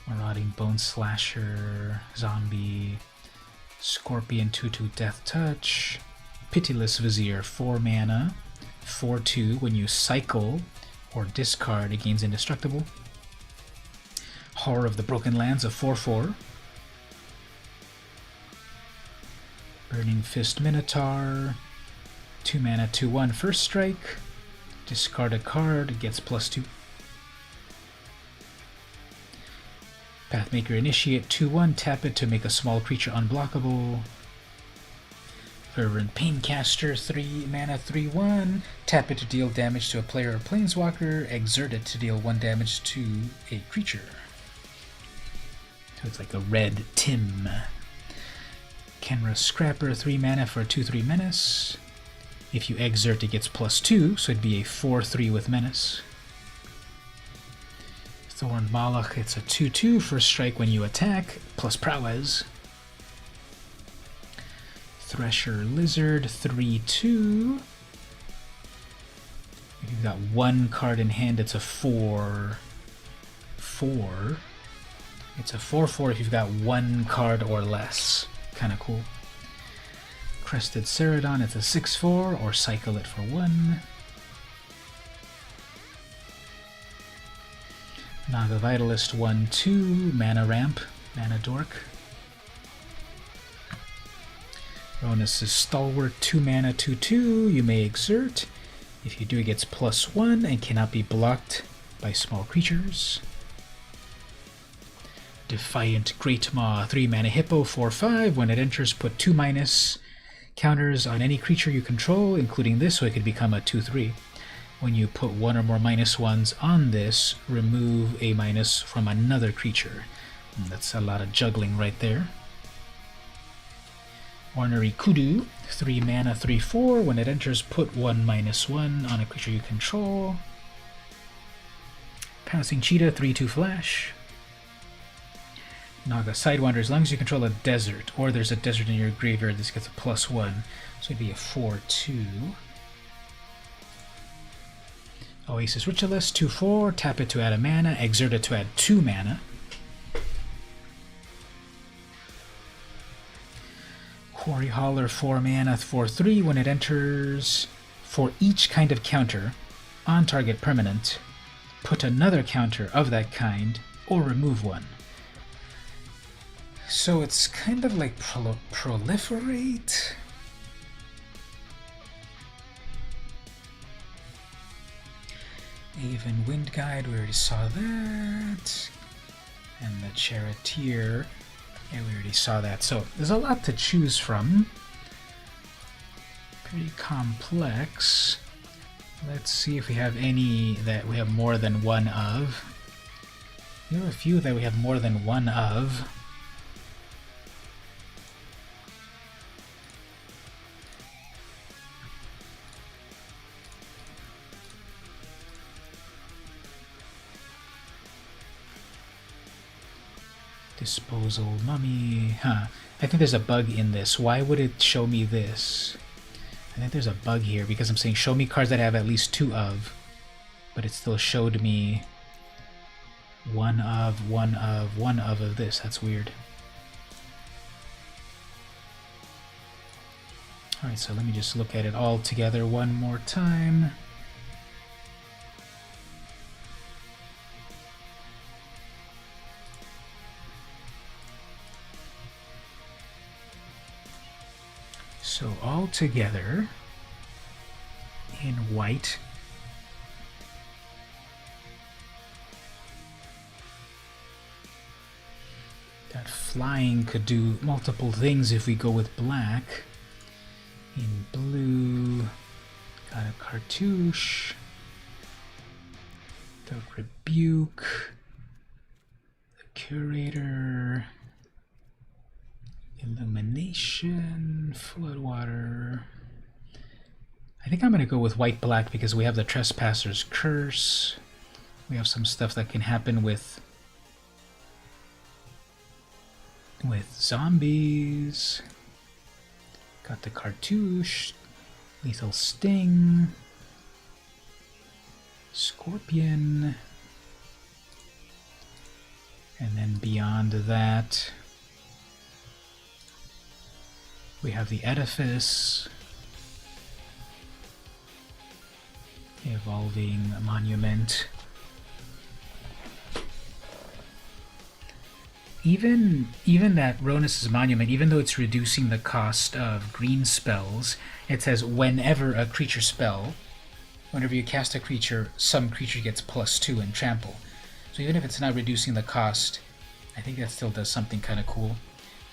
Marauding Bone Slasher, Zombie, Scorpion 2/2 Death Touch, Pitiless Vizier 4 mana, 4/2. When you cycle or discard, it gains indestructible. Horror of the Broken Lands, a 4/4. Burning Fist Minotaur, 2 mana, 2/1 first strike. Discard a card, it gets +2. Pathmaker Initiate 2/1, tap it to make a small creature unblockable. Fervent Paincaster 3 mana 3/1, tap it to deal damage to a player or planeswalker, exert it to deal 1 damage to a creature. So it's like a red Tim. Kenra Scrapper 3 mana for a 2/3 menace. If you exert, it gets +2, so it'd be a 4/3 with menace. Thorn Malach, it's a 2/2 first strike when you attack, plus prowess. Thresher Lizard 3/2. If you've got 1 card in hand, it's a 4/4. It's a 4/4 if you've got 1 card or less. Kinda cool. Crested Ceradon, it's a 6/4, or cycle it for 1. Naga Vitalist 1/2, Mana Ramp, Mana Dork. Ronus' Stalwart 2 mana 2/2, you may exert. If you do, it gets +1 and cannot be blocked by small creatures. Defiant Great Maw, 3 mana Hippo, 4/5. When it enters, put 2- counters on any creature you control, including this, so it could become a 2/3. When you put one or more -1s on this, remove a minus from another creature. That's a lot of juggling right there. Ornery Kudu, 3 mana, 3/4. When it enters, put 1 -1 on a creature you control. Pouncing Cheetah, 3/2 flash. Naga Sidewinder, as long as you control a desert, or there's a desert in your graveyard, this gets a +1, so it'd be a 4/2. Oasis Ritualist, 2/4, tap it to add a mana, exert it to add 2 mana. Quarry Hauler, 4 mana, 4/3. When it enters, for each kind of counter on target permanent, put another counter of that kind, or remove one. So it's kind of like proliferate. Even Wind Guide, we already saw that. And the Charioteer, yeah, we already saw that. So there's a lot to choose from. Pretty complex. Let's see if we have any that we have more than one of. There are a few that we have more than one of. Disposal Mummy. I think there's a bug in this. Why would it show me this? I think there's a bug here because I'm saying show me cards that I have at least 2 of, but it still showed me one of this. That's weird. Alright, so let me just look at it all together one more time. So all together in white, that flying could do multiple things if we go with black. In blue, got a Cartouche, the Rebuke, the Curator, Illumination, Floodwater. I think I'm going to go with white-black because we have the Trespasser's Curse. We have some stuff that can happen with zombies. Got the Cartouche, Lethal Sting, Scorpion, and then beyond that we have the Edifice, Evolving Monument. Even that Ronus' Monument, even though it's reducing the cost of green spells, it says whenever a creature spell, whenever you cast a creature, some creature gets +2 in trample. So even if it's not reducing the cost, I think that still does something kind of cool.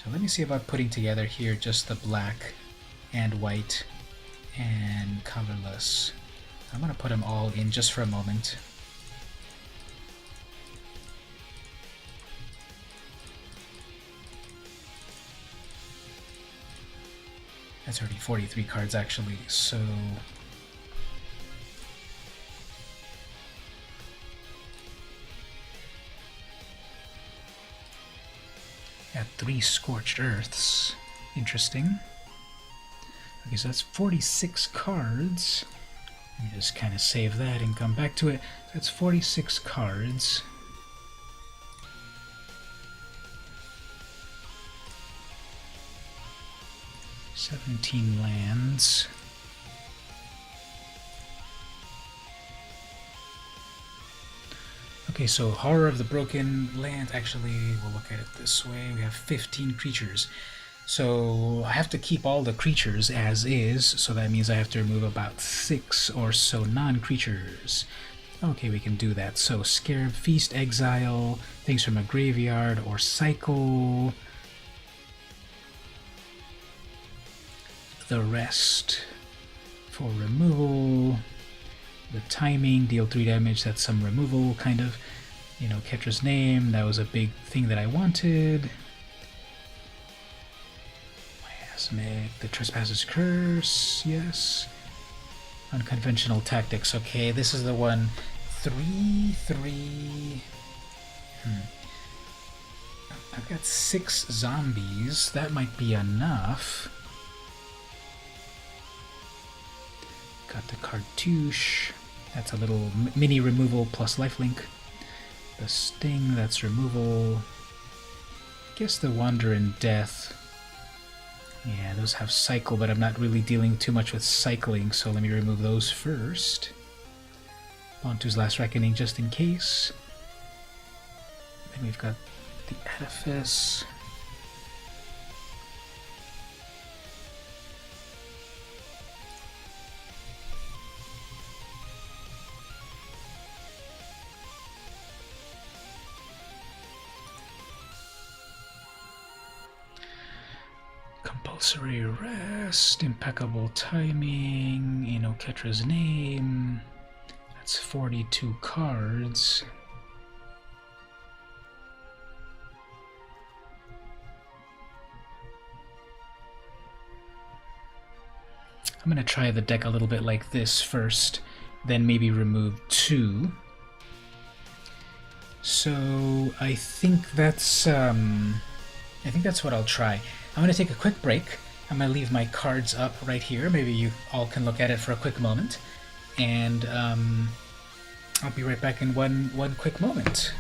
So let me see about putting together here just the black and white and colorless. I'm going to put them all in just for a moment. That's already 43 cards actually, so got 3 Scorched Earths. Interesting. Okay, so that's 46 cards. Let me just kind of save that and come back to it. That's 46 cards. $17 lands. Okay, so Horror of the Broken Lands, actually, we'll look at it this way. We have 15 creatures. So I have to keep all the creatures as is, so that means I have to remove about 6 or so non-creatures. Okay, we can do that. So Scarab, Feast, Exile, things from a graveyard, or Cycle. The rest for removal. The timing, deal 3 damage, that's some removal, kind of. You know, Ketra's Name, that was a big thing that I wanted. Miasmic, the Trespasser's Curse, yes. Unconventional Tactics, okay, this is the one. 3/3. I've got 6 zombies, that might be enough. Got the Cartouche, that's a little mini removal plus lifelink. The Sting, that's removal. I guess the Wander in Death. Yeah, those have cycle, but I'm not really dealing too much with cycling, so let me remove those first. Bontu's Last Reckoning just in case. Then we've got the Edifice. Compulsory Rest, Impeccable Timing, you know, Ketra's Name. That's 42 cards. I'm going to try the deck a little bit like this first, then maybe remove 2. So I think that's what I'll try. I'm going to take a quick break. I'm going to leave my cards up right here. Maybe you all can look at it for a quick moment. And I'll be right back in one quick moment.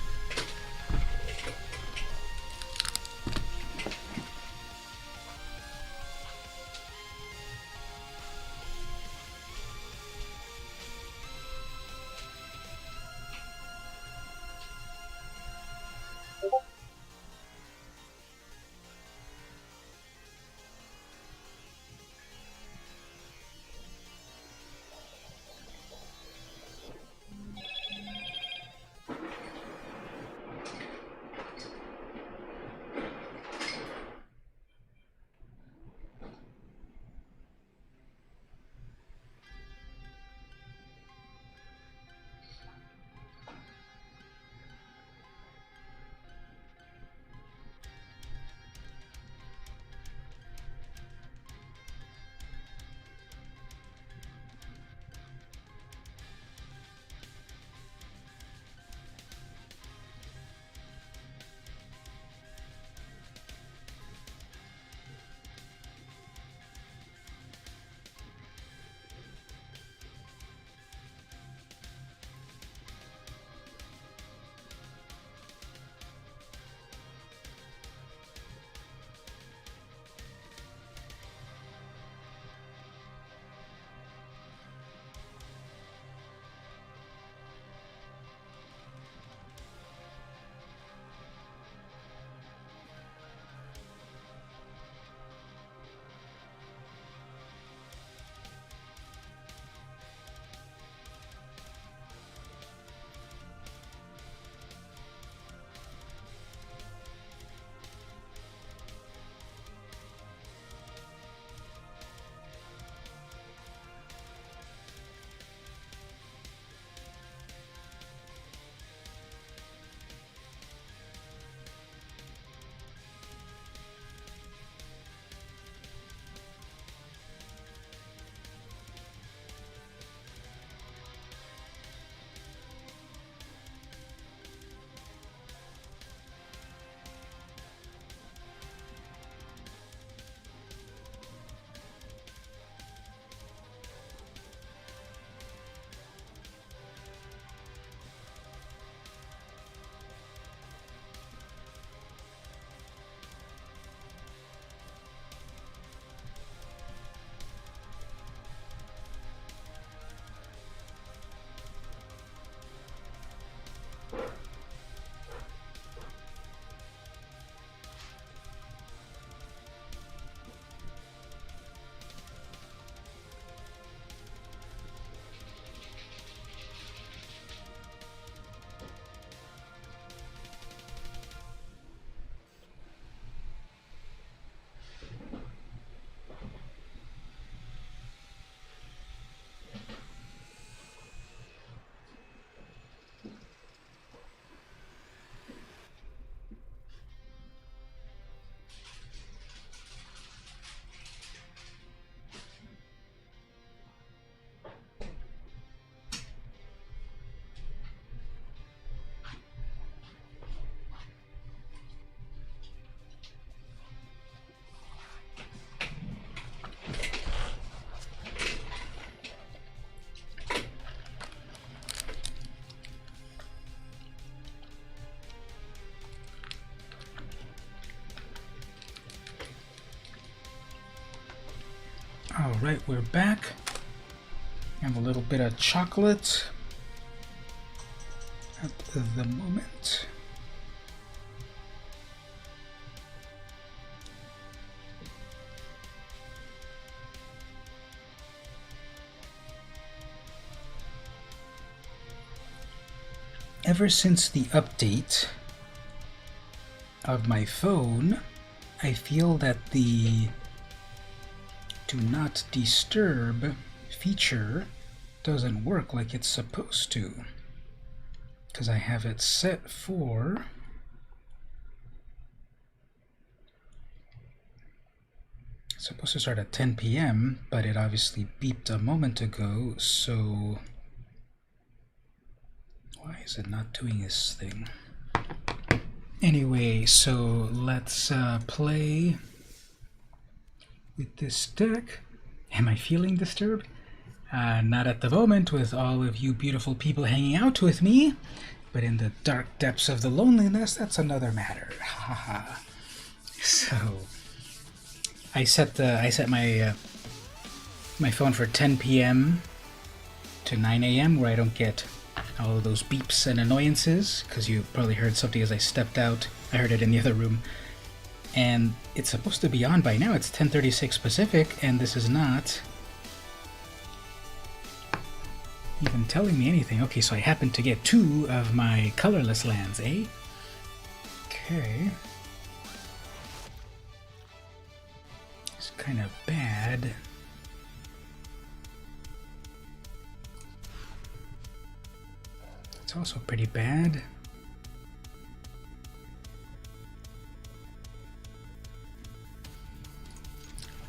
Alright, we're back. Have a little bit of chocolate at the moment. Ever since the update of my phone, I feel that the Do Not Disturb feature doesn't work like it's supposed to, because I have it set for it's supposed to start at 10 p.m., but it obviously beeped a moment ago, so why is it not doing this thing? Anyway, so let's play with this deck. Am I feeling disturbed? Not at the moment, with all of you beautiful people hanging out with me, but in the dark depths of the loneliness, that's another matter. Haha. So I set my my phone for 10 p.m. to 9 a.m. where I don't get all of those beeps and annoyances, because you probably heard something as I stepped out. I heard it in the other room. And it's supposed to be on by now. It's 10:36 Pacific, and this is not even telling me anything. Okay, so I happened to get 2 of my colorless lands, eh? Okay. It's kind of bad. It's also pretty bad.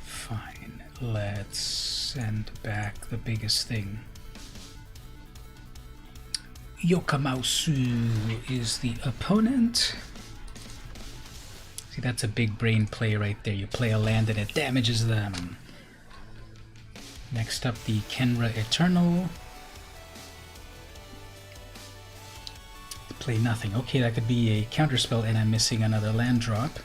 Fine, let's send back the biggest thing. Yokamausu is the opponent. See, that's a big brain play right there. You play a land and it damages them. Next up, the Kenra Eternal. Play nothing. Okay, that could be a counterspell, and I'm missing another land drop.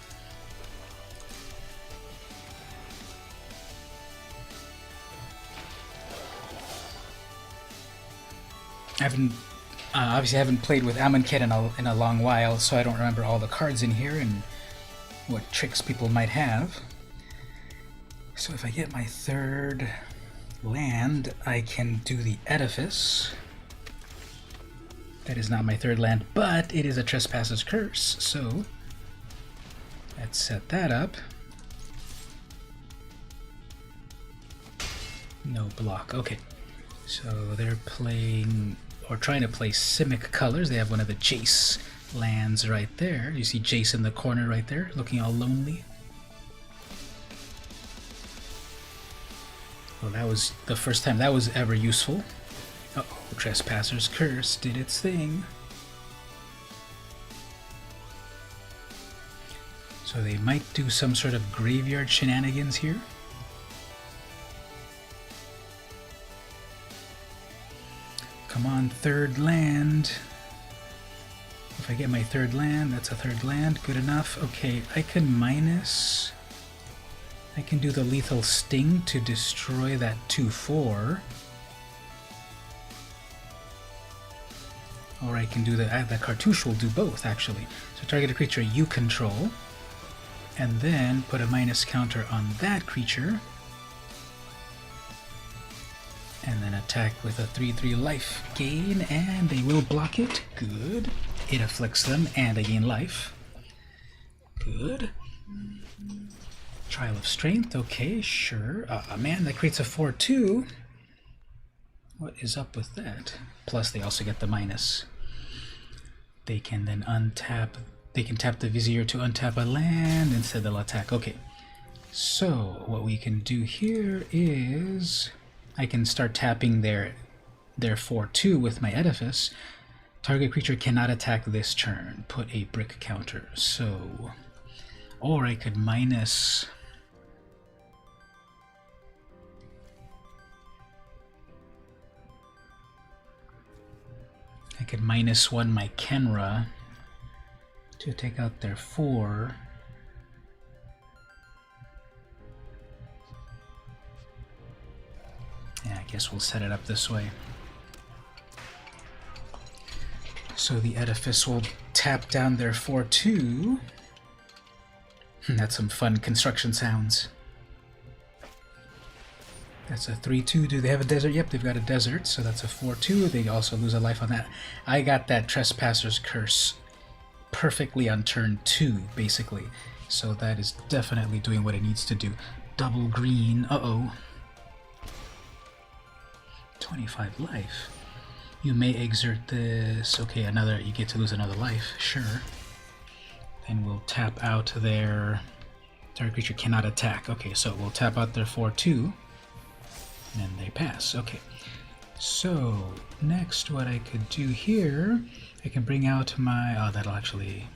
Obviously I haven't played with Amonkhet in a long while, so I don't remember all the cards in here and what tricks people might have. So if I get my 3rd land, I can do the Edifice. That is not my 3rd land, but it is a Trespasser's Curse, so let's set that up. No block. Okay, so they're playing, or trying to play Simic colors. They have one of the Jace lands right there. You see Jace in the corner right there, looking all lonely. Well, that was the first time that was ever useful. Uh-oh, Trespasser's Curse did its thing. So they might do some sort of graveyard shenanigans here. Come on, 3rd land. If I get my 3rd land, that's a 3rd land. Good enough. Okay, I can minus. I can do the Lethal Sting to destroy that 2/4. Or I can do the cartouche will do both, actually. So target a creature you control, and then put a minus counter on that creature, and then attack with a 3/3 life gain, and they will block it. Good. It afflicts them, and I gain life. Good. Trial of Strength, okay, sure. Man, that creates a 4/2. What is up with that? Plus, they also get the minus. They can then untap. They can tap the Vizier to untap a land. Instead, they'll attack. Okay. So what we can do here is I can start tapping their 4/2 with my Edifice. Target creature cannot attack this turn. Put a brick counter. So, or I could minus. I could -1 my Kenra to take out their 4. guess we'll set it up this way. So the edifice will tap down their 4/2. That's some fun construction sounds. That's a 3/2. Do they have a desert? Yep, they've got a desert, so that's a 4/2. They also lose a life on that. I got that Trespasser's Curse perfectly on turn 2, basically. So that is definitely doing what it needs to do. Double green. Uh-oh. 25 life. You may exert this. Okay, another. You get to lose another life. Sure. And we'll tap out their... Target creature cannot attack. Okay, so we'll tap out their 4/2. And then they pass. Okay. So, next what I could do here, I can bring out my... Oh, that'll actually...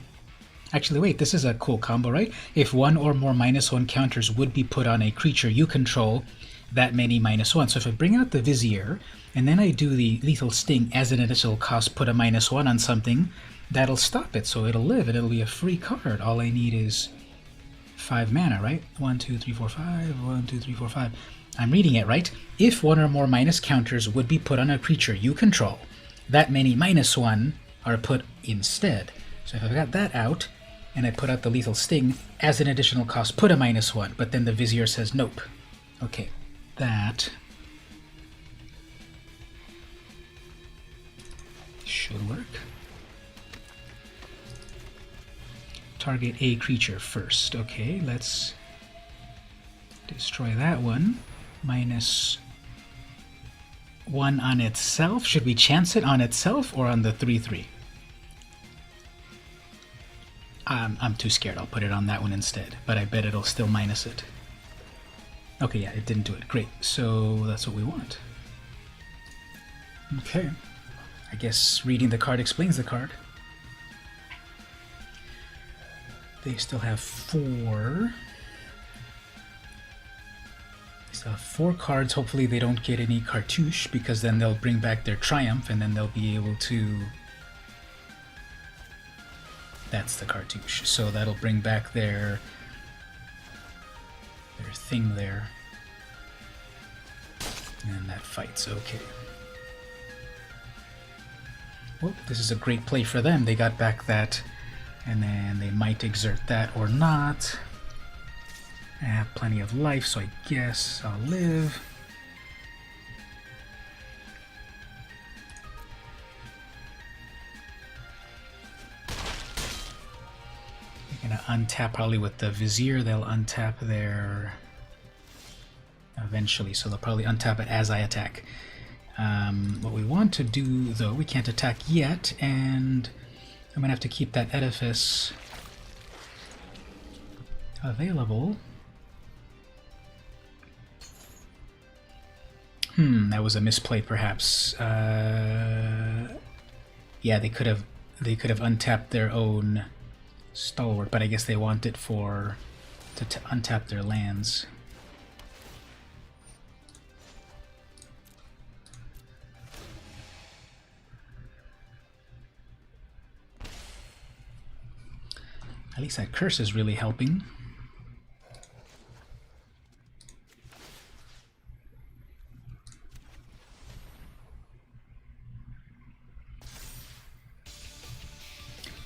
Actually, wait, this is a cool combo, right? If one or more -1 counters would be put on a creature you control, that many -1. So if I bring out the Vizier, and then I do the Lethal Sting as an additional cost, put a -1 on something, that'll stop it, so it'll live, and it'll be a free card. All I need is 5 mana, right? 1, 2, 3, 4, 5. 1, 2, 3, 4, 5. I'm reading it right. If one or more minus counters would be put on a creature you control, that many -1 are put instead. So if I've got that out, and I put out the Lethal Sting, as an additional cost, put a -1, but then the Vizier says nope. Okay, that should work. Target a creature first. Okay, let's destroy that one. -1 on itself. Should we chance it on itself or on the 3/3? I'm too scared. I'll put it on that one instead, but I bet it'll still minus it. Okay, yeah, it didn't do it. Great. So that's what we want. Okay. I guess reading the card explains the card. They still have 4. They still have 4 cards. Hopefully they don't get any cartouche, because then they'll bring back their Triumph, and then they'll be able to... That's the cartouche. So that'll bring back their thing there. And that fights. Okay. Well, this is a great play for them. They got back that, and then they might exert that or not. I have plenty of life, so I guess I'll live. They're gonna untap probably with the Vizier. They'll untap their... eventually, so they'll probably untap it as I attack. What we want to do, though, we can't attack yet, and I'm gonna have to keep that edifice available. That was a misplay, perhaps. Yeah, they could have untapped their own Stalwart, but I guess they want it to untap their lands. At least that curse is really helping.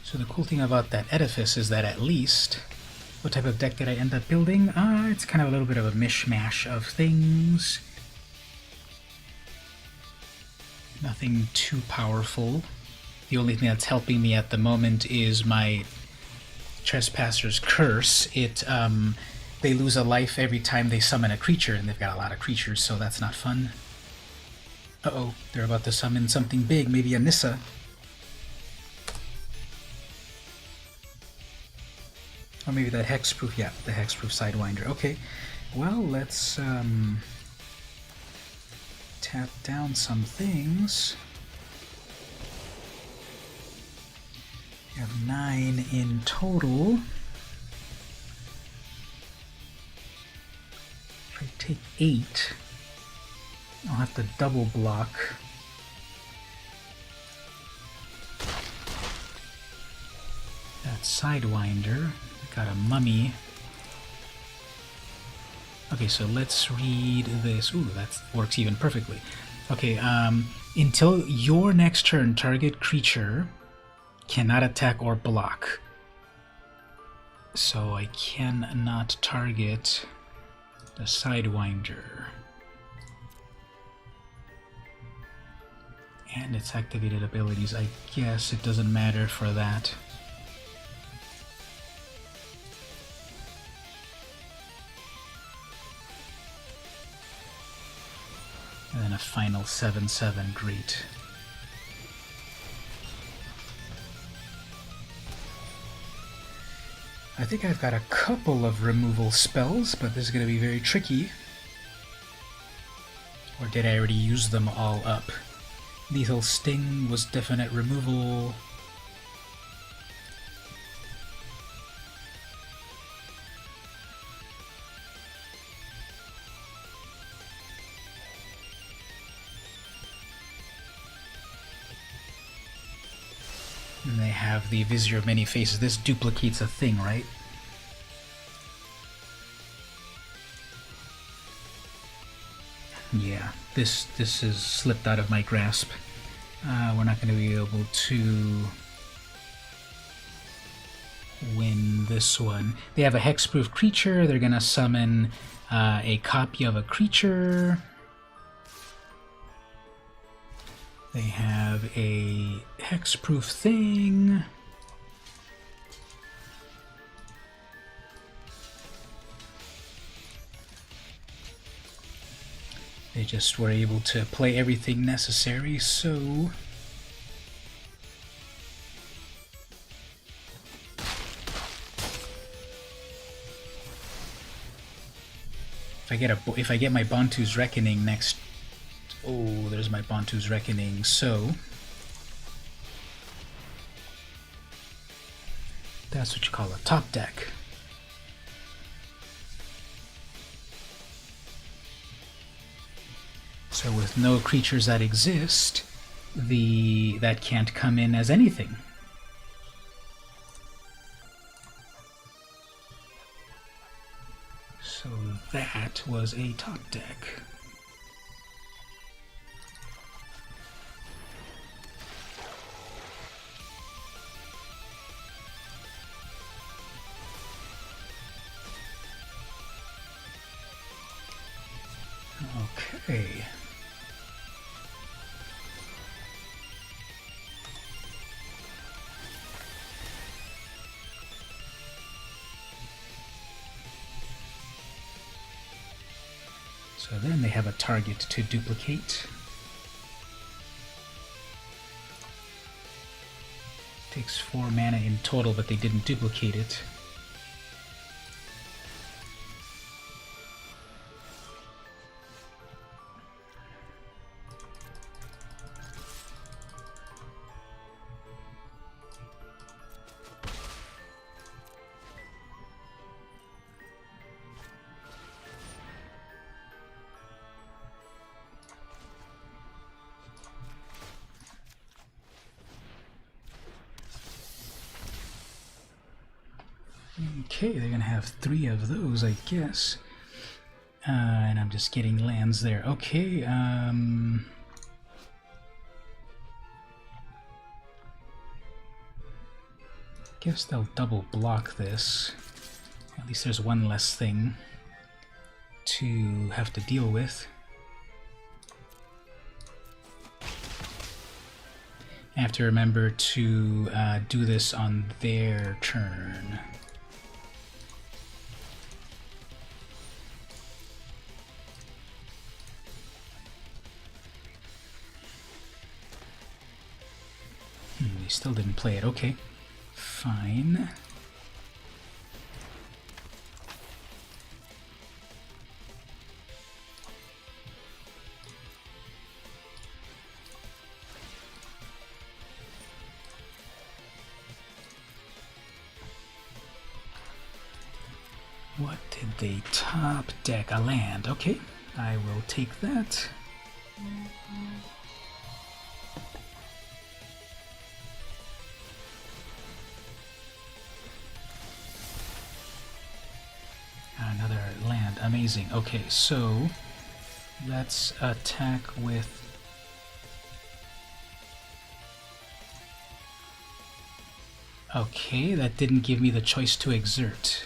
So the cool thing about that edifice is that at least... What type of deck did I end up building? It's kind of a little bit of a mishmash of things. Nothing too powerful. The only thing that's helping me at the moment is my Trespasser's Curse. They lose a life every time they summon a creature, and they've got a lot of creatures, so that's not fun. Uh-oh, they're about to summon something big, maybe a Nissa. Or maybe that hexproof, yeah, the hexproof Sidewinder. Okay, well, let's tap down some things. We have 9 in total. If I take 8, I'll have to double block. That Sidewinder. Got a mummy. Okay, so let's read this. Ooh, that works even perfectly. Okay, until your next turn, target creature cannot attack or block. So I cannot target the Sidewinder. And its activated abilities, I guess it doesn't matter for that. And then a final 7/7, great. I think I've got a couple of removal spells, but this is going to be very tricky. Or did I already use them all up? Lethal Sting was definite removal. And they have the Vizier of Many Faces. This duplicates a thing, right? Yeah, this is slipped out of my grasp. We're not going to be able to win this one. They have a hexproof creature. They're going to summon a copy of a creature. They have a hexproof thing. They just were able to play everything necessary, so... If I get my Bantu's Reckoning next... Oh, there's my Bantu's Reckoning, so... That's what you call a top deck. So with no creatures that exist, that can't come in as anything. So that was a top deck. Okay. So then they have a target to duplicate. Takes 4 mana in total, but they didn't duplicate it. Okay, they're gonna have 3 of those, I guess. And I'm just getting lands there. Okay, guess they'll double block this. At least there's one less thing to have to deal with. I have to remember to do this on their turn. They still didn't play it. Okay, fine. What did they top deck? A land. Okay, I will take that. Another land. Amazing. Okay, so let's attack with... Okay, that didn't give me the choice to exert.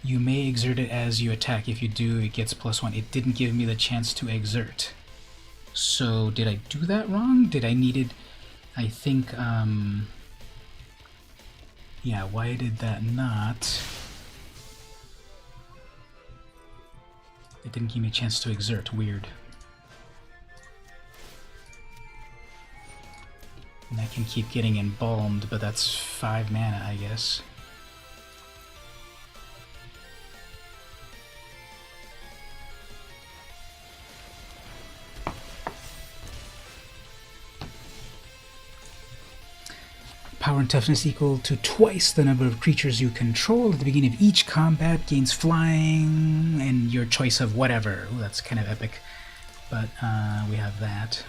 You may exert it as you attack. If you do, it gets +1. It didn't give me the chance to exert. So did I do that wrong? Did I needed... I think, yeah, why did that not... It didn't give me a chance to exert. Weird. And I can keep getting embalmed, but that's 5 mana, I guess. Power and toughness equal to twice the number of creatures you control. At the beginning of each combat, gains flying and your choice of whatever. Ooh, that's kind of epic. But we have that.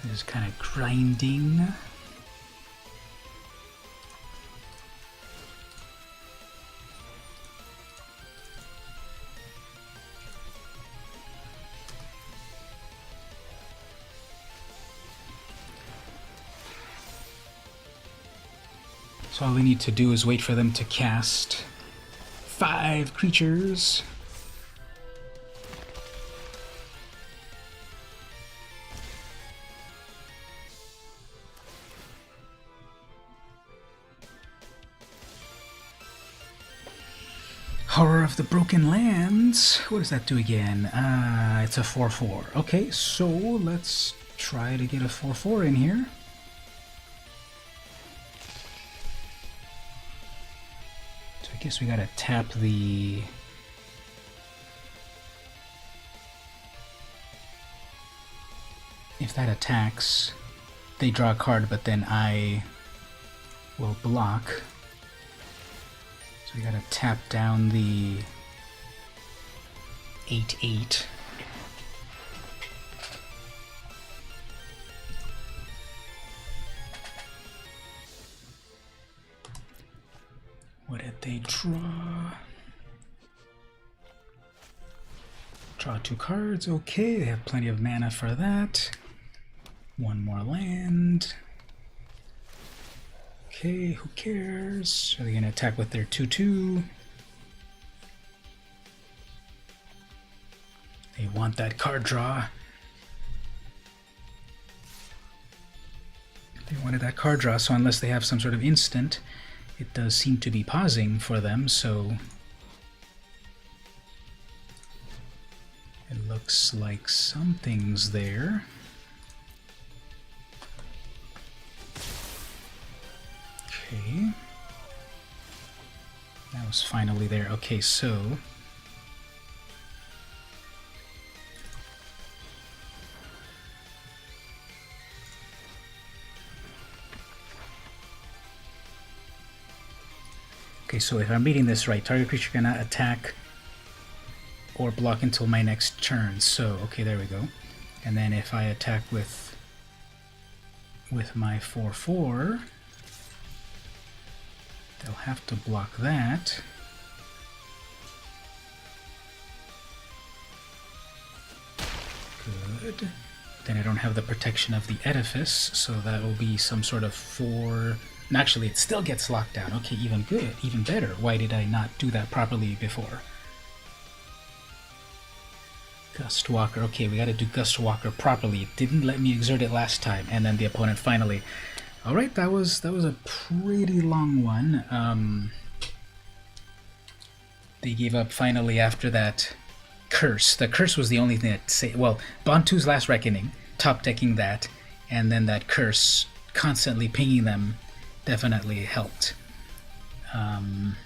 Just kind of grinding. So all we need to do is wait for them to cast 5 creatures. Horror of the Broken Lands. What does that do again? It's a 4/4. Okay, so let's try to get a 4/4 in here. So I guess we gotta tap the... If that attacks, they draw a card, but then I will block. We gotta tap down the 8/8. What did they draw? Draw 2 cards. Okay, they have plenty of mana for that. 1 more land. Okay, who cares? Are they going to attack with their 2/2? They want that card draw. They wanted that card draw, so unless they have some sort of instant, it does seem to be pausing for them, so... It looks like something's there. Okay, that was finally there. Okay, so if I'm reading this right, target creature cannot attack or block until my next turn. So okay, there we go. And then if I attack with my 4/4. They'll have to block that. Good. Then I don't have the protection of the edifice, so that will be some sort of 4... And actually, it still gets locked down. Okay, even good, even better. Why did I not do that properly before? Gustwalker. Okay, we gotta do Gustwalker properly. It didn't let me exert it last time, and then the opponent finally... Alright, that was a pretty long one. They gave up finally after that curse. The curse was the only thing that well, Bantu's Last Reckoning, top decking that, and then that curse constantly pinging them definitely helped. I'm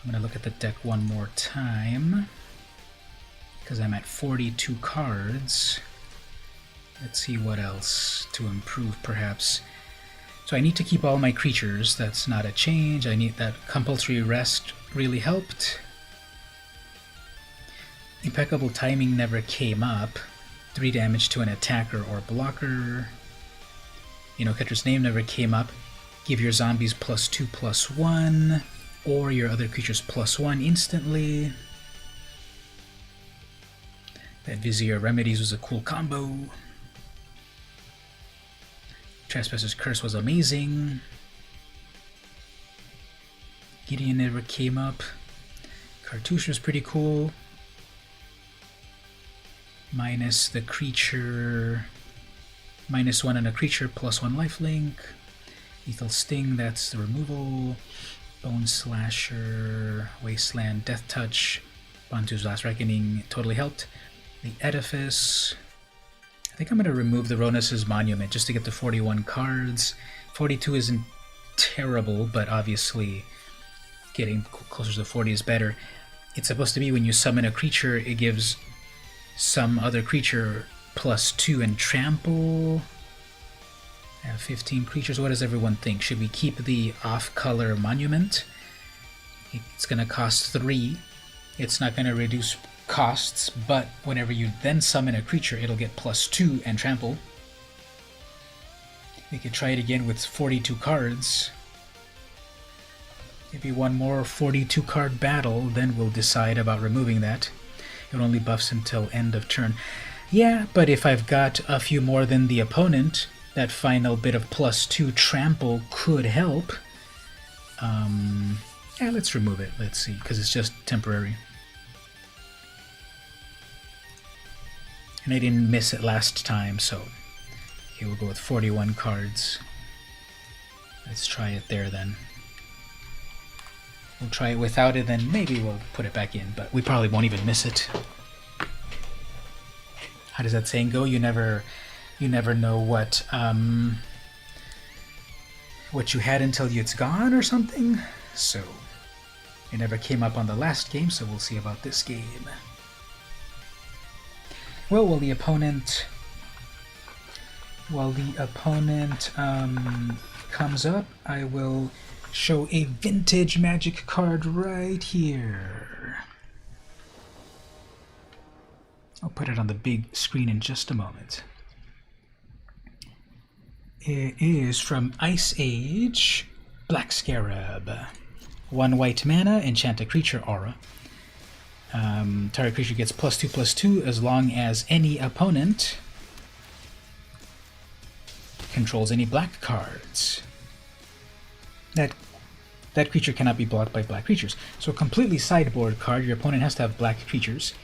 gonna look at the deck one more time because I'm at 42 cards. Let's see what else to improve, perhaps. So I need to keep all my creatures. That's not a change. I need that compulsory rest really helped. Impeccable timing never came up. 3 damage to an attacker or blocker. Catcher's name never came up. Give your zombies +2/+1, or your other creatures +1 instantly. That Vizier Remedies was a cool combo. Trespasser's Curse was amazing. Gideon never came up. Cartouche was pretty cool. Minus the creature... -1 on a creature, +1 lifelink. Lethal Sting, that's the removal. Bone Slasher, Wasteland, Death Touch, Bantu's Last Reckoning totally helped. The Edifice. I think I'm going to remove the Ronus' Monument just to get to 41 cards. 42 isn't terrible, but obviously getting closer to 40 is better. It's supposed to be when you summon a creature, it gives some other creature +2 and trample. I have 15 creatures. What does everyone think? Should we keep the off-color monument? It's going to cost 3. It's not going to reduce costs, but whenever you then summon a creature, it'll get +2 and trample. We could try it again with 42 cards. Maybe one more 42 card battle, then we'll decide about removing that. It only buffs until end of turn. Yeah, but if I've got a few more than the opponent, that final bit of +2 trample could help. Yeah, let's remove it. Let's see, because it's just temporary. And I didn't miss it last time, so okay, we'll go with 41 cards. Let's try it there then. We'll try it without it, then maybe we'll put it back in, but we probably won't even miss it. How does that saying go? You never know what you had until it's gone or something. So it never came up on the last game, so we'll see about this game. Well, while the opponent comes up, I will show a vintage Magic card right here. I'll put it on the big screen in just a moment. It is from Ice Age, Black Scarab. 1 white mana, enchant a creature aura. Target creature gets +2/+2 as long as any opponent controls any black cards. That creature cannot be blocked by black creatures. So a completely sideboard card, your opponent has to have black creatures.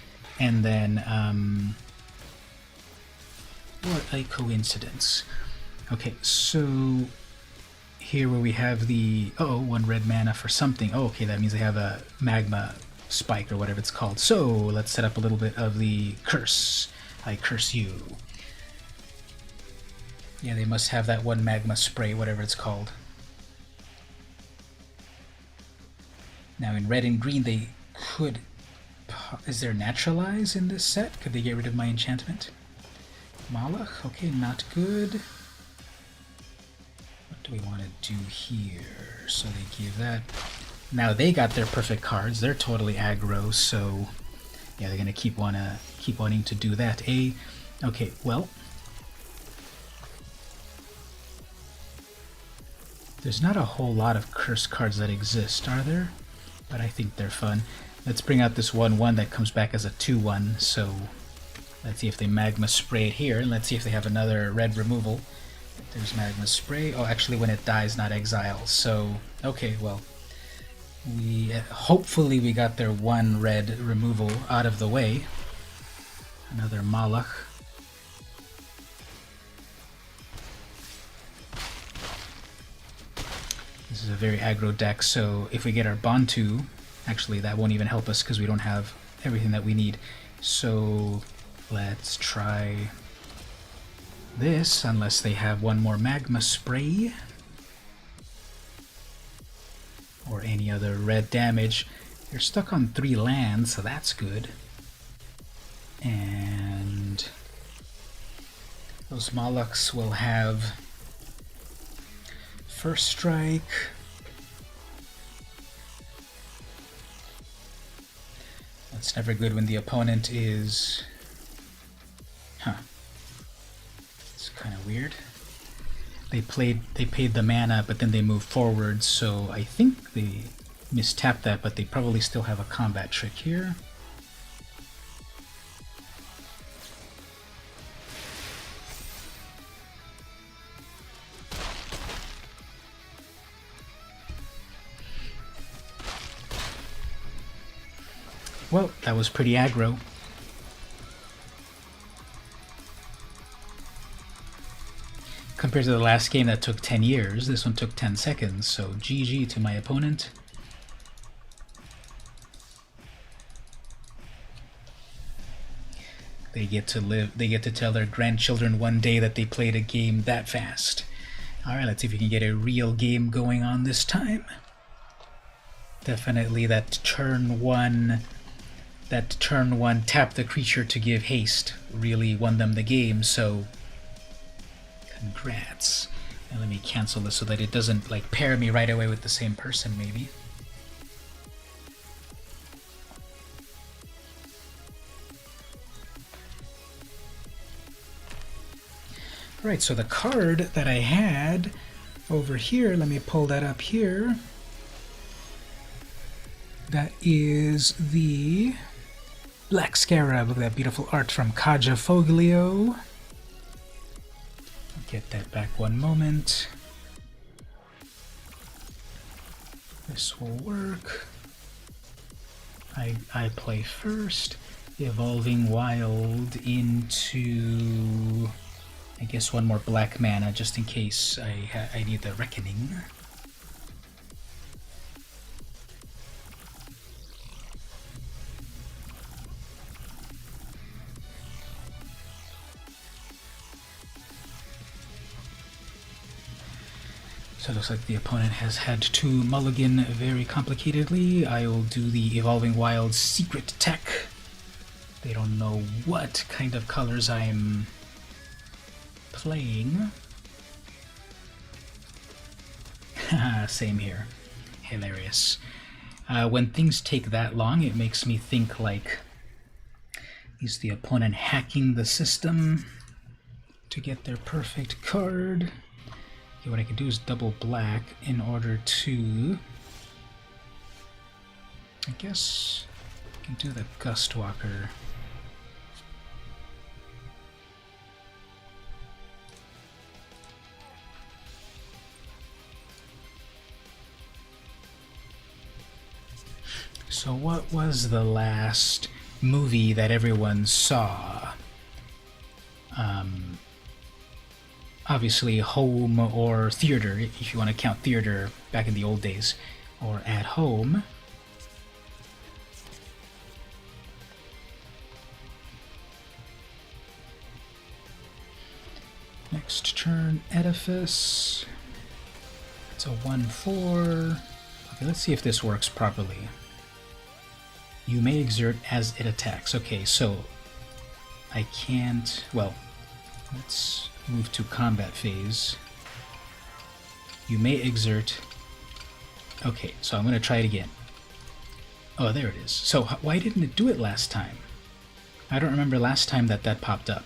And then, what a coincidence. Okay, so here where we have the, 1 red mana for something. Oh, okay, that means they have a magma spike or whatever it's called. So let's set up a little bit of the curse. I curse you. Yeah, they must have that 1 magma spray, whatever it's called. Now in red and green they could... Is there Naturalize in this set? Could they get rid of my enchantment? Malach? Okay, not good. What do we want to do here? So they give that. Now they got their perfect cards. They're totally aggro, so yeah, they're gonna keep wanting to do that. Okay, well, there's not a whole lot of curse cards that exist, are there? But I think they're fun. Let's bring out this 1/1 that comes back as a 2/1. So let's see if they magma spray it here, and let's see if they have another red removal. There's magma spray. Oh, actually, when it dies, not exile. So okay, well. Hopefully we got their 1 red removal out of the way. Another Malach. This is a very aggro deck, so if we get our Bantu, actually that won't even help us because we don't have everything that we need. So let's try this, unless they have 1 more magma spray. Or any other red damage. They're stuck on 3 lands, so that's good. And those Malachs will have first strike. That's never good when the opponent is... Huh. It's kind of weird. They paid the mana, but then they moved forward, so I think they mistapped that, but they probably still have a combat trick here. Well, that was pretty aggro. Compared to the last game that took 10 years, this one took 10 seconds, so GG to my opponent. They get to tell their grandchildren one day that they played a game that fast. Alright, let's see if we can get a real game going on this time. Definitely that turn one tap the creature to give haste really won them the game, so congrats. Now let me cancel this so that it doesn't like pair me right away with the same person maybe. Alright, so the card that I had over here, let me pull that up here. That is the Black Scarab. Look at that beautiful art from Kaja Foglio. Get that back one moment. This will work. I play first. Evolving Wild into, I guess, one more black mana just in case I need the Reckoning. So it looks like the opponent has had to mulligan very complicatedly. I will do the Evolving Wild secret tech. They don't know what kind of colors I'm playing. Same here. Hilarious. When things take that long, it makes me think like, is the opponent hacking the system to get their perfect card? Okay, what I can do is double black in order to, I guess I can do the Gustwalker. So what was the last movie that everyone saw? Obviously home or theater, if you want to count theater back in the old days, or at home. Next turn, Edifice. It's a 1/4. Okay, let's see if this works properly. You may exert as it attacks. Okay, so I can't, well, let's move to combat phase. You may exert. Okay, so I'm going to try it again. Oh, there it is. So why didn't it do it last time? I don't remember last time that popped up.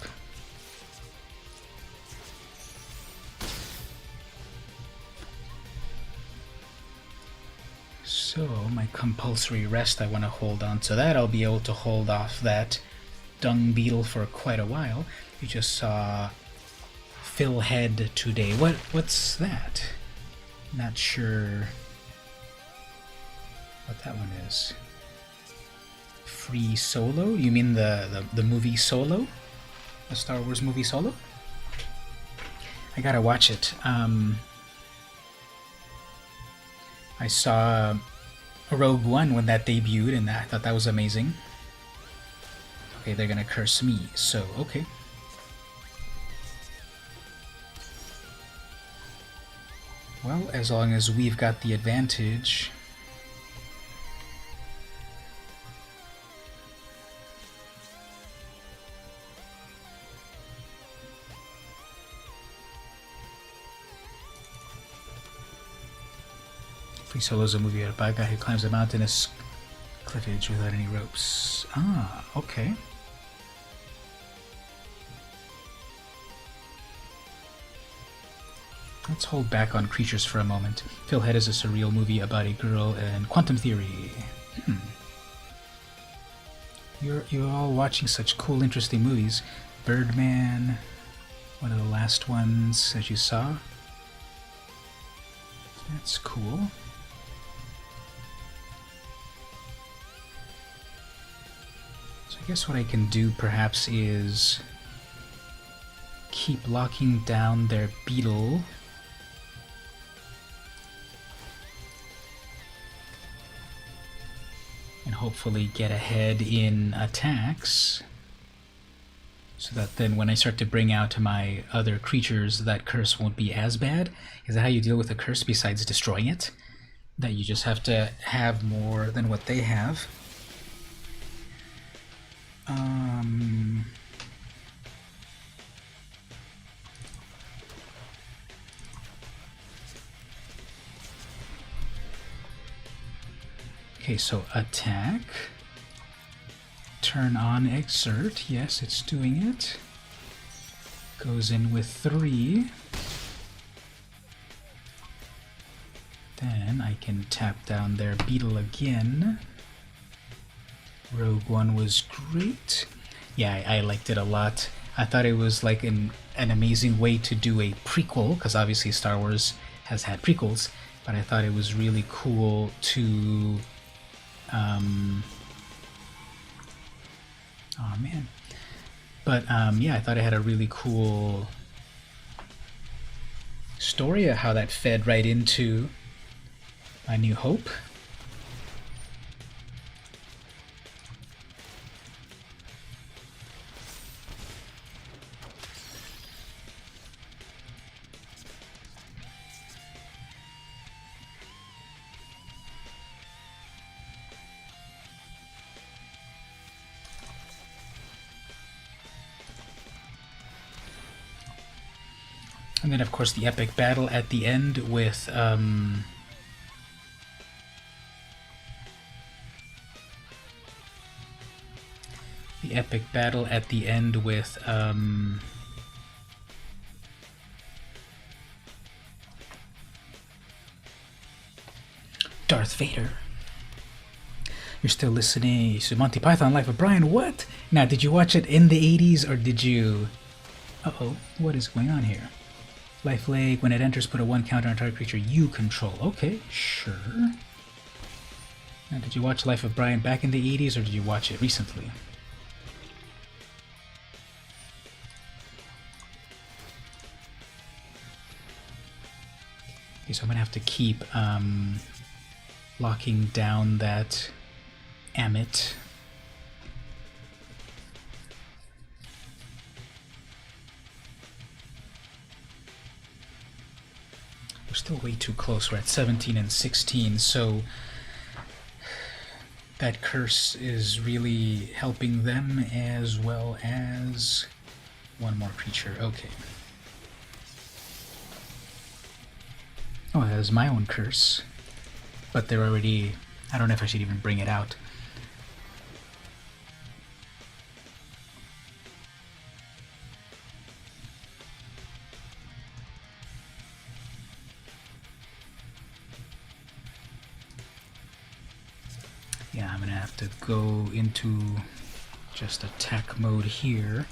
So my compulsory rest, I want to hold on to that. I'll be able to hold off that dung beetle for quite a while. You just saw Phil Head today. What's that? Not sure what that one is. Free Solo? You mean the movie Solo? The Star Wars movie Solo? I gotta watch it. I saw Rogue One when that debuted, and I thought that was amazing. Okay, they're gonna curse me, so okay. Well, as long as we've got the advantage. Free Solo is a movie about a guy who climbs a mountainous cliff edge without any ropes. Ah, okay. Let's hold back on creatures for a moment. Phil Head is a surreal movie about a girl and quantum theory. You're all watching such cool, interesting movies. Birdman, one of the last ones that you saw. That's cool. So I guess what I can do perhaps is keep locking down their beetle. And hopefully get ahead in attacks, so that then when I start to bring out my other creatures, that curse won't be as bad. Is that how you deal with a curse besides destroying it? That you just have to have more than what they have? Okay, so attack. Turn on exert. Yes, it's doing it. Goes in with 3. Then I can tap down their beetle again. Rogue One was great. Yeah, I liked it a lot. I thought it was like an amazing way to do a prequel, because obviously Star Wars has had prequels, but I thought it was really cool to oh man. But yeah, I thought it had a really cool story of how that fed right into A New Hope. And then, of course, the epic battle at the end with the epic battle at the end with Darth Vader. You're still listening to Monty Python Life of Brian. What? Now, did you watch it in the 80s or did you... Uh-oh, what is going on here? Life leg, when it enters, put a 1 counter on target creature you control. Okay, sure. Now, did you watch Life of Brian back in the 80s, or did you watch it recently? Okay, so I'm going to have to keep locking down that Amit. We're still way too close. We're at 17 and 16, so that curse is really helping them as well as one more creature. Okay. Oh, that is my own curse. But they're already... I don't know if I should even bring it out. Yeah, I'm gonna have to go into just attack mode here.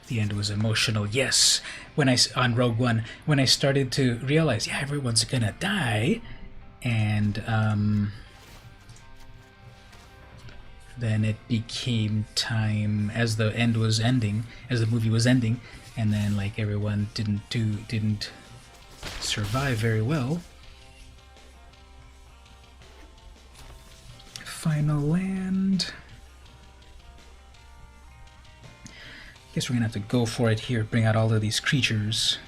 The end was emotional. Yes, when on Rogue One, when I started to realize, yeah, everyone's gonna die, and then it became time as the end was ending, as the movie was ending, and then like everyone didn't survive very well. Final land. Guess we're gonna have to go for it here, bring out all of these creatures.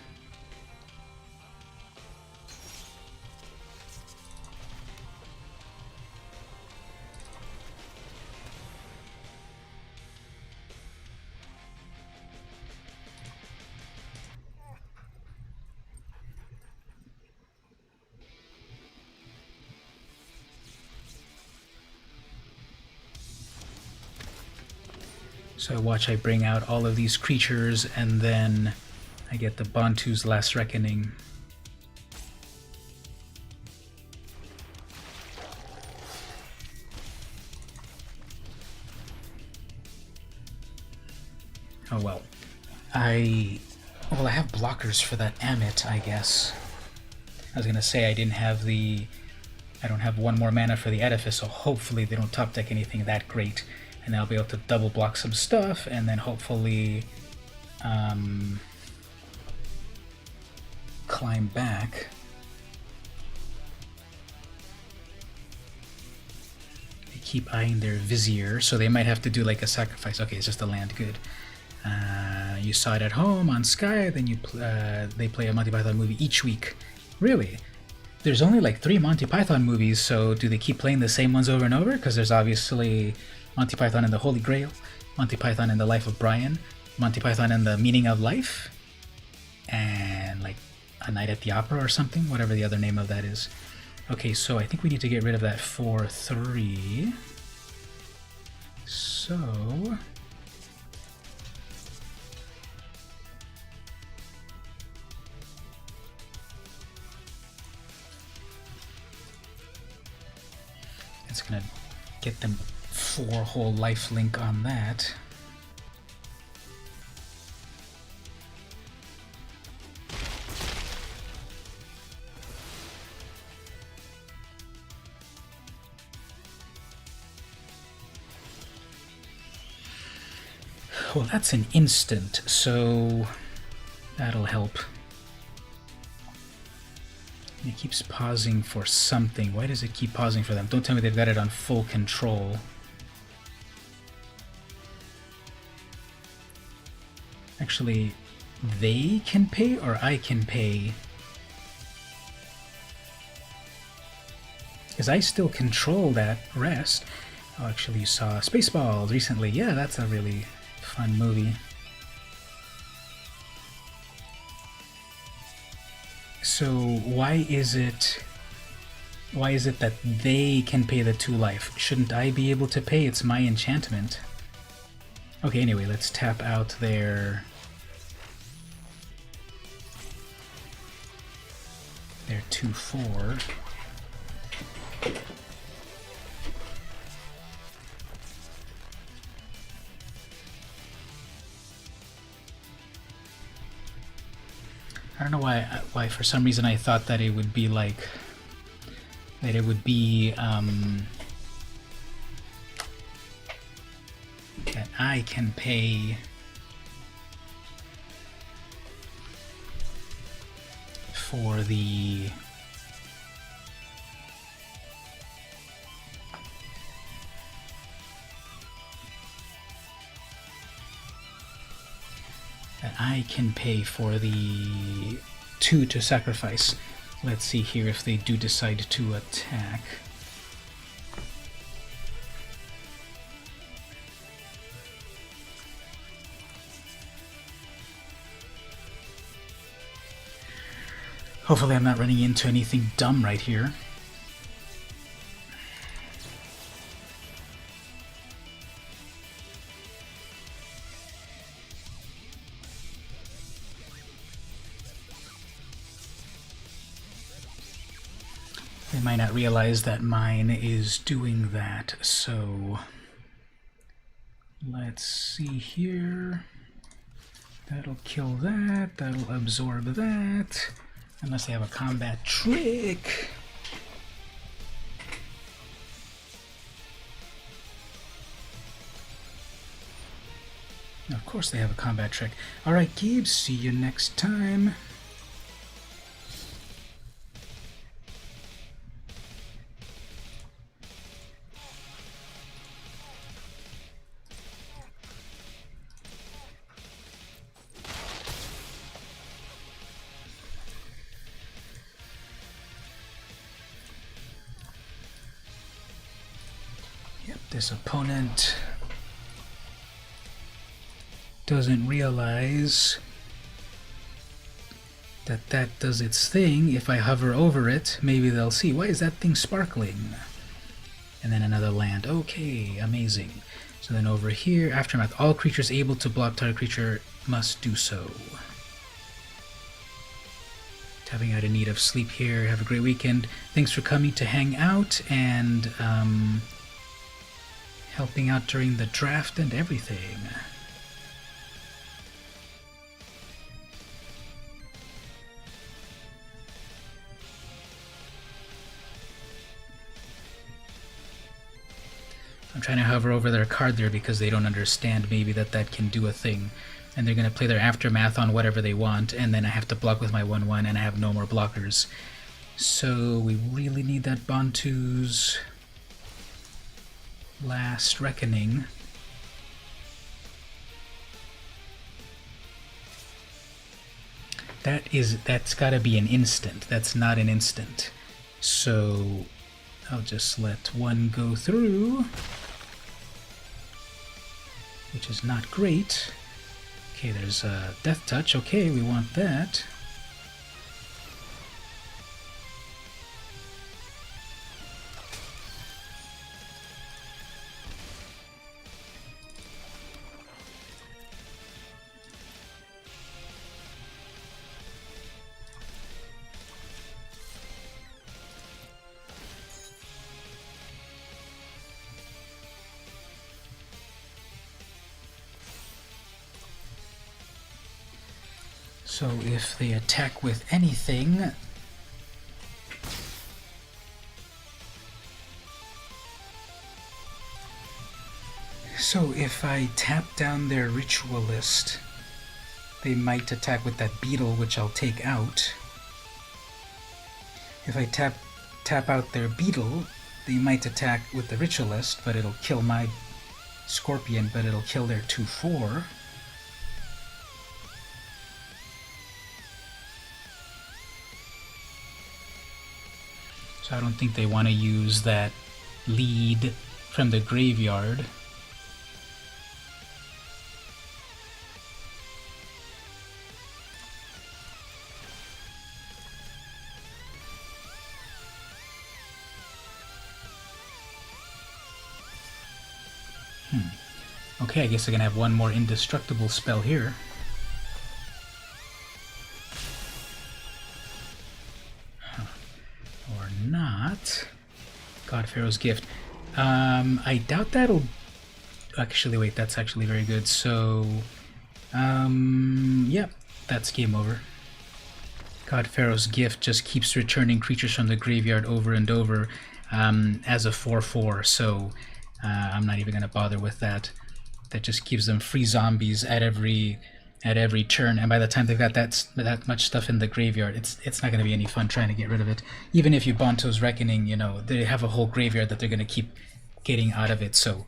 So watch I bring out all of these creatures, and then I get the Bantu's Last Reckoning. Oh well. I have blockers for that Amit, I guess. I was gonna say I don't have one more mana for the Edifice, so hopefully they don't top deck anything that great, and I'll be able to double block some stuff, and then hopefully climb back. They keep eyeing their Vizier, so they might have to do like a sacrifice. Okay, it's just a land, good. You saw it at home on Sky, then they play a Monty Python movie each week. Really? There's only like 3 Monty Python movies, so do they keep playing the same ones over and over? Because there's obviously Monty Python and the Holy Grail, Monty Python and the Life of Brian, Monty Python and the Meaning of Life, and like A Night at the Opera or something, whatever the other name of that is. Okay, so I think we need to get rid of that 4/3. So it's gonna get them 4 whole life link on that. Well, that's an instant, so that'll help. It keeps pausing for something. Why does it keep pausing for them? Don't tell me they've got it on full control. Actually, they can pay or I can pay? Because I still control that rest. Oh, actually, you saw Spaceballs recently. Yeah, that's a really fun movie. So why is it that they can pay the 2 life? Shouldn't I be able to pay? It's my enchantment. Okay, anyway, let's tap out their 2/4. I don't know why for some reason I thought that it would be like that it would be that I can pay for the I can pay for the 2 to sacrifice. Let's see here if they do decide to attack. Hopefully I'm not running into anything dumb right here. They might not realize that mine is doing that, so let's see here. That'll kill that, that'll absorb that, unless they have a combat trick. Of course they have a combat trick. Alright, Gibbs, see you next time. This opponent doesn't realize that that does its thing. If I hover over it, maybe they'll see, why is that thing sparkling? And then another land. Okay, amazing. So then over here, Aftermath, all creatures able to block target creature must do so. Tapping out in need of sleep here. Have a great weekend. Thanks for coming to hang out and helping out during the draft and everything. I'm trying to hover over their card there because they don't understand maybe that can do a thing. And they're going to play their Aftermath on whatever they want, and then I have to block with my 1/1, and I have no more blockers. So we really need that Bantu's Last Reckoning. That's got to be an instant. That's not an instant. So I'll just let one go through, which is not great. Okay, there's a Death Touch. Okay, we want that. So if they attack with anything, so if I tap down their Ritualist, they might attack with that Beetle, which I'll take out. If I tap out their Beetle, they might attack with the Ritualist, but it'll kill my Scorpion, but it'll kill their 2/4. So I don't think they want to use that lead from the graveyard. Okay, I guess I can have one more indestructible spell here. Or not. God Pharaoh's Gift. I doubt that'll... Actually, wait, that's actually very good. So, yep, that's game over. God Pharaoh's Gift just keeps returning creatures from the graveyard over and over as a 4/4, so I'm not even going to bother with that. That just gives them free zombies at every turn, and by the time they've got that much stuff in the graveyard, it's not going to be any fun trying to get rid of it. Even if you Bantu's Reckoning, you know, they have a whole graveyard that they're going to keep getting out of it, so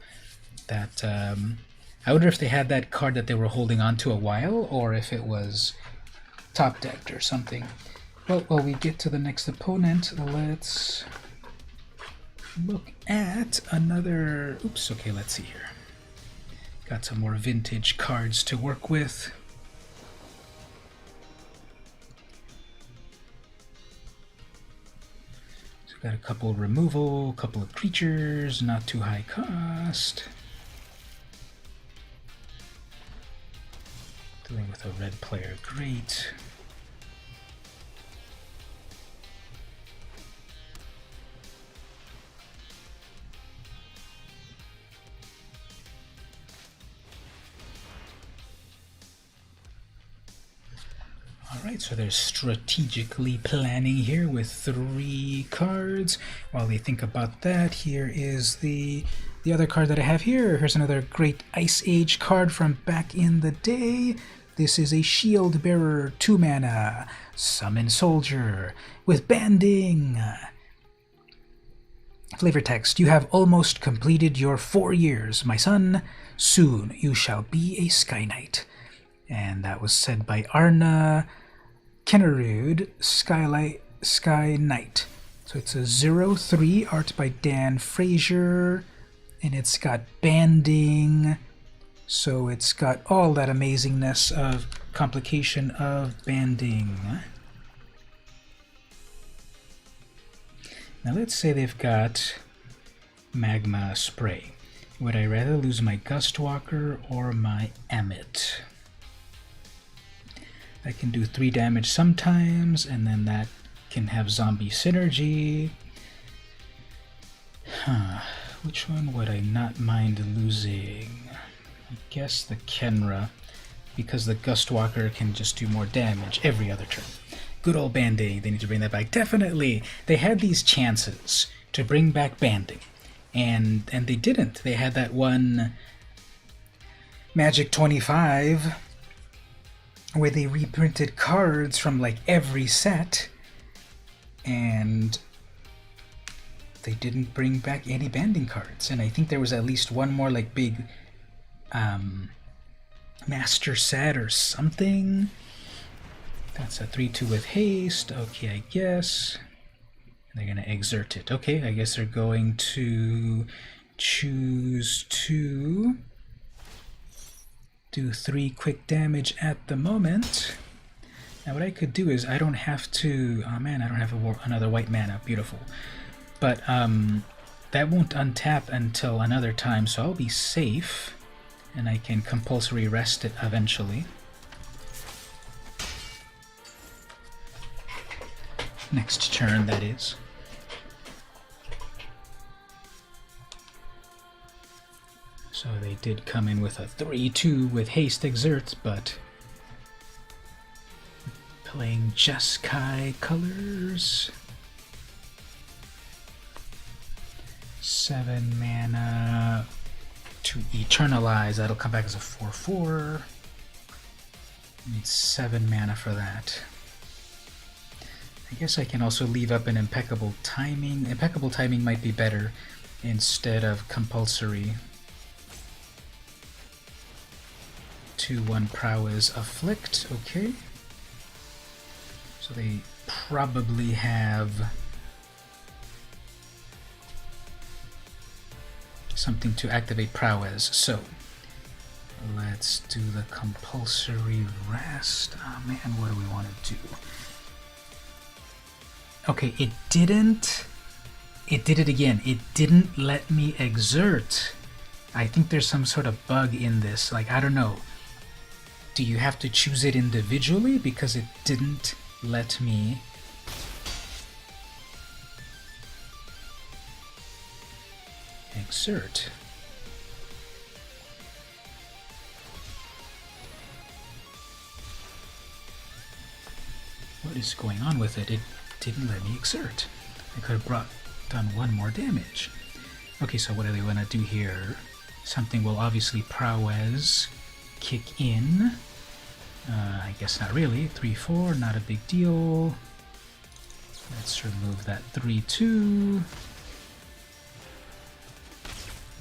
that... I wonder if they had that card that they were holding on to a while, or if it was top decked or something. Well, while we get to the next opponent, let's look at another... Oops, okay, let's see here. Got some more vintage cards to work with. So we've got a couple removal, a couple of creatures, not too high cost. Dealing with a red player, great. Alright, so they're strategically planning here with 3 cards. While they think about that, here is the other card that I have here. Here's another great Ice Age card from back in the day. This is a Shield Bearer, 2 mana, Summon Soldier with Banding. Flavor text: you have almost completed your 4 years, my son. Soon you shall be a Sky Knight. And that was said by Arna Kennerud, Sky Knight. So it's a 0/3 art by Dan Frazier, and it's got banding. So it's got all that amazingness of complication of banding. Now let's say they've got Magma Spray. Would I rather lose my Gustwalker or my Emmet? I can do 3 damage sometimes, and then that can have zombie synergy. Which one would I not mind losing? I guess the Kenra, because the Gustwalker can just do more damage every other turn. Good old banding, they need to bring that back. Definitely, they had these chances to bring back banding, and they didn't. They had that one Magic 25 where they reprinted cards from like every set, and they didn't bring back any banding cards. And I think there was at least one more like big master set or something. That's a 3/2 with haste. Okay, I guess. They're going to exert it. Okay, I guess they're going to choose to do 3 quick damage at the moment. Now what I could do is, I don't have to... Oh man, I don't have another white mana. Beautiful. But that won't untap until another time, so I'll be safe. And I can compulsory rest it eventually. Next turn, that is. So they did come in with a 3/2 with haste exert, but playing Jeskai colors. 7 mana to eternalize. That'll come back as a 4/4. Need 7 mana for that. I guess I can also leave up an impeccable timing. Impeccable timing might be better instead of compulsory. 2/1 prowess afflict. Okay. So they probably have something to activate prowess. So let's do the compulsory rest. Oh man, what do we want to do? Okay, it did it again. It didn't let me exert. I think there's some sort of bug in this. Like, I don't know. Do you have to choose it individually? Because it didn't let me exert. What is going on with it? It didn't let me exert. I could have done 1 more damage. Okay, so what do they want to do here? Something will obviously prowess kick in. I guess not really. 3/4, not a big deal. Let's remove that 3/2.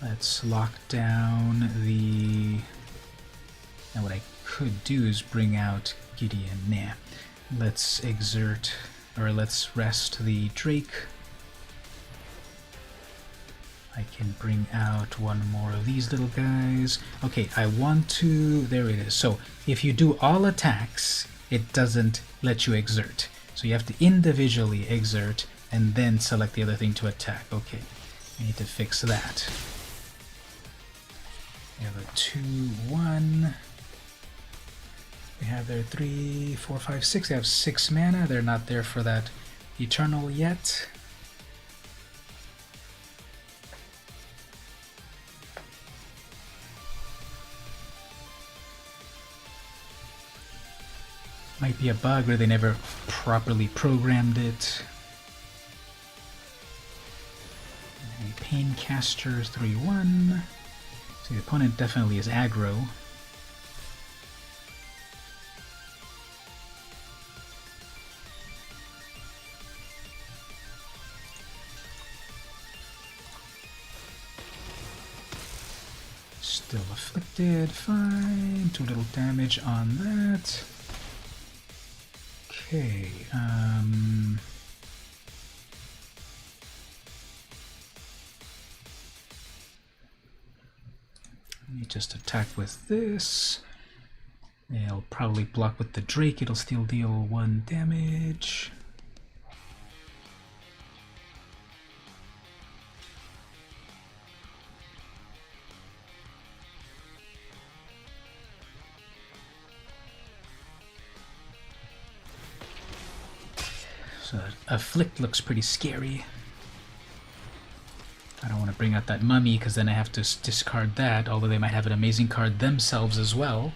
Let's lock down the... Now what I could do is bring out Gideon. Nah. Let's exert, or let's rest the Drake. I can bring out 1 more of these little guys. Okay, I want to... There it is. So if you do all attacks, it doesn't let you exert. So you have to individually exert and then select the other thing to attack. Okay, I need to fix that. We have a 2/1. We have their 3, 4, 5, 6. They have 6 mana. They're not there for that Eternal yet. Might be a bug where they never properly programmed it. A Paincaster 3/1. So the opponent definitely is aggro. Still afflicted, fine. 2 little damage on that. Okay, let me just attack with this. It'll probably block with the Drake. It'll still deal 1 damage. So Afflict looks pretty scary. I don't want to bring out that mummy because then I have to discard that, although they might have an amazing card themselves as well.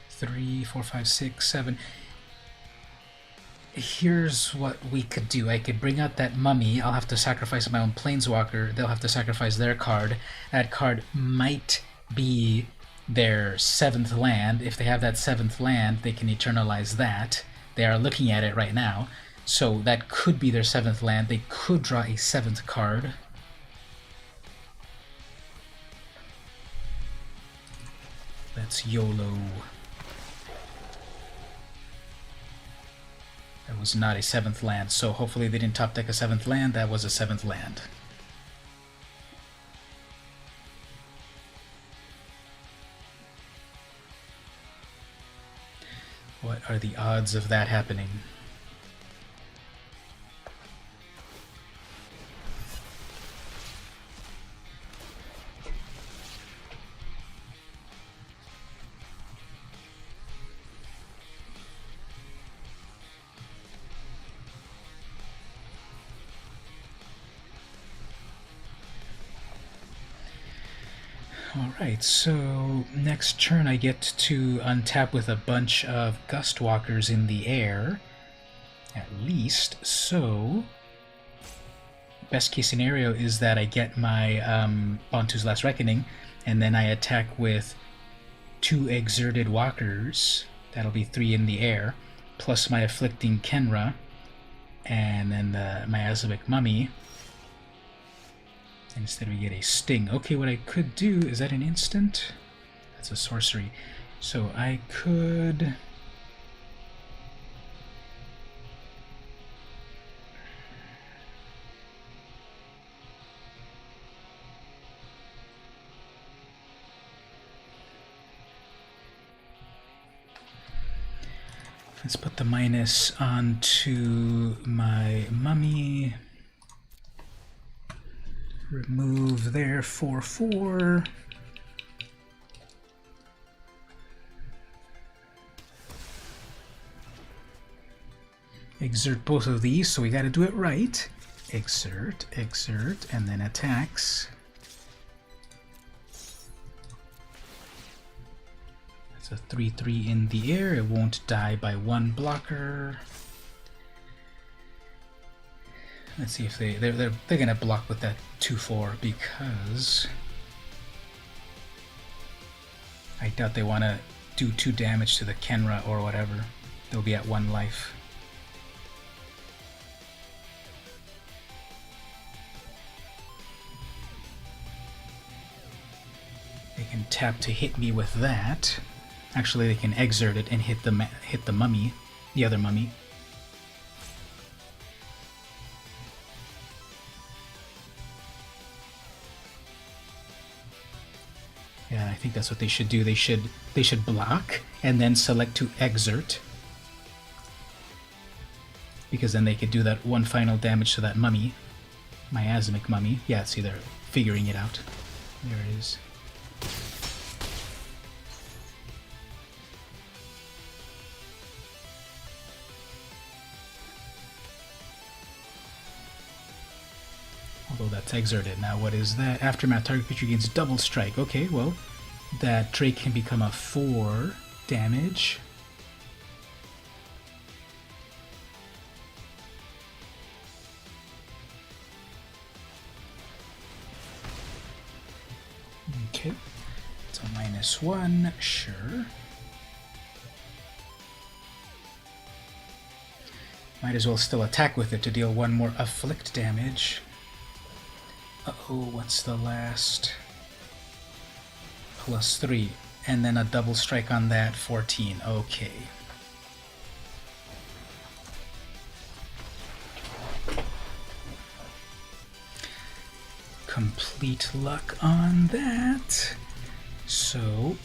3, 4, 5, 6, 7. Here's what we could do. I could bring out that mummy. I'll have to sacrifice my own planeswalker. They'll have to sacrifice their card. That card might be their 7th land. If they have that 7th land, they can eternalize that. They are looking at it right now. So that could be their 7th land. They could draw a 7th card. Let's YOLO. That was not a 7th land, so hopefully they didn't top deck a 7th land. That was a 7th land. What are the odds of that happening? Alright, so next turn I get to untap with a bunch of Gustwalkers in the air, at least, so best case scenario is that I get my Bantu's Last Reckoning, and then I attack with 2 Exerted Walkers, that'll be 3 in the air, plus my Afflicting Kenra, and then the Miasmic Mummy. Instead we get a Sting. Okay, what I could do, is that an instant? That's a sorcery. So I could... let's put the minus onto my mummy. Remove their 4/4. Exert both of these, so we got to do it right. Exert, exert, and then attacks. That's a 3/3 in the air. It won't die by 1 blocker. Let's see if they're gonna block with that 2/4 because I doubt they want to do 2 damage to the Kenra or whatever. They'll be at 1 life. They can tap to hit me with that. Actually, they can exert it and hit the mummy, the other mummy. Yeah, I think that's what they should do. They should block and then select to exert, because then they could do that 1 final damage to that mummy, Miasmic Mummy. Yeah, see, they're figuring it out. There it is. Although that's exerted. Now what is that? Aftermath, target creature gains double strike. Okay, well, that Drake can become a 4 damage. Okay, it's a -1, sure. Might as well still attack with it to deal 1 more afflict damage. Uh-oh, what's the last? +3, and then a double strike on that, 14. Okay. Complete luck on that. So,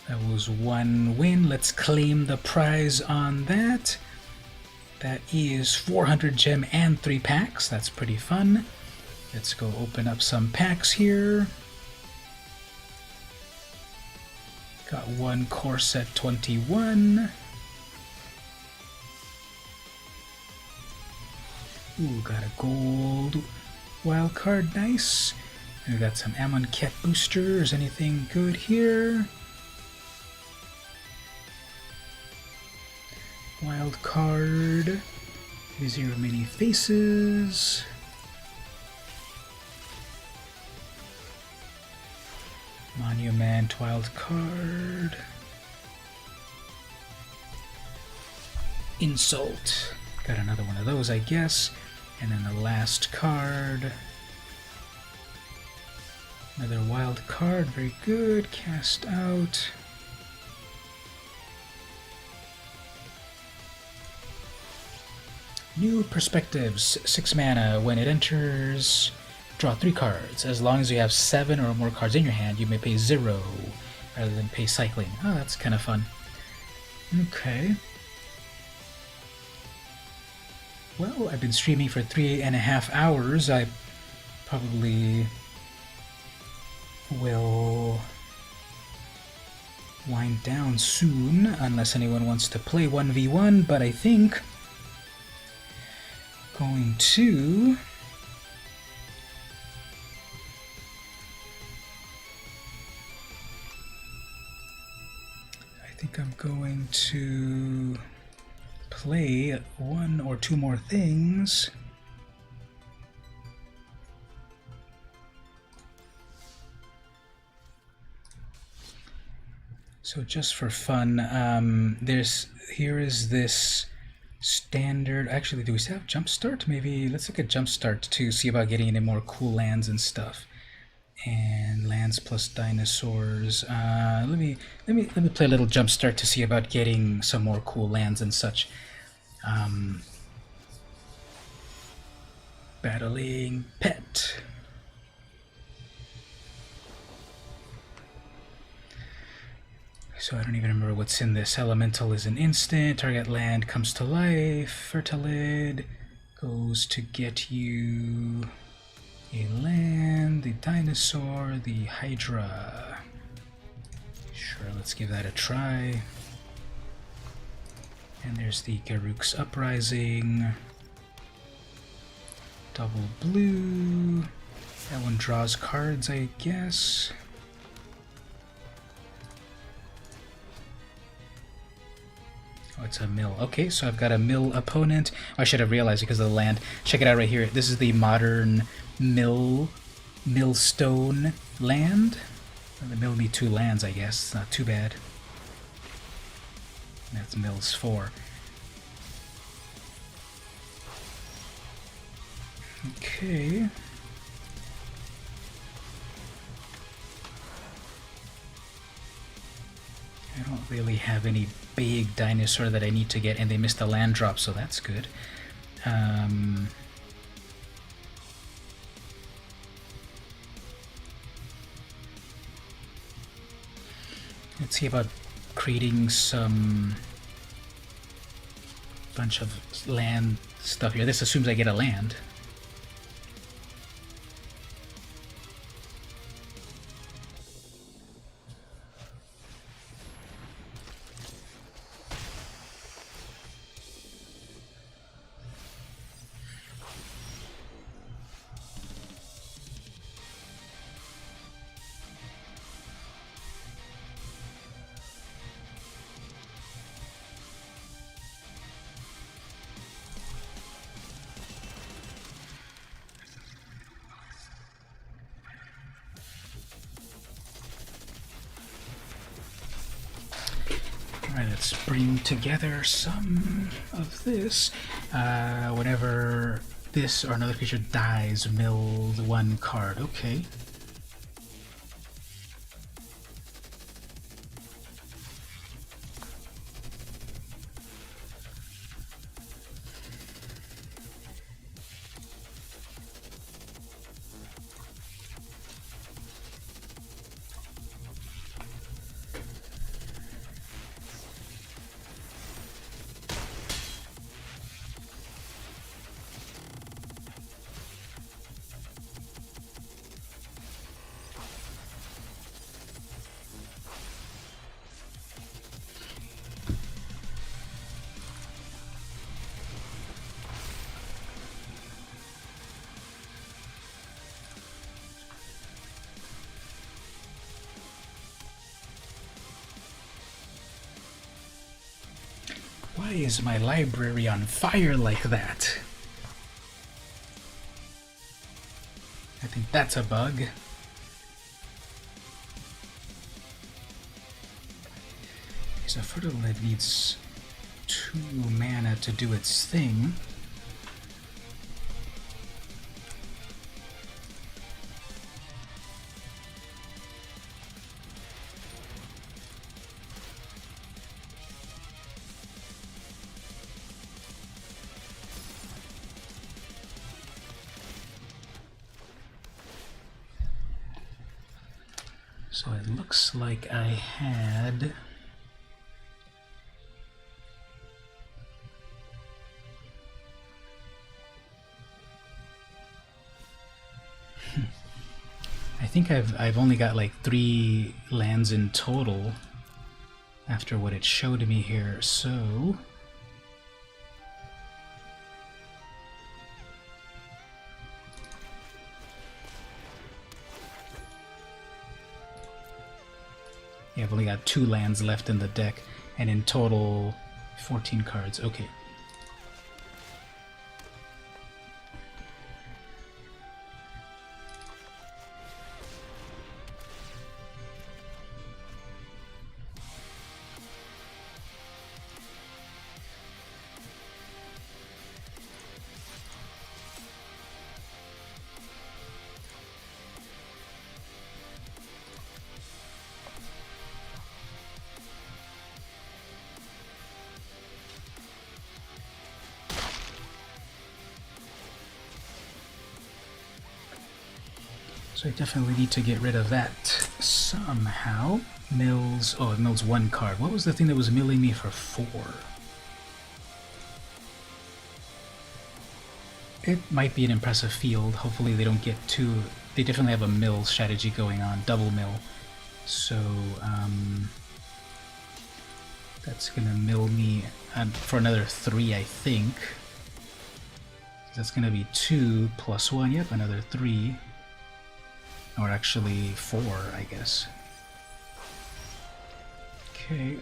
that was 1 win. Let's claim the prize on that. That is 400 gem and 3 packs. That's pretty fun. Let's go open up some packs here. Got 1 core set 21. Ooh, got a gold wild card, nice. And we got some Amonkhet boosters. Anything good here? Wild card. Zero many faces. Monument wild card. Insult. Got another one of those, I guess. And then the last card. Another wild card, very good. Cast out. New Perspectives, 6 mana. When it enters, draw 3 cards. As long as you have 7 or more cards in your hand, you may pay 0 rather than pay cycling. Oh, that's kind of fun. Okay. Well, I've been streaming for 3.5 hours. I probably will wind down soon, unless anyone wants to play 1v1, but I think going to I'm going to play 1 or 2 more things. So just for fun, here is this standard. Actually, do we have Jumpstart? Maybe let's look at Jumpstart to see about getting any more cool lands and stuff. And lands plus dinosaurs. Let me play a little Jumpstart to see about getting some more cool lands and such. Battling Pet. So I don't even remember what's in this. Elemental is an instant. Target land comes to life. Fertilid goes to get you a land, the dinosaur, the Hydra. Sure, let's give that a try. And there's the Garruk's Uprising. Double blue. That one draws cards, I guess. Oh, it's a mill. Okay, so I've got a mill opponent. I should have realized because of the land. Check it out right here. This is the modern millstone land. The mill me 2 lands, I guess. It's not too bad. That's mills 4. Okay. I don't really have any big dinosaur that I need to get, and they missed a land drop, so that's good. Let's see about creating some bunch of land stuff here. This assumes I get a land. Alright, let's bring together some of this. Whenever this or another creature dies, mill 1 card. Okay. Why is my library on fire like that? I think that's a bug. Okay, so Fertile Lead needs 2 mana to do its thing. So it looks like I had... I think I've only got like 3 lands in total after what it showed me here, so... Yeah, I've only got 2 lands left in the deck, and in total 14 cards. Okay. So I definitely need to get rid of that somehow. Mills... oh, it mills 1 card. What was the thing that was milling me for 4? It might be an impressive field. Hopefully they don't get too... they definitely have a mill strategy going on. Double mill. So, that's gonna mill me for another 3, I think. That's gonna be 2 plus 1. Yep, another 3. Or actually 4, I guess. Okay.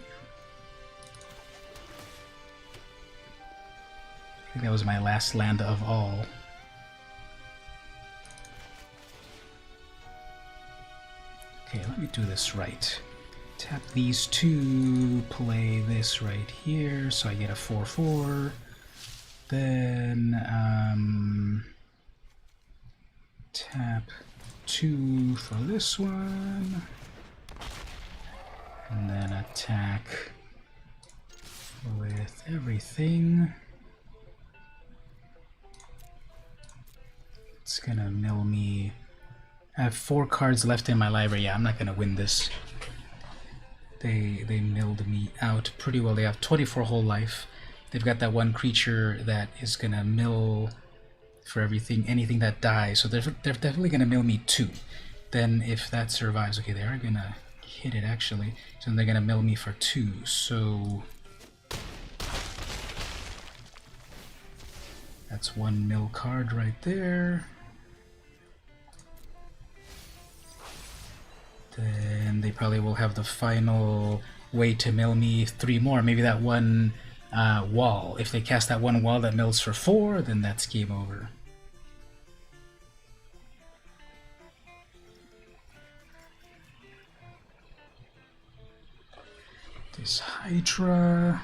I think that was my last land of all. Okay, let me do this right. Tap these 2, play this right here, so I get a 4/4. Then, tap 2 for this one, and then attack with everything. It's gonna mill me. I have 4 cards left in my library. Yeah, I'm not gonna win this. They milled me out pretty well. They have 24 whole life. They've got that 1 creature that is gonna mill for everything, anything that dies. So they're definitely gonna mill me 2. Then if that survives, okay, they are gonna hit it actually. So then they're gonna mill me for 2. So that's 1 mill card right there. Then they probably will have the final way to mill me 3 more. Maybe that 1 wall. If they cast that 1 wall that mills for 4, then that's game over. This Hydra.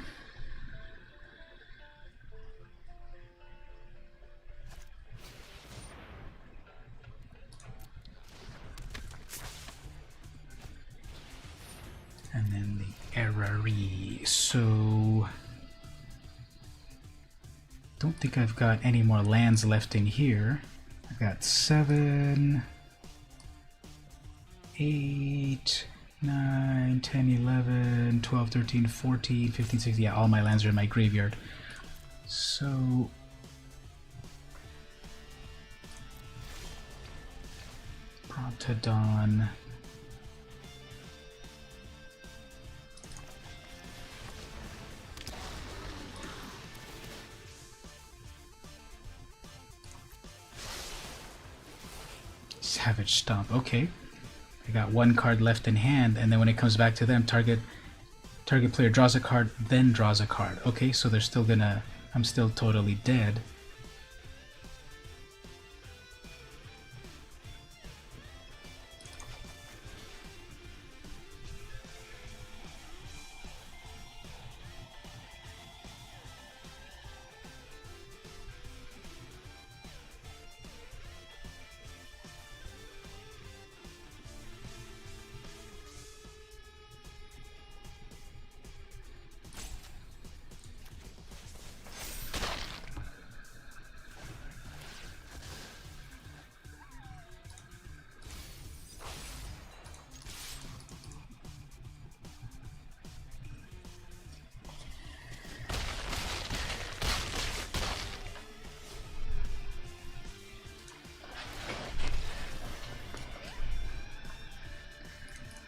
And then the Errary. So don't think I've got any more lands left in here. I've got 7, 8, 9, 10, 11, 12, 13, 14, 15, 16. Yeah, all my lands are in my graveyard. So Prontodon. Savage Stomp. Okay. I got 1 card left in hand, and then when it comes back to them, target Target player draws a card, then draws a card. Okay, so they're still gonna... I'm still totally dead.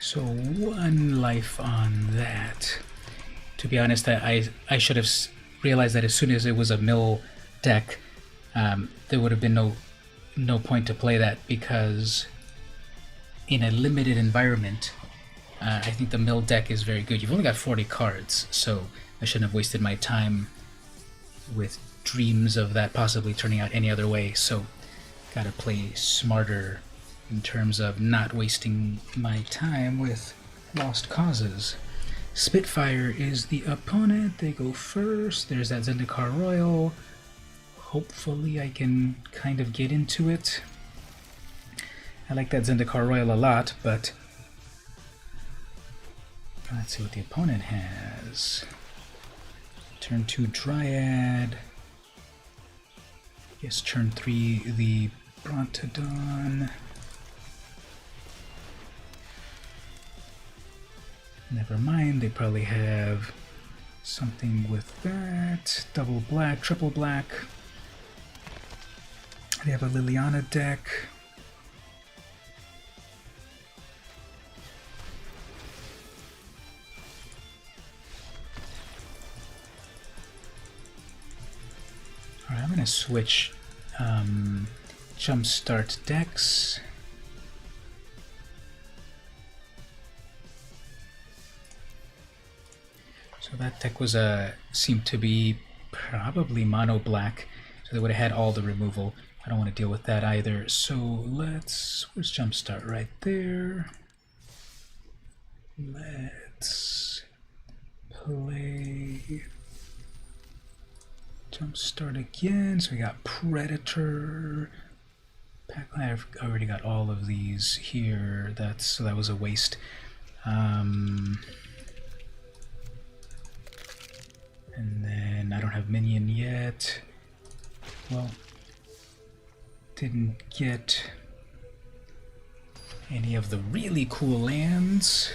So 1 life on that. To be honest, I should have realized that as soon as it was a mill deck, there would have been no point to play that, because in a limited environment, I think the mill deck is very good. You've only got 40 cards, so I shouldn't have wasted my time with dreams of that possibly turning out any other way. So gotta play smarter in terms of not wasting my time with lost causes. Spitfire is the opponent. They go first. There's that Zendikar Royal. Hopefully I can kind of get into it. I like that Zendikar Royal a lot, but let's see what the opponent has. Turn 2 Dryad. Yes, turn 3 the Brontodon. Never mind, they probably have something with that. Double black, triple black. They have a Liliana deck. Alright, I'm gonna switch Jumpstart decks. So that deck was seemed to be probably mono black, so they would have had all the removal. I don't want to deal with that either. So where's Jumpstart? Right there. Let's play Jumpstart again. So we got Predator. Packline, I've already got all of these here. So that was a waste. And then I don't have minion yet. Well, didn't get any of the really cool lands.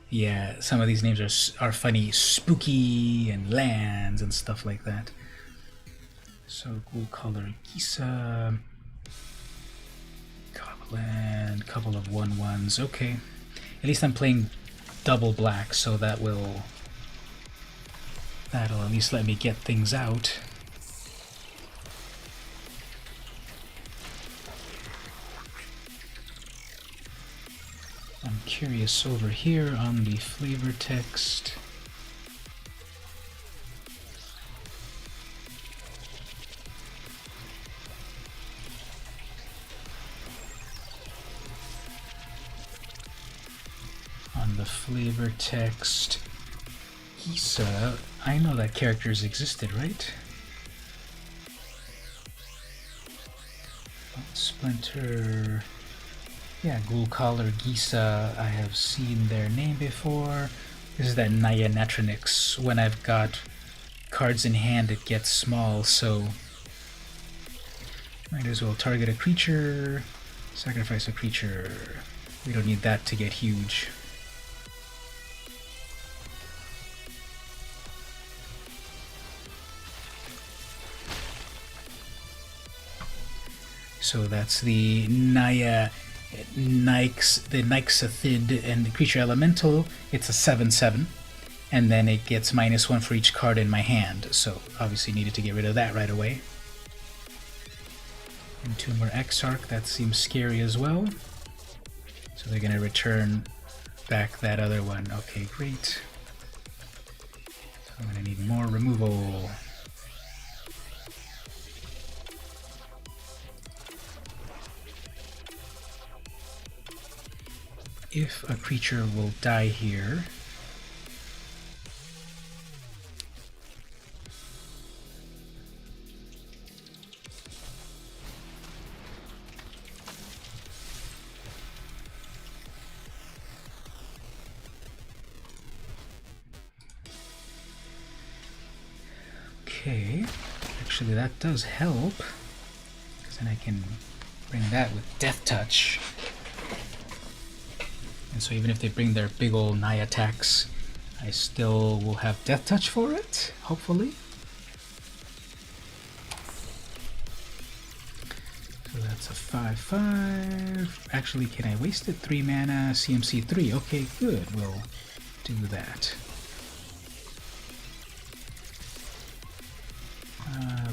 Yeah, some of these names are funny, spooky and lands and stuff like that. So Ghoul Color Gisa, Goblin, couple of 1/1s. Okay, at least I'm playing double black, so that'll at least let me get things out. I'm curious over here on the flavor text. On the flavor text, Gisa, I know that character's existed, right? Splinter, yeah, Ghoul Collar Gisa, I have seen their name before. This is that Naya Natronix. When I've got cards in hand, it gets small, so might as well target a creature, sacrifice a creature. We don't need that to get huge. So that's the Naya the Nyxathid and the creature elemental. It's a 7/7, and then it gets -1 for each card in my hand. So obviously needed to get rid of that right away. And 2 more Exarch, that seems scary as well. So they're going to return back that other one. Okay, great. So I'm gonna need more removal. If a creature will die here, okay, actually that does help, because then I can bring that with Death Touch. And so even if they bring their big old Nigh attacks, I still will have Death Touch for it, hopefully. So that's a 5/5. Actually, can I waste it? 3 mana, CMC 3. Okay, good. We'll do that.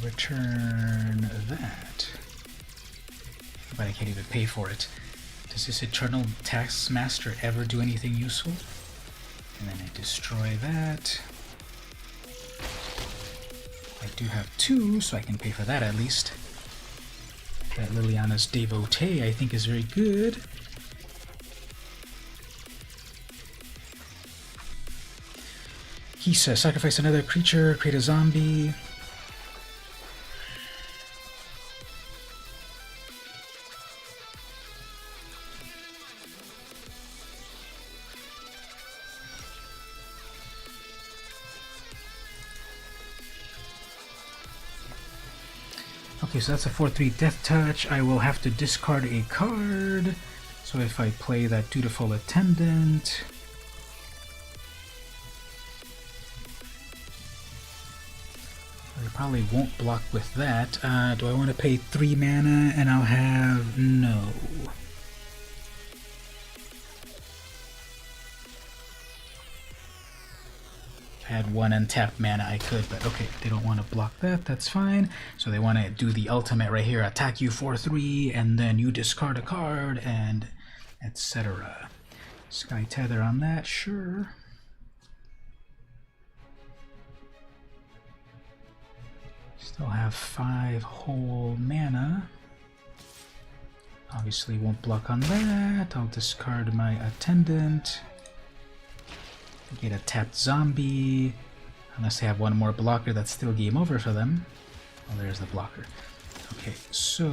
Return that. But I can't even pay for it. Does this Eternal Taskmaster ever do anything useful? And then I destroy that. I do have 2, so I can pay for that at least. That Liliana's Devotee I think is very good. He says, sacrifice another creature, create a zombie. Okay, so that's a 4/3 Death Touch. I will have to discard a card. So if I play that Dutiful Attendant, I probably won't block with that. Do I want to pay 3 mana and I'll have... no. If I had 1 untapped mana, I could, but okay, they don't want to block that, that's fine. So they want to do the ultimate right here, attack you 4/3, and then you discard a card, and etc. Sky Tether on that, sure. Still have 5 whole mana. Obviously won't block on that. I'll discard my Attendant. Get a tapped zombie. Unless they have 1 more blocker, that's still game over for them. Oh, there's the blocker. Okay, so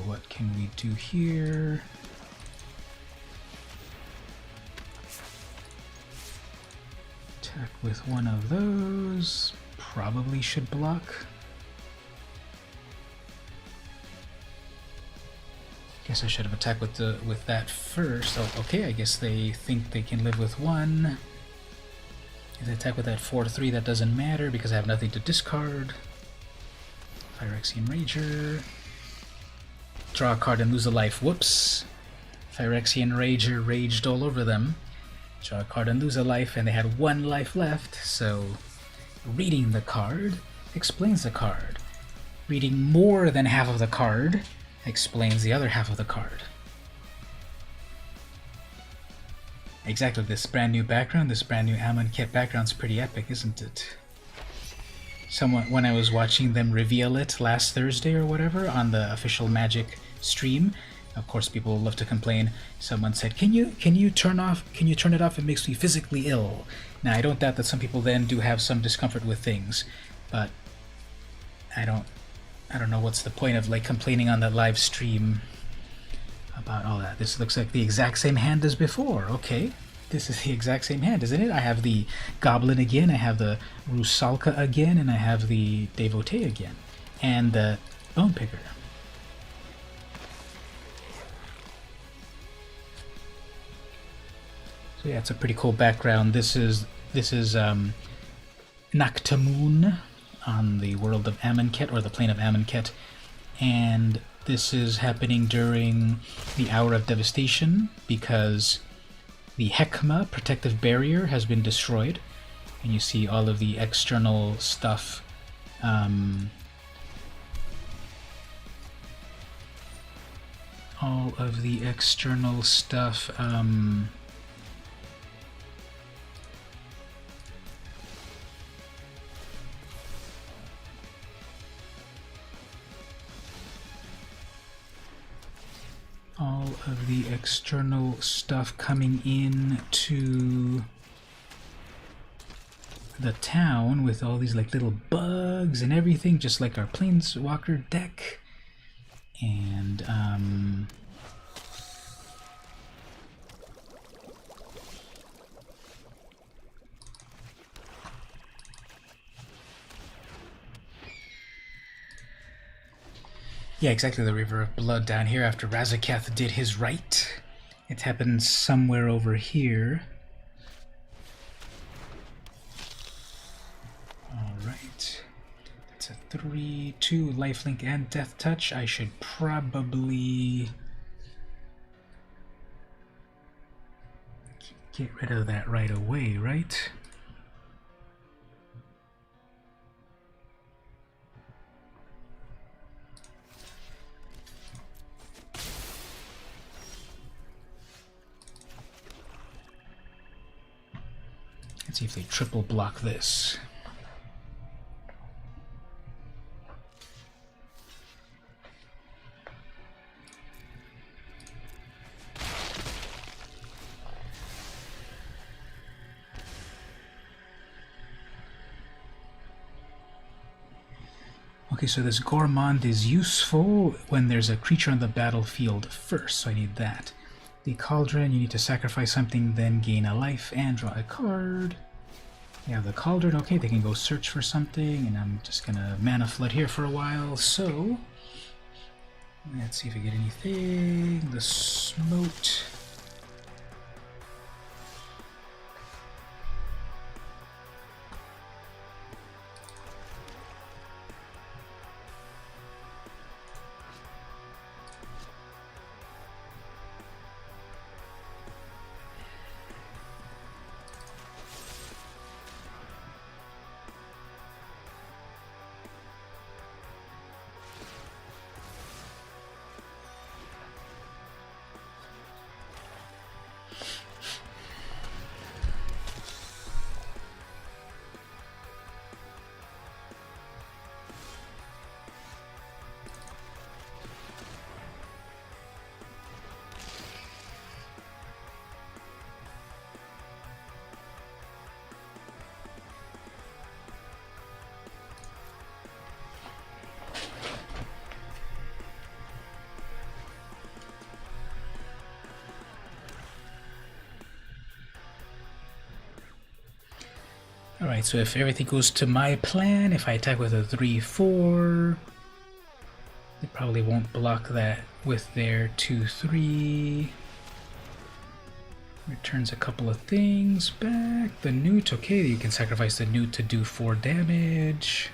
what can we do here? Attack with 1 of those. Probably should block. Guess I should have attacked with that first. Oh, okay, I guess they think they can live with 1. If I attack with that 4/3, that doesn't matter because I have nothing to discard. Phyrexian Rager. Draw a card and lose a life. Whoops. Phyrexian Rager raged all over them. Draw a card and lose a life, and they had 1 life left, so reading the card explains the card. Reading more than half of the card explains the other half of the card. Exactly, this brand new background, this brand new Amonkhet background's pretty epic, isn't it? Someone, when I was watching them reveal it last Thursday or whatever on the official Magic stream, of course people love to complain. Someone said, "Can you turn it off? It makes me physically ill." Now I don't doubt that some people then do have some discomfort with things, but I don't know what's the point of like complaining on the live stream about all that. This looks like the exact same hand as before. Okay, this is the exact same hand, isn't it? I have the Goblin again, I have the Rusalka again, and I have the Devotee again, and the Bone Picker. So yeah, it's a pretty cool background. This is Naktamun on the world of Amonkhet, or the plane of Amonkhet, and this is happening during the Hour of Devastation because the Hekma protective barrier has been destroyed, and you see all of the external stuff all of the external stuff coming in to the town with all these like little bugs and everything, just like our planeswalker deck. And yeah, exactly, the River of Blood down here after Razakath did his rite. It happens somewhere over here. Alright. It's a 3/2 lifelink and death touch. I should probably get rid of that right away, right? Let's see if they triple block this. Okay, so this Gourmand is useful when there's a creature on the battlefield first, so I need that. The Cauldron, you need to sacrifice something, then gain a life and draw a card. We have the Cauldron, okay, they can go search for something, and I'm just gonna mana flood here for a while, so let's see if we get anything. The Smote. Alright, so if everything goes to my plan, if I attack with a 3/4, they probably won't block that with their 2/3. Returns a couple of things back. The Newt, okay, you can sacrifice the Newt to do 4 damage.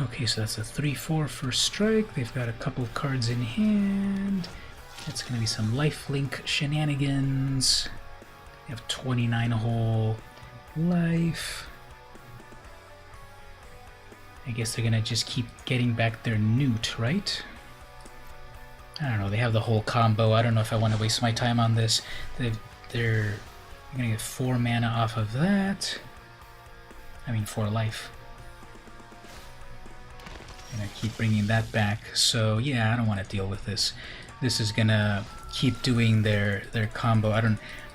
Okay, so that's a 3/4 first strike. They've got a couple of cards in hand. It's going to be some lifelink shenanigans. They have 29 whole life. I guess they're going to just keep getting back their Newt, right? I don't know, they have the whole combo. I don't know if I want to waste my time on this. They're going to get 4 mana off of that. I mean 4 life. Gonna keep bringing that back, so yeah, I don't want to deal with this. This is gonna keep doing their combo.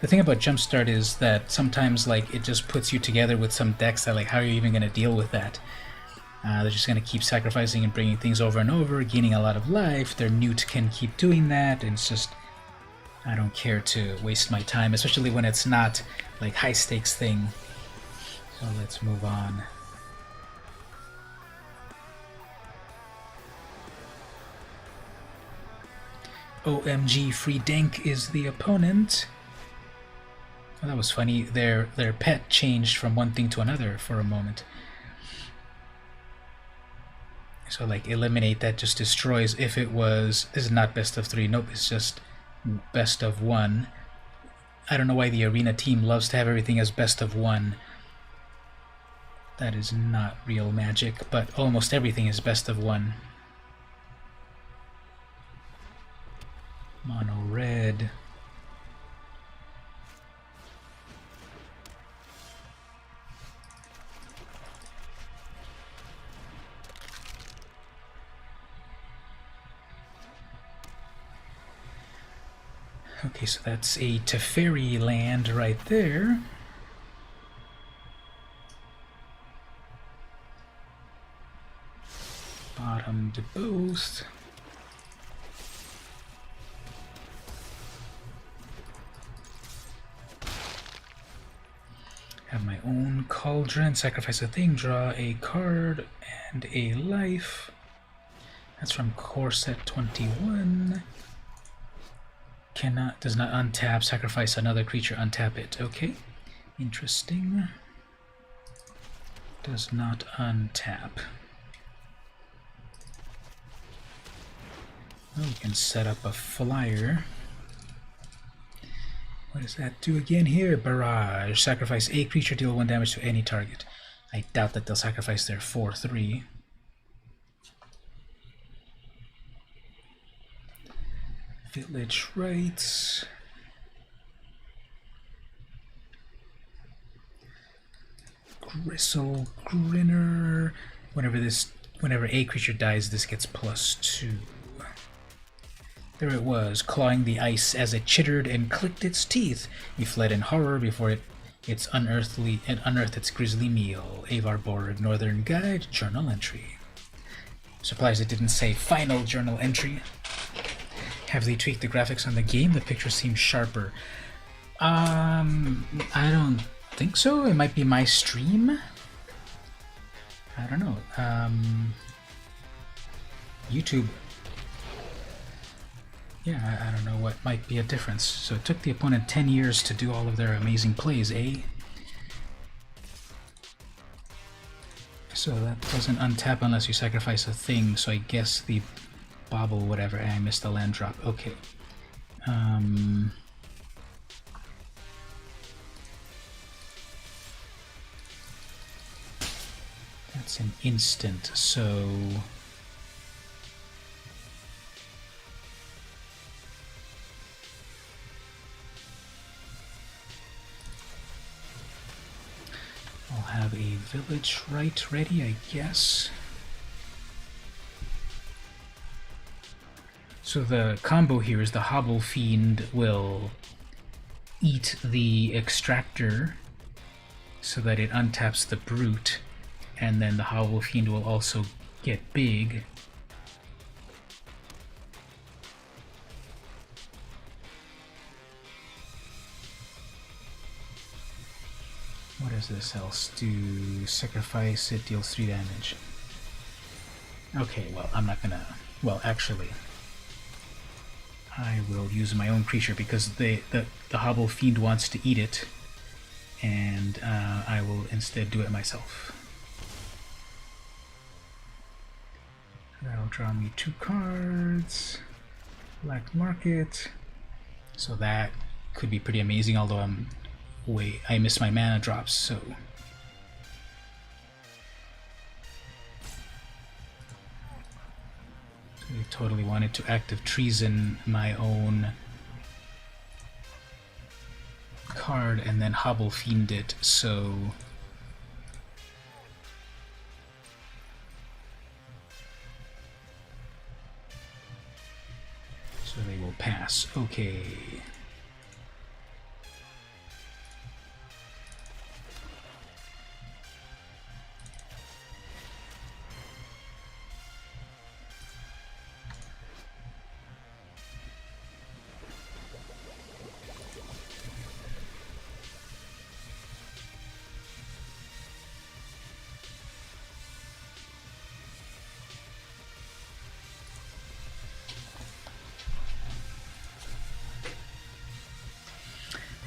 The thing about Jumpstart is that sometimes like it just puts you together with some decks that like, how are you even gonna deal with that? They're just gonna keep sacrificing and bringing things over and over, gaining a lot of life. Their Newt can keep doing that, and it's just, I don't care to waste my time, especially when it's not like high stakes thing. So let's move on. OMG, Free Dank is the opponent. Oh, that was funny. Their pet changed from one thing to another for a moment. So like eliminate, that just destroys. If it was, this is not best of 3, nope, it's just best of 1. I don't know why the arena team loves to have everything as best of one. That is not real Magic, but almost everything is best of one. Mono red. Okay, so that's a Teferi land right there. Bottom to both. Have my own cauldron, sacrifice a thing, draw a card and a life. That's from core set 21. Does not untap, sacrifice another creature, untap it. Okay, interesting. Does not untap. Oh, we can set up a flyer. What does that do again here? Barrage. Sacrifice a creature, deal 1 damage to any target. I doubt that they'll sacrifice their 4/3. Village Rites. Gristle Grinner. Whenever a creature dies, this gets +2. There it was, clawing the ice as it chittered and clicked its teeth. He fled in horror before it unearthed its grisly meal. Avar Borg, Northern Guide, journal entry. Surprised it didn't say final journal entry. Have they tweaked the graphics on the game? The picture seems sharper. I don't think so. It might be my stream. I don't know. YouTube. Yeah, I don't know what might be a difference. So it took the opponent 10 years to do all of their amazing plays, eh? So that doesn't untap unless you sacrifice a thing, so I guess the bobble, whatever. I missed the land drop. Okay. That's an instant, so... I'll have a village rite ready, I guess. So the combo here is the Hobble Fiend will eat the extractor so that it untaps the brute, and then the Hobble Fiend will also get big. What does this else do? Sacrifice, it deals 3 damage. Okay, well, I'm not gonna... Well, actually, I will use my own creature because the Hobble Fiend wants to eat it, and I will instead do it myself. That'll draw me 2 cards. Black Market. So that could be pretty amazing, although I missed my mana drops, so... I totally wanted to active treason my own card and then Hobble Fiend it, so... So they will pass. Okay.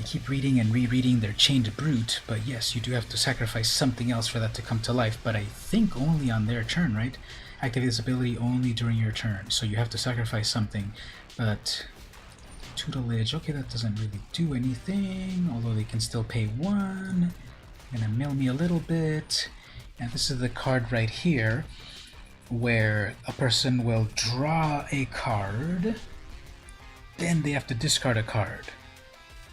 Keep reading and rereading their Chained Brute, but yes, you do have to sacrifice something else for that to come to life, but I think only on their turn, right? Activate this ability only during your turn, so you have to sacrifice something, but Tutelage. Okay, that doesn't really do anything, although they can still pay 1. Gonna mill me a little bit. And this is the card right here, where a person will draw a card, then they have to discard a card.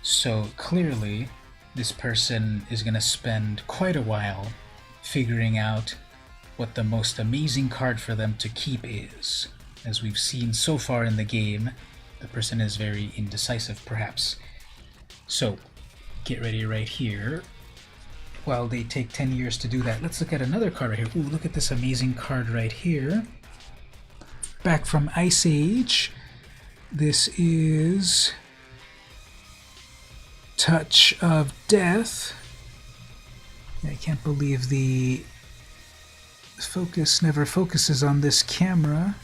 So clearly, this person is gonna spend quite a while figuring out what the most amazing card for them to keep is. As we've seen so far in the game, the person is very indecisive, perhaps. So, get ready right here. While they take 10 years to do that, let's look at another card right here. Ooh, look at this amazing card right here. Back from Ice Age. This is Touch of Death. I can't believe the focus never focuses on this camera.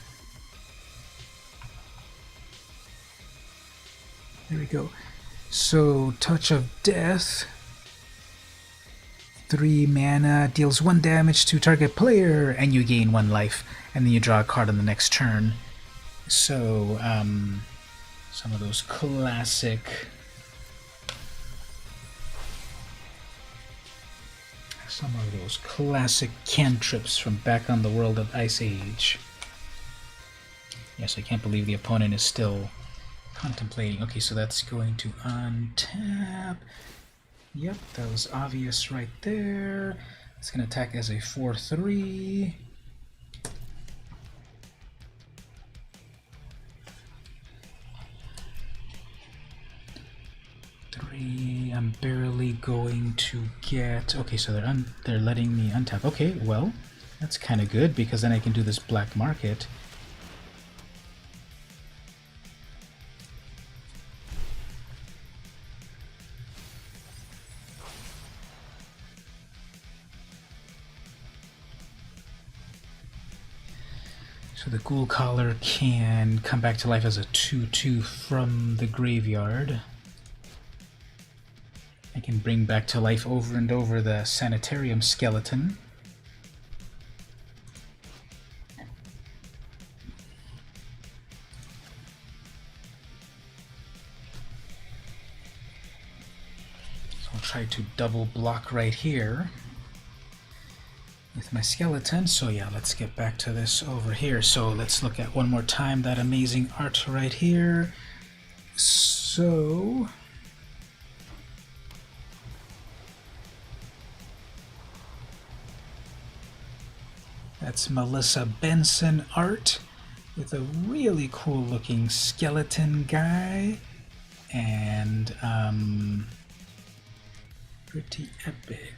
There we go. So, Touch of Death, 3 mana, deals 1 damage to target player, and you gain 1 life, and then you draw a card on the next turn. So, some of those classic cantrips from back on the world of Ice Age. Yes, I can't believe the opponent is still contemplating. Okay, so that's going to untap. Yep, that was obvious right there. It's going to attack as a 4/3. I'm barely going to get... Okay, so they're letting me untap. Okay, well, that's kind of good, because then I can do this black market. So the Ghoul Collar can come back to life as a 2/2 from the graveyard. I can bring back to life over and over the Sanitarium skeleton. So I'll try to double block right here with my skeleton. So yeah, let's get back to this over here. So let's look at one more time that amazing art right here. So that's Melissa Benson art with a really cool looking skeleton guy, and pretty epic.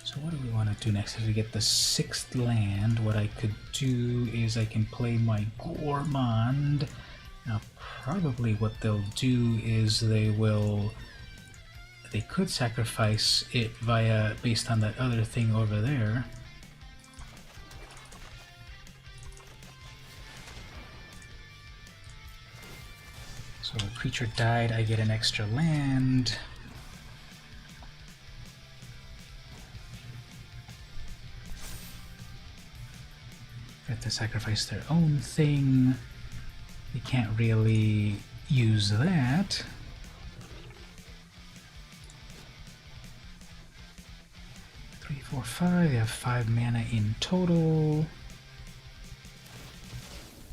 So what do we want to do next? If we get the 6th land, what I could do is I can play my Gourmand. Now probably what they'll do is they could sacrifice it based on that other thing over there. So a creature died, I get an extra land. Have to sacrifice their own thing. They can't really use that. Three, 4, 5. They have 5 mana in total.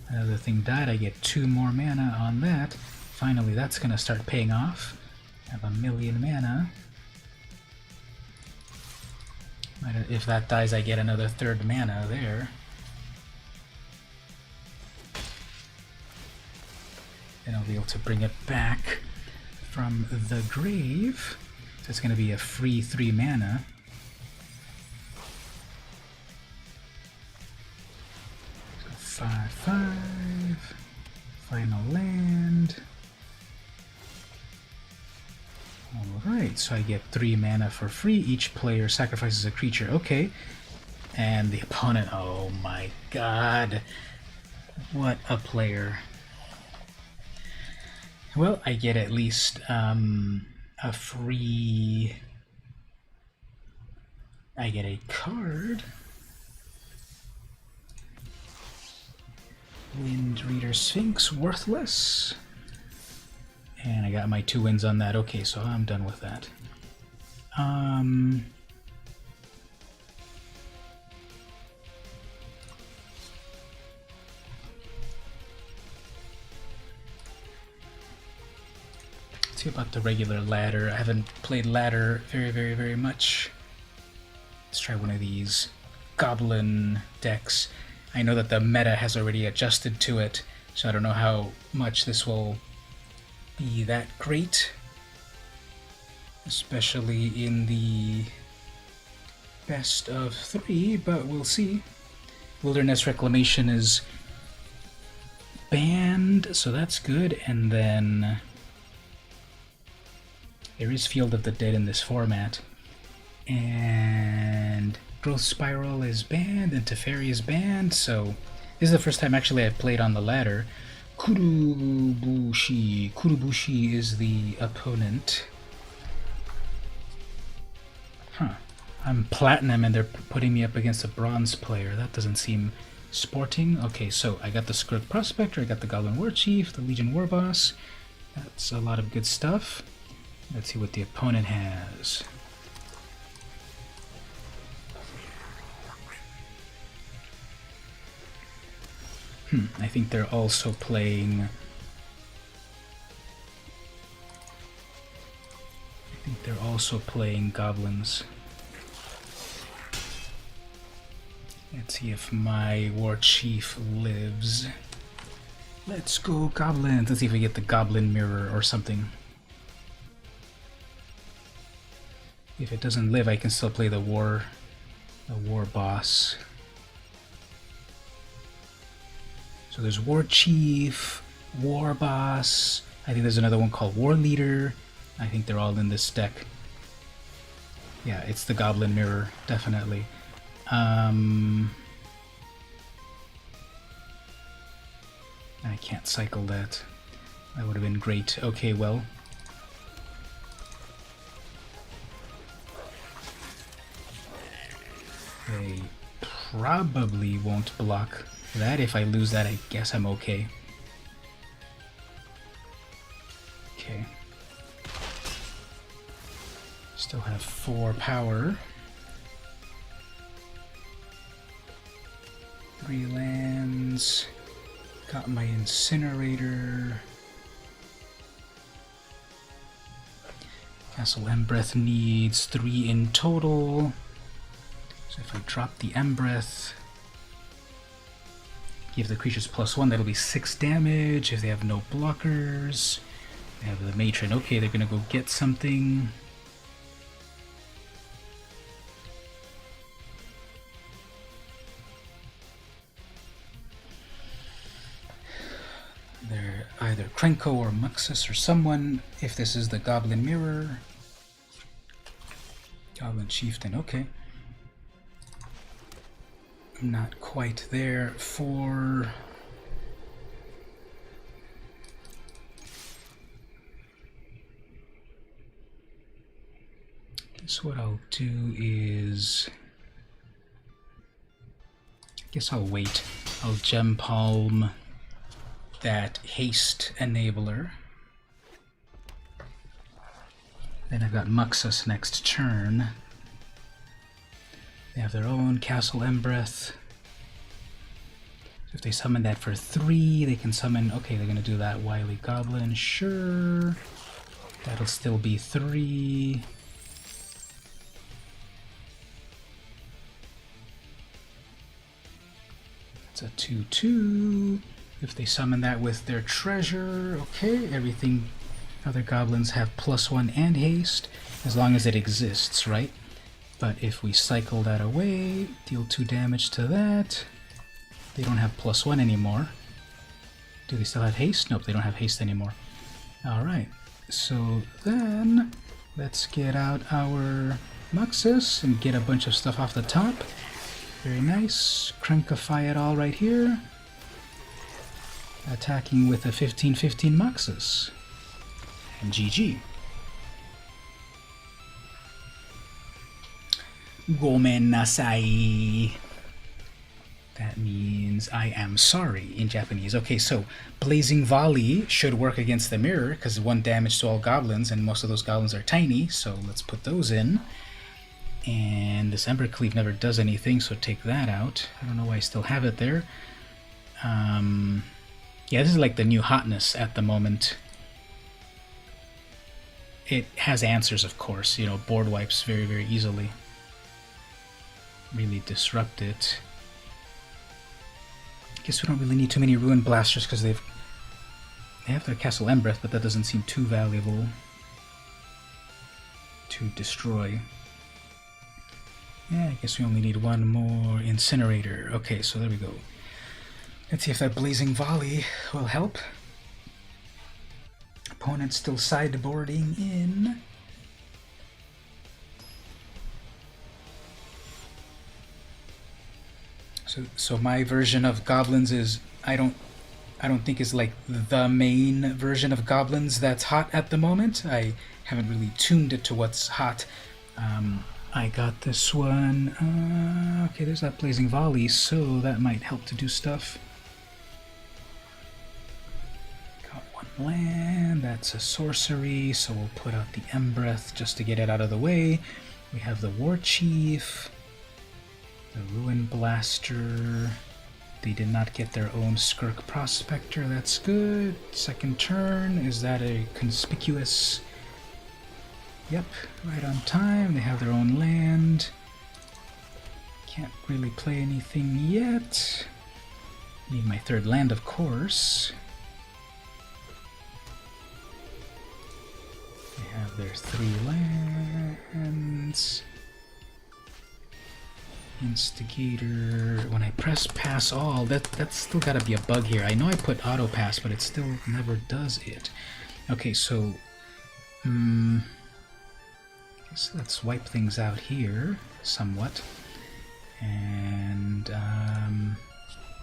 Another thing died. I get 2 more mana on that. Finally, that's going to start paying off. I have 1,000,000 mana. If that dies, I get another 3rd mana there. Then I'll be able to bring it back from the grave. So it's going to be a free 3 mana. So 5, 5. Final land. Alright, so I get 3 mana for free. Each player sacrifices a creature. Okay. And the opponent, oh my god. What a player. Well, I get at least a free... I get a card. Wind Reader Sphinx, worthless. And I got my 2 wins on that. Okay, so I'm done with that. Let's see about the regular ladder. I haven't played ladder very much. Let's try one of these goblin decks. I know that the meta has already adjusted to it, so I don't know how much this will be that great, especially in the best of 3, but we'll see. Wilderness Reclamation is banned, so that's good, and then there is Field of the Dead in this format, and Growth Spiral is banned, and Teferi is banned, so this is the first time actually I've played on the ladder. Kurubushi is the opponent. Huh. I'm Platinum and they're putting me up against a Bronze player. That doesn't seem sporting. Okay, so I got the Skrug Prospector, I got the Goblin War Chief, the Legion War Boss. That's a lot of good stuff. Let's see what the opponent has. I think they're also playing... goblins. Let's see if my War Chief lives. Let's go goblins! Let's see if we get the Goblin Mirror or something. If it doesn't live, I can still play the War Boss. So there's War Chief, War Boss, I think there's another one called War Leader. I think they're all in this deck. Yeah, it's the Goblin Mirror, definitely. I can't cycle that. That would have been great. Okay, well. They probably won't block that. If I lose that, I guess I'm okay. Okay. Still have 4 power. 3 lands. Got my Incinerator. Castle Embereth needs 3 in total. So if I drop the Embereth, give the creatures +1, that'll be 6 damage. If they have no blockers, they have the Matron. Okay, they're gonna go get something. They're either Krenko or Muxus or someone, if this is the Goblin Mirror. Goblin Chieftain, okay. I'm not quite there for... Guess what I'll do is... Guess I'll wait. I'll Gem Palm that Haste Enabler. Then I've got Muxus next turn. They have their own Castle Embereth. So if they summon that for 3, they can summon... Okay, they're going to do that Wily Goblin. Sure. That'll still be 3. It's a 2/2. If they summon that with their treasure, okay, everything... Other goblins have +1 and haste, as long as it exists, right? But if we cycle that away, deal 2 damage to that, they don't have +1 anymore. Do they still have haste? Nope, they don't have haste anymore. Alright, so then let's get out our Muxus and get a bunch of stuff off the top. Very nice. Crankify it all right here. attacking with a 15-15 Moxus. And GG. Gomen nasai. That means I am sorry in Japanese. Okay, so Blazing Volley should work against the mirror because 1 damage to all goblins, and most of those goblins are tiny, so let's put those in. And this Ember Cleave never does anything, so take that out. I don't know why I still have it there. Yeah, this is like the new hotness at the moment. It has answers, of course, you know, board wipes very, very easily. Really disrupt it. I guess we don't really need too many Ruin Blasters because they have their Castle Embereth, but that doesn't seem too valuable to destroy. Yeah, I guess we only need 1 more Incinerator. Okay, so there we go. Let's see if that Blazing Volley will help. Opponent still sideboarding in. So my version of goblins is I don't think is like the main version of goblins that's hot at the moment. I haven't really tuned it to what's hot. I got this one. Okay, there's that Blazing Volley, so that might help to do stuff. Got 1 land, that's a sorcery, so we'll put out the Embereth just to get it out of the way. We have the War Chief, the Ruin Blaster. They did not get their own Skirk Prospector, that's good. Second turn, is that a conspicuous? Yep, right on time. They have their own land. Can't really play anything yet. Need my 3rd land, of course. They have their 3 lands. Instigator. When I press pass all, that's still gotta be a bug here. I know I put auto pass, but it still never does it. Okay, so guess let's wipe things out here somewhat, and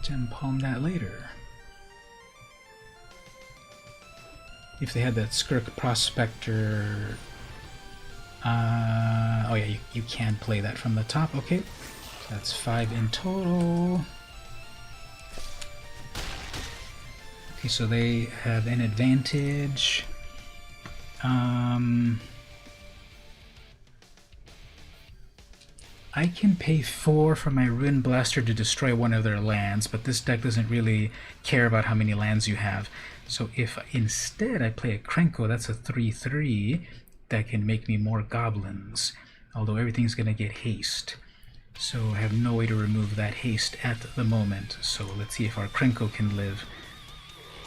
gem palm that later. If they had that Skirk Prospector, oh yeah, you can play that from the top. Okay, so that's 5 in total. Okay, so they have an advantage. I can pay 4 for my Ruin Blaster to destroy one of their lands, but this deck doesn't really care about how many lands you have. So if instead I play a Krenko, that's a 3/3 that can make me more goblins, although everything's going to get haste. So I have no way to remove that haste at the moment. So let's see if our Krenko can live.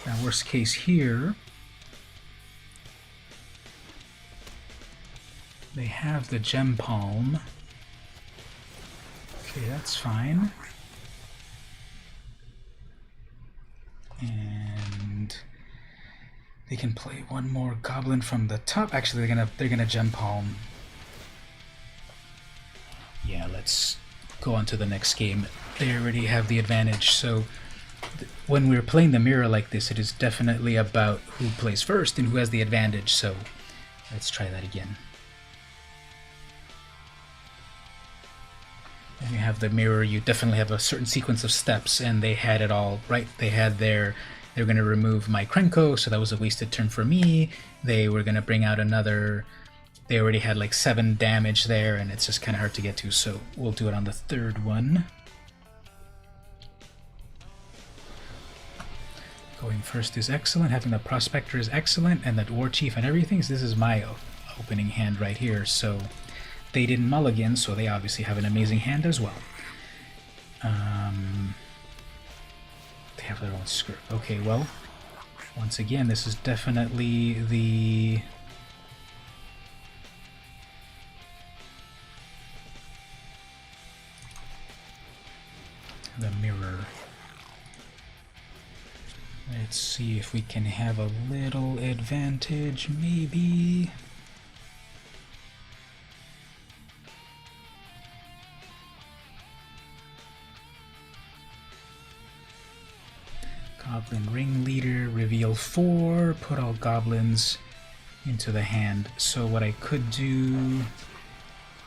Now, worst case here, they have the Gem Palm. Okay, that's fine. And they can play 1 more goblin from the top. Actually, they're gonna Gem Palm. Yeah, let's go on to the next game. They already have the advantage. So when we're playing the mirror like this, it is definitely about who plays first and who has the advantage. So let's try that again. When you have the mirror, you definitely have a certain sequence of steps, and they had it all right. They had they're going to remove my Krenko, so that was a wasted turn for me. They were going to bring out another. They already had like 7 damage there, and it's just kind of hard to get to, so we'll do it on the 3rd one. Going first is excellent, having the Prospector is excellent, and that War Chief and everything. So this is my opening hand right here, so they didn't mulligan, so they obviously have an amazing hand as well. They have their own Skirk. Okay, well, once again, this is definitely the mirror. Let's see if we can have a little advantage, maybe. Goblin Ringleader, reveal 4, put all goblins into the hand. So what I could do...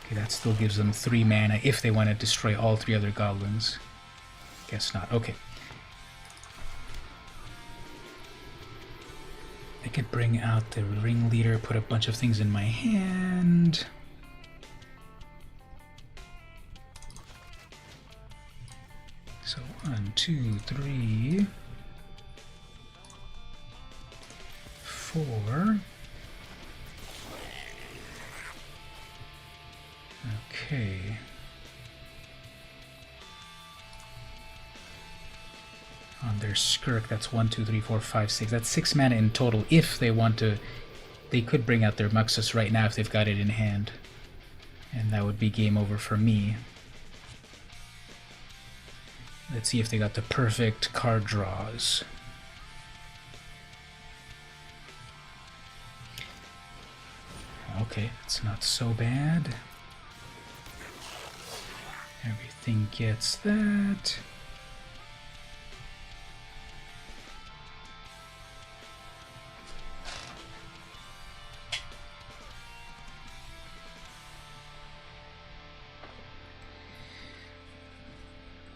Okay, that still gives them 3 mana if they want to destroy all 3 other goblins. Guess not. Okay. I could bring out the Ringleader, put a bunch of things in my hand. So 1, 2, 3, 4. Okay. On their Skirk, that's 1, 2, 3, 4, 5, 6. That's 6 mana in total. If they want to, they could bring out their Muxus right now if they've got it in hand. And that would be game over for me. Let's see if they got the perfect card draws. Okay, it's not so bad. Everything gets that.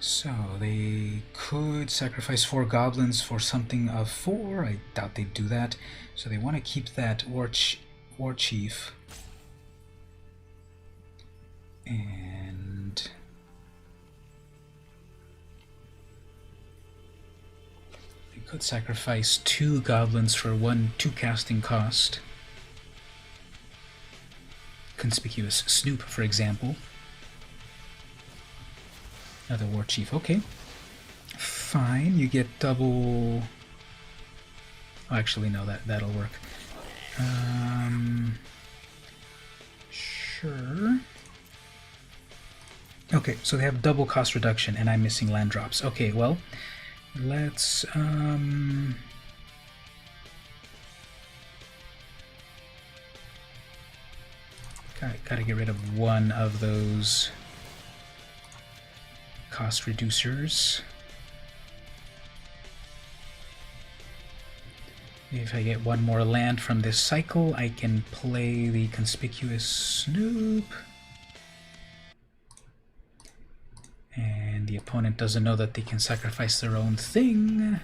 So they could sacrifice 4 goblins for something of 4. I doubt they'd do that. So they want to keep that War Chief. And they could sacrifice 2 goblins for 2 casting cost. Conspicuous Snoop, for example. Another War Chief. Okay. Fine. You get double... Oh, actually, no, that'll work. Sure. Okay, so they have double cost reduction, and I'm missing land drops. Okay, well, let's... Gotta get rid of one of those cost reducers. If I get one more land from this cycle, I can play the Conspicuous Snoop. And the opponent doesn't know that they can sacrifice their own thing.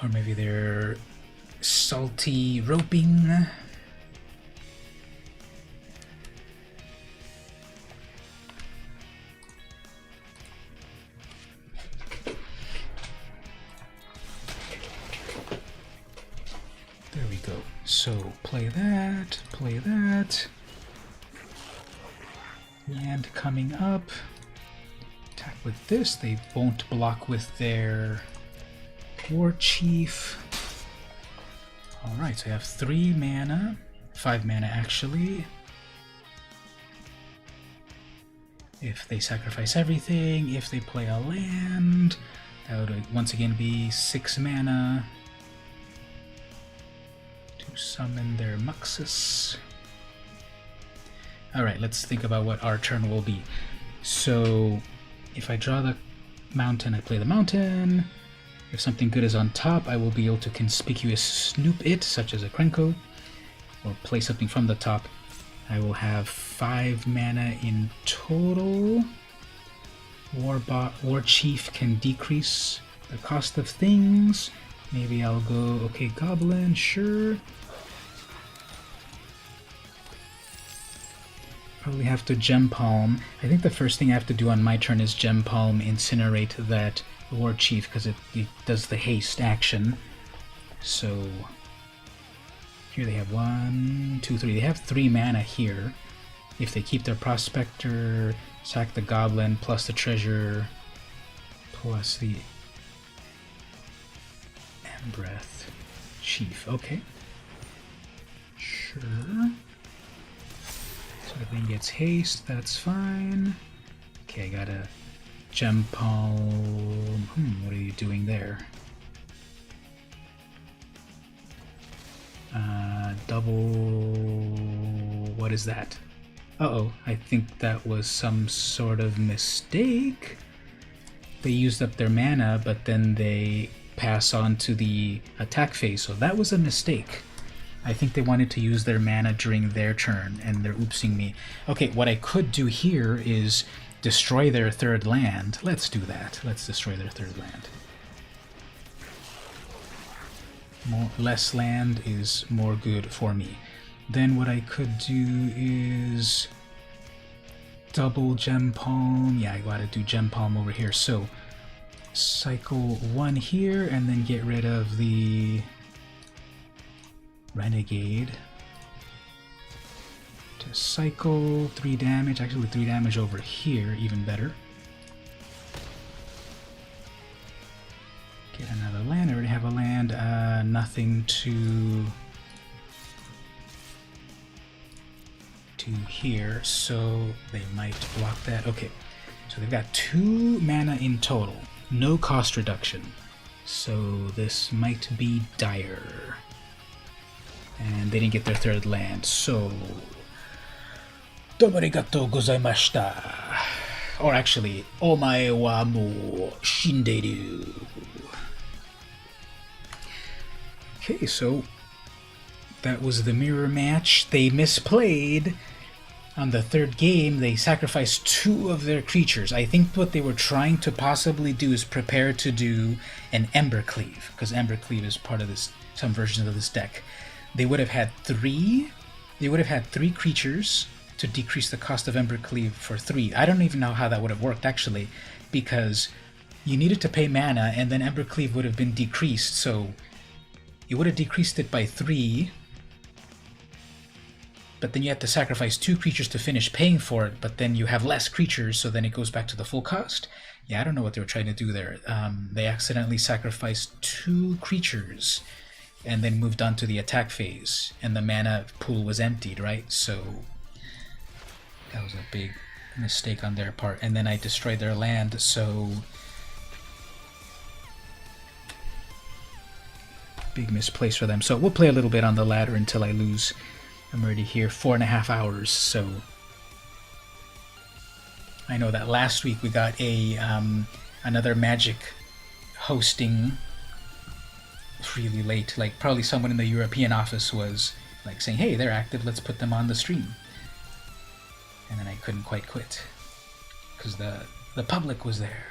Or maybe they're salty roping. There we go. So play that, play that. Land coming up. Attack with this. They won't block with their War Chief. Alright, so I have 3 mana, 5 mana actually. If they sacrifice everything, if they play a land, that would once again be 6 mana to summon their Muxus. Alright, let's think about what our turn will be. So, if I draw the mountain, I play the mountain. If something good is on top, I will be able to Conspicuous Snoop it, such as a Krenko, or play something from the top. I will have 5 mana in total. War Chief can decrease the cost of things. Maybe I'll go, okay, Goblin, sure. Probably have to Gem Palm. I think the first thing I have to do on my turn is Gem Palm, incinerate that War Chief, because it does the haste action. So here they have 1, 2, 3. They have 3 mana here. If they keep their Prospector, sack the Goblin, plus the Treasure, plus the Embereth Chief. Okay. Sure. So everything gets haste, that's fine. Okay, I gotta Gem Palm. What are you doing there? Double... What is that? Uh-oh, I think that was some sort of mistake. They used up their mana, but then they pass on to the attack phase, so that was a mistake. I think they wanted to use their mana during their turn, and they're oopsing me. Okay, what I could do here is destroy their third land. Let's do that. Let's destroy their third land. Less land is more good for me. Then what I could do is double Gem Palm. Yeah, I gotta do Gem Palm over here. So cycle 1 here and then get rid of the Renegade to cycle 3 damage. Actually 3 damage over here, even better. Get another land. I already have a land. Nothing to here, so they might block that. Okay, so they've got 2 mana in total. No cost reduction. So this might be dire. And they didn't get their third land, so Domarigato gozaimashita. Or actually, Omae wa mo shinderu. Okay, so that was the mirror match. They misplayed on the third game. They sacrificed 2 of their creatures. I think what they were trying to possibly do is prepare to do an Embercleave, because Embercleave is part of this, some versions of this deck. They would have had 3. They would have had 3 creatures to decrease the cost of Embercleave for 3. I don't even know how that would have worked actually, because you needed to pay mana, and then Embercleave would have been decreased. So you would have decreased it by 3. But then you have to sacrifice 2 creatures to finish paying for it, but then you have less creatures, so then it goes back to the full cost. Yeah, I don't know what they were trying to do there. They accidentally sacrificed 2 creatures and then moved on to the attack phase, and the mana pool was emptied, right? So that was a big mistake on their part. And then I destroyed their land, so big misplace for them. So we'll play a little bit on the ladder until I lose. I'm already here 4.5 hours, so I know that last week we got a another Magic hosting really late. Like probably someone in the European office was like saying, "Hey, they're active. Let's put them on the stream." And then I couldn't quite quit because the public was there.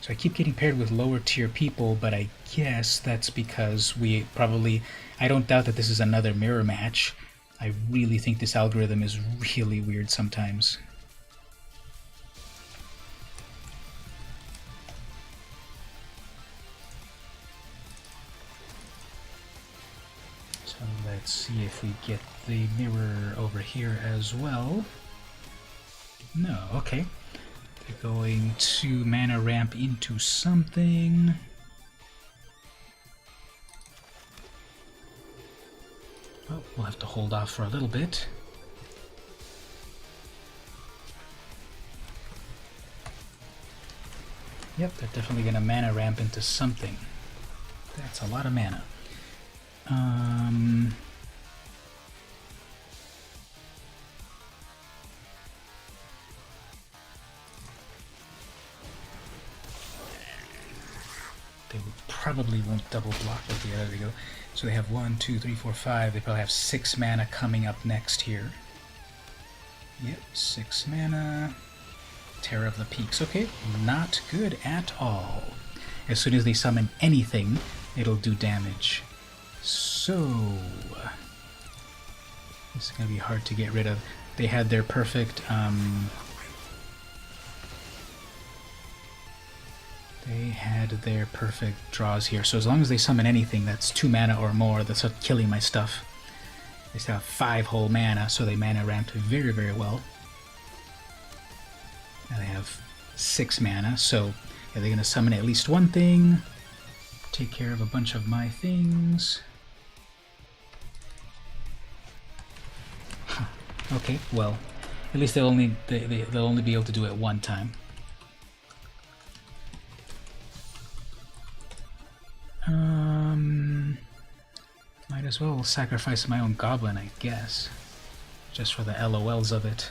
So I keep getting paired with lower tier people, but I guess that's because we probably... I don't doubt that this is another mirror match. I really think this algorithm is really weird sometimes. So let's see if we get the mirror over here as well. No, okay. They're going to mana ramp into something. Well, we'll have to hold off for a little bit. Yep, they're definitely going to mana ramp into something. That's a lot of mana. They probably won't double block. Okay, there we go. So they have 1, 2, 3, 4, 5. They probably have 6 mana coming up next here. Yep, 6 mana. Terror of the Peaks. Okay, not good at all. As soon as they summon anything, it'll do damage. So this is going to be hard to get rid of. They had their perfect... They had their perfect draws here. So as long as they summon anything that's 2 mana or more, that's not killing my stuff. They still have 5 whole mana, so they mana ramped very, very well. Now they have 6 mana, so yeah, they're going to summon at least one thing, take care of a bunch of my things. Okay, well, at least they'll only be able to do it one time. Might as well sacrifice my own goblin, I guess, just for the LOLs of it.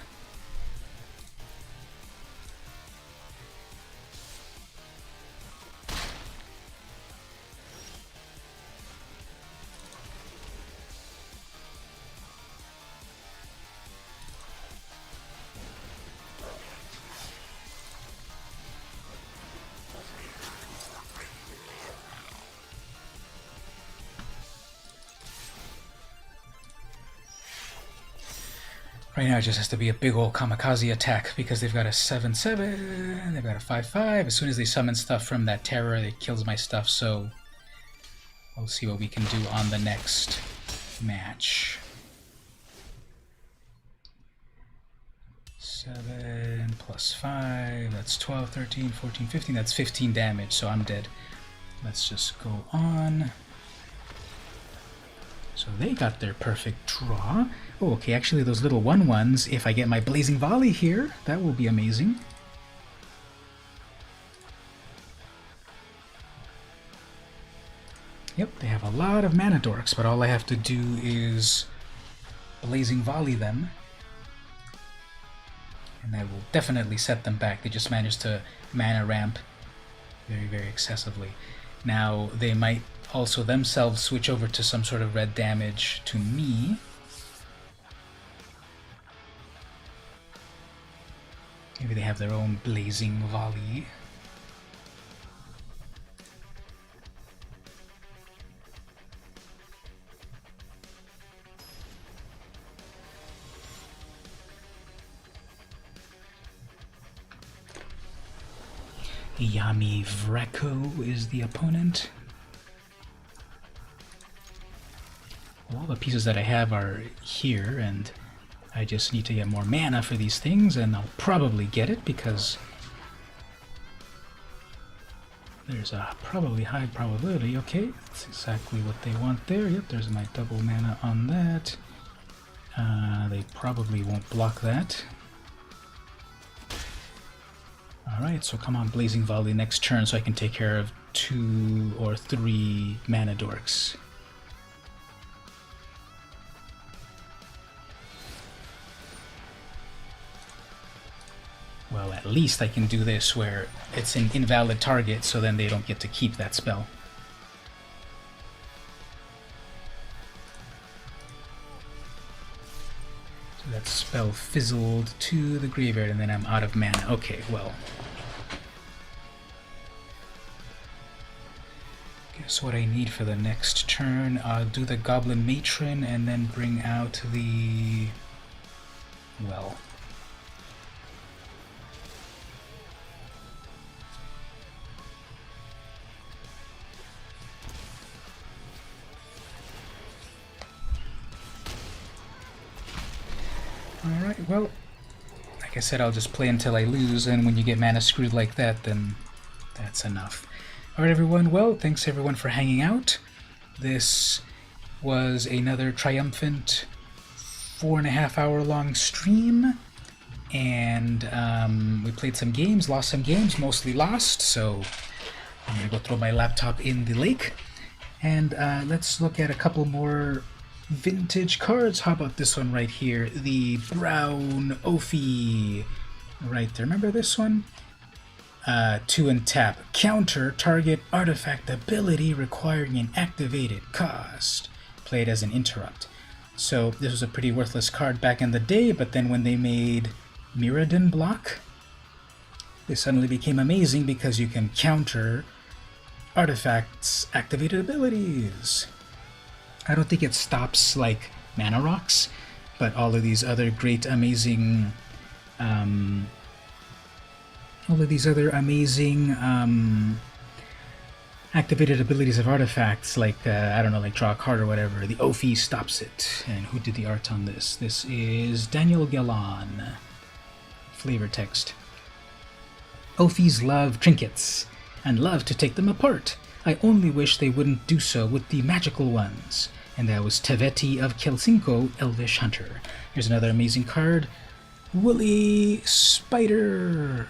Right now it just has to be a big old kamikaze attack because they've got a 7/7, they've got a 5/5. As soon as they summon stuff from that terror, it kills my stuff, so we'll see what we can do on the next match. 7 plus 5, that's 12, 13, 14, 15, that's 15 damage, so I'm dead. Let's just go on. So they got their perfect draw. Oh, okay, actually those little 1/1s, if I get my Blazing Volley here, that will be amazing. Yep, they have a lot of mana dorks, but all I have to do is Blazing Volley them. And that will definitely set them back. They just managed to mana ramp very, very excessively. Now, they might also themselves switch over to some sort of red damage to me. Maybe they have their own Blazing Volley. Yami Vreko is the opponent. Well, all the pieces that I have are here, and I just need to get more mana for these things, and I'll probably get it because there's a probably high probability. Okay, that's exactly what they want there. Yep, there's my double mana on that. They probably won't block that. Alright, so come on, Blazing Volley next turn so I can take care of 2 or 3 mana dorks. Well, at least I can do this where it's an invalid target, so then they don't get to keep that spell. So that spell fizzled to the graveyard, and then I'm out of mana. Okay, well. Guess what I need for the next turn? I'll do the Goblin Matron, and then bring out the... well... Alright, well, like I said, I'll just play until I lose, and when you get mana screwed like that, then that's enough. Alright everyone, well, thanks everyone for hanging out. This was another triumphant 4.5 hour long stream, and we played some games, lost some games, mostly lost, so I'm going to go throw my laptop in the lake. And let's look at a couple more vintage cards. How about this one right here? The Brown Ophi. Right there. Remember this one? 2 and tap. Counter target artifact ability requiring an activated cost. Played as an interrupt. So this was a pretty worthless card back in the day, but then when they made Mirrodin block, this suddenly became amazing because you can counter artifacts' activated abilities. I don't think it stops like mana rocks, but all of these other great, amazing, activated abilities of artifacts, like I don't know, like draw a card or whatever. The Ophi stops it. And who did the art on this? This is Daniel Gallon. Flavor text. Ophis love trinkets and love to take them apart. I only wish they wouldn't do so with the magical ones. And that was Teveti of Kelsinko, Elvish Hunter. Here's another amazing card. Woolly Spider.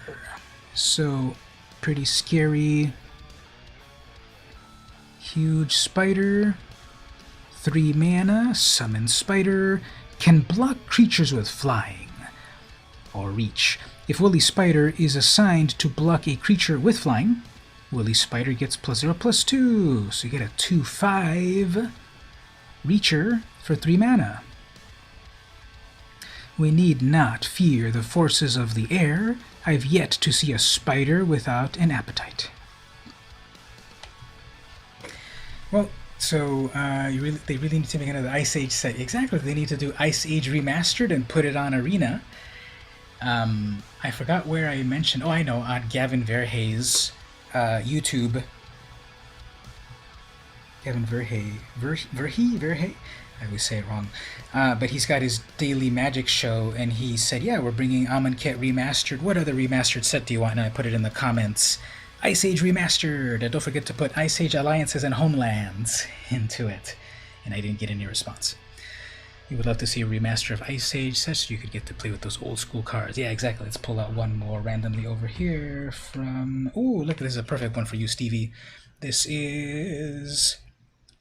So, pretty scary. Huge spider. 3 mana, summon spider. Can block creatures with flying or reach. If Woolly Spider is assigned to block a creature with flying, Woolly Spider gets +0/+2. So you get a 2/5 Reacher for 3 mana. We need not fear the forces of the air. I've yet to see a spider without an appetite. Well, so they really need to make another Ice Age set. Exactly, they need to do Ice Age Remastered and put it on Arena. I forgot where I mentioned. Oh, I know, on Gavin Verhey's YouTube. Gavin Verhey? I always say it wrong. But he's got his daily Magic show, and he said, yeah, we're bringing Amonkhet Remastered. What other remastered set do you want? And I put it in the comments. Ice Age Remastered! And don't forget to put Ice Age Alliances and Homelands into it. And I didn't get any response. You would love to see a remaster of Ice Age sets so you could get to play with those old school cards. Yeah, exactly. Let's pull out one more randomly over here from... Oh, look, this is a perfect one for you, Stevie. This is...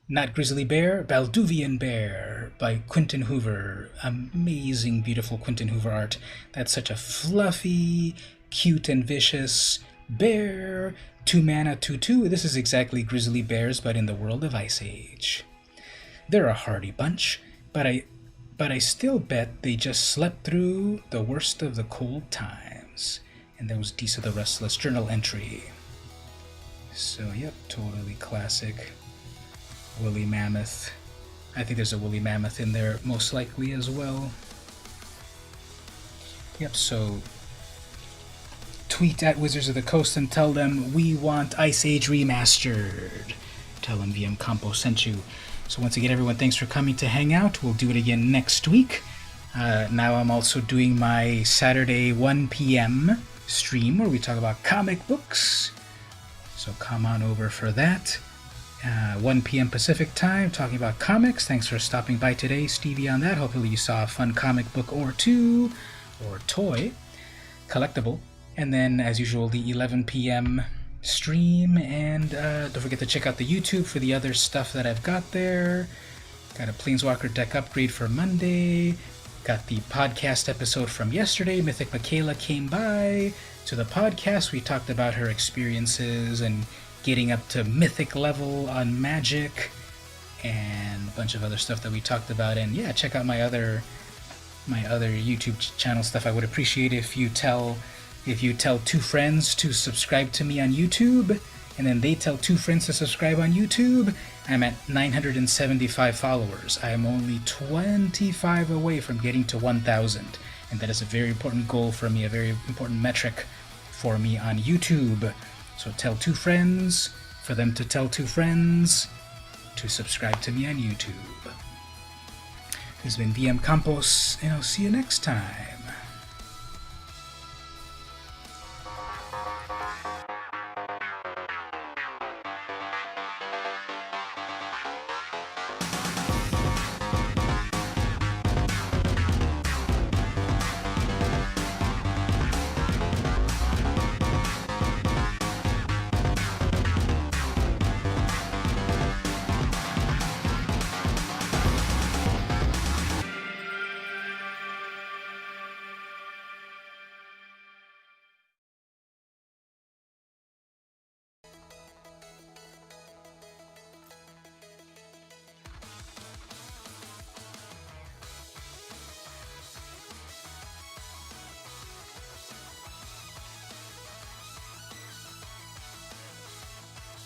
Not Grizzly Bear, Balduvian Bear by Quentin Hoover. Amazing, beautiful Quentin Hoover art. That's such a fluffy, cute, and vicious bear. 2 mana, 2/2. This is exactly Grizzly Bears, but in the world of Ice Age. They're a hardy bunch, but I still bet they just slept through the worst of the cold times. And that was Disa the Restless journal entry. So, yep, totally classic. Woolly Mammoth. I think there's a Woolly Mammoth in there most likely as well. Yep, so tweet at Wizards of the Coast and tell them we want Ice Age Remastered. Tell them VM Compo sent you. So once again, everyone, thanks for coming to hang out. We'll do it again next week. Now I'm also doing my Saturday 1 p.m. stream where we talk about comic books. So come on over for that. 1 p.m. Pacific time, talking about comics. Thanks for stopping by today, Stevie, on that. Hopefully you saw a fun comic book or two, or toy, collectible. And then, as usual, the 11 p.m. stream. And don't forget to check out the YouTube for the other stuff that I've got there. Got a Planeswalker deck upgrade for Monday. Got the podcast episode from yesterday. Mythic Michaela came by to the podcast. We talked about her experiences and getting up to mythic level on Magic and a bunch of other stuff that we talked about. And yeah, check out my other YouTube channel stuff. I would appreciate if you tell 2 friends to subscribe to me on YouTube, and then they tell 2 friends to subscribe on YouTube. I'm at 975 followers. I am only 25 away from getting to 1,000, and that is a very important goal for me, a very important metric for me on YouTube. So tell 2 friends, for them to tell 2 friends to subscribe to me on YouTube. This has been VM Campos, and I'll see you next time.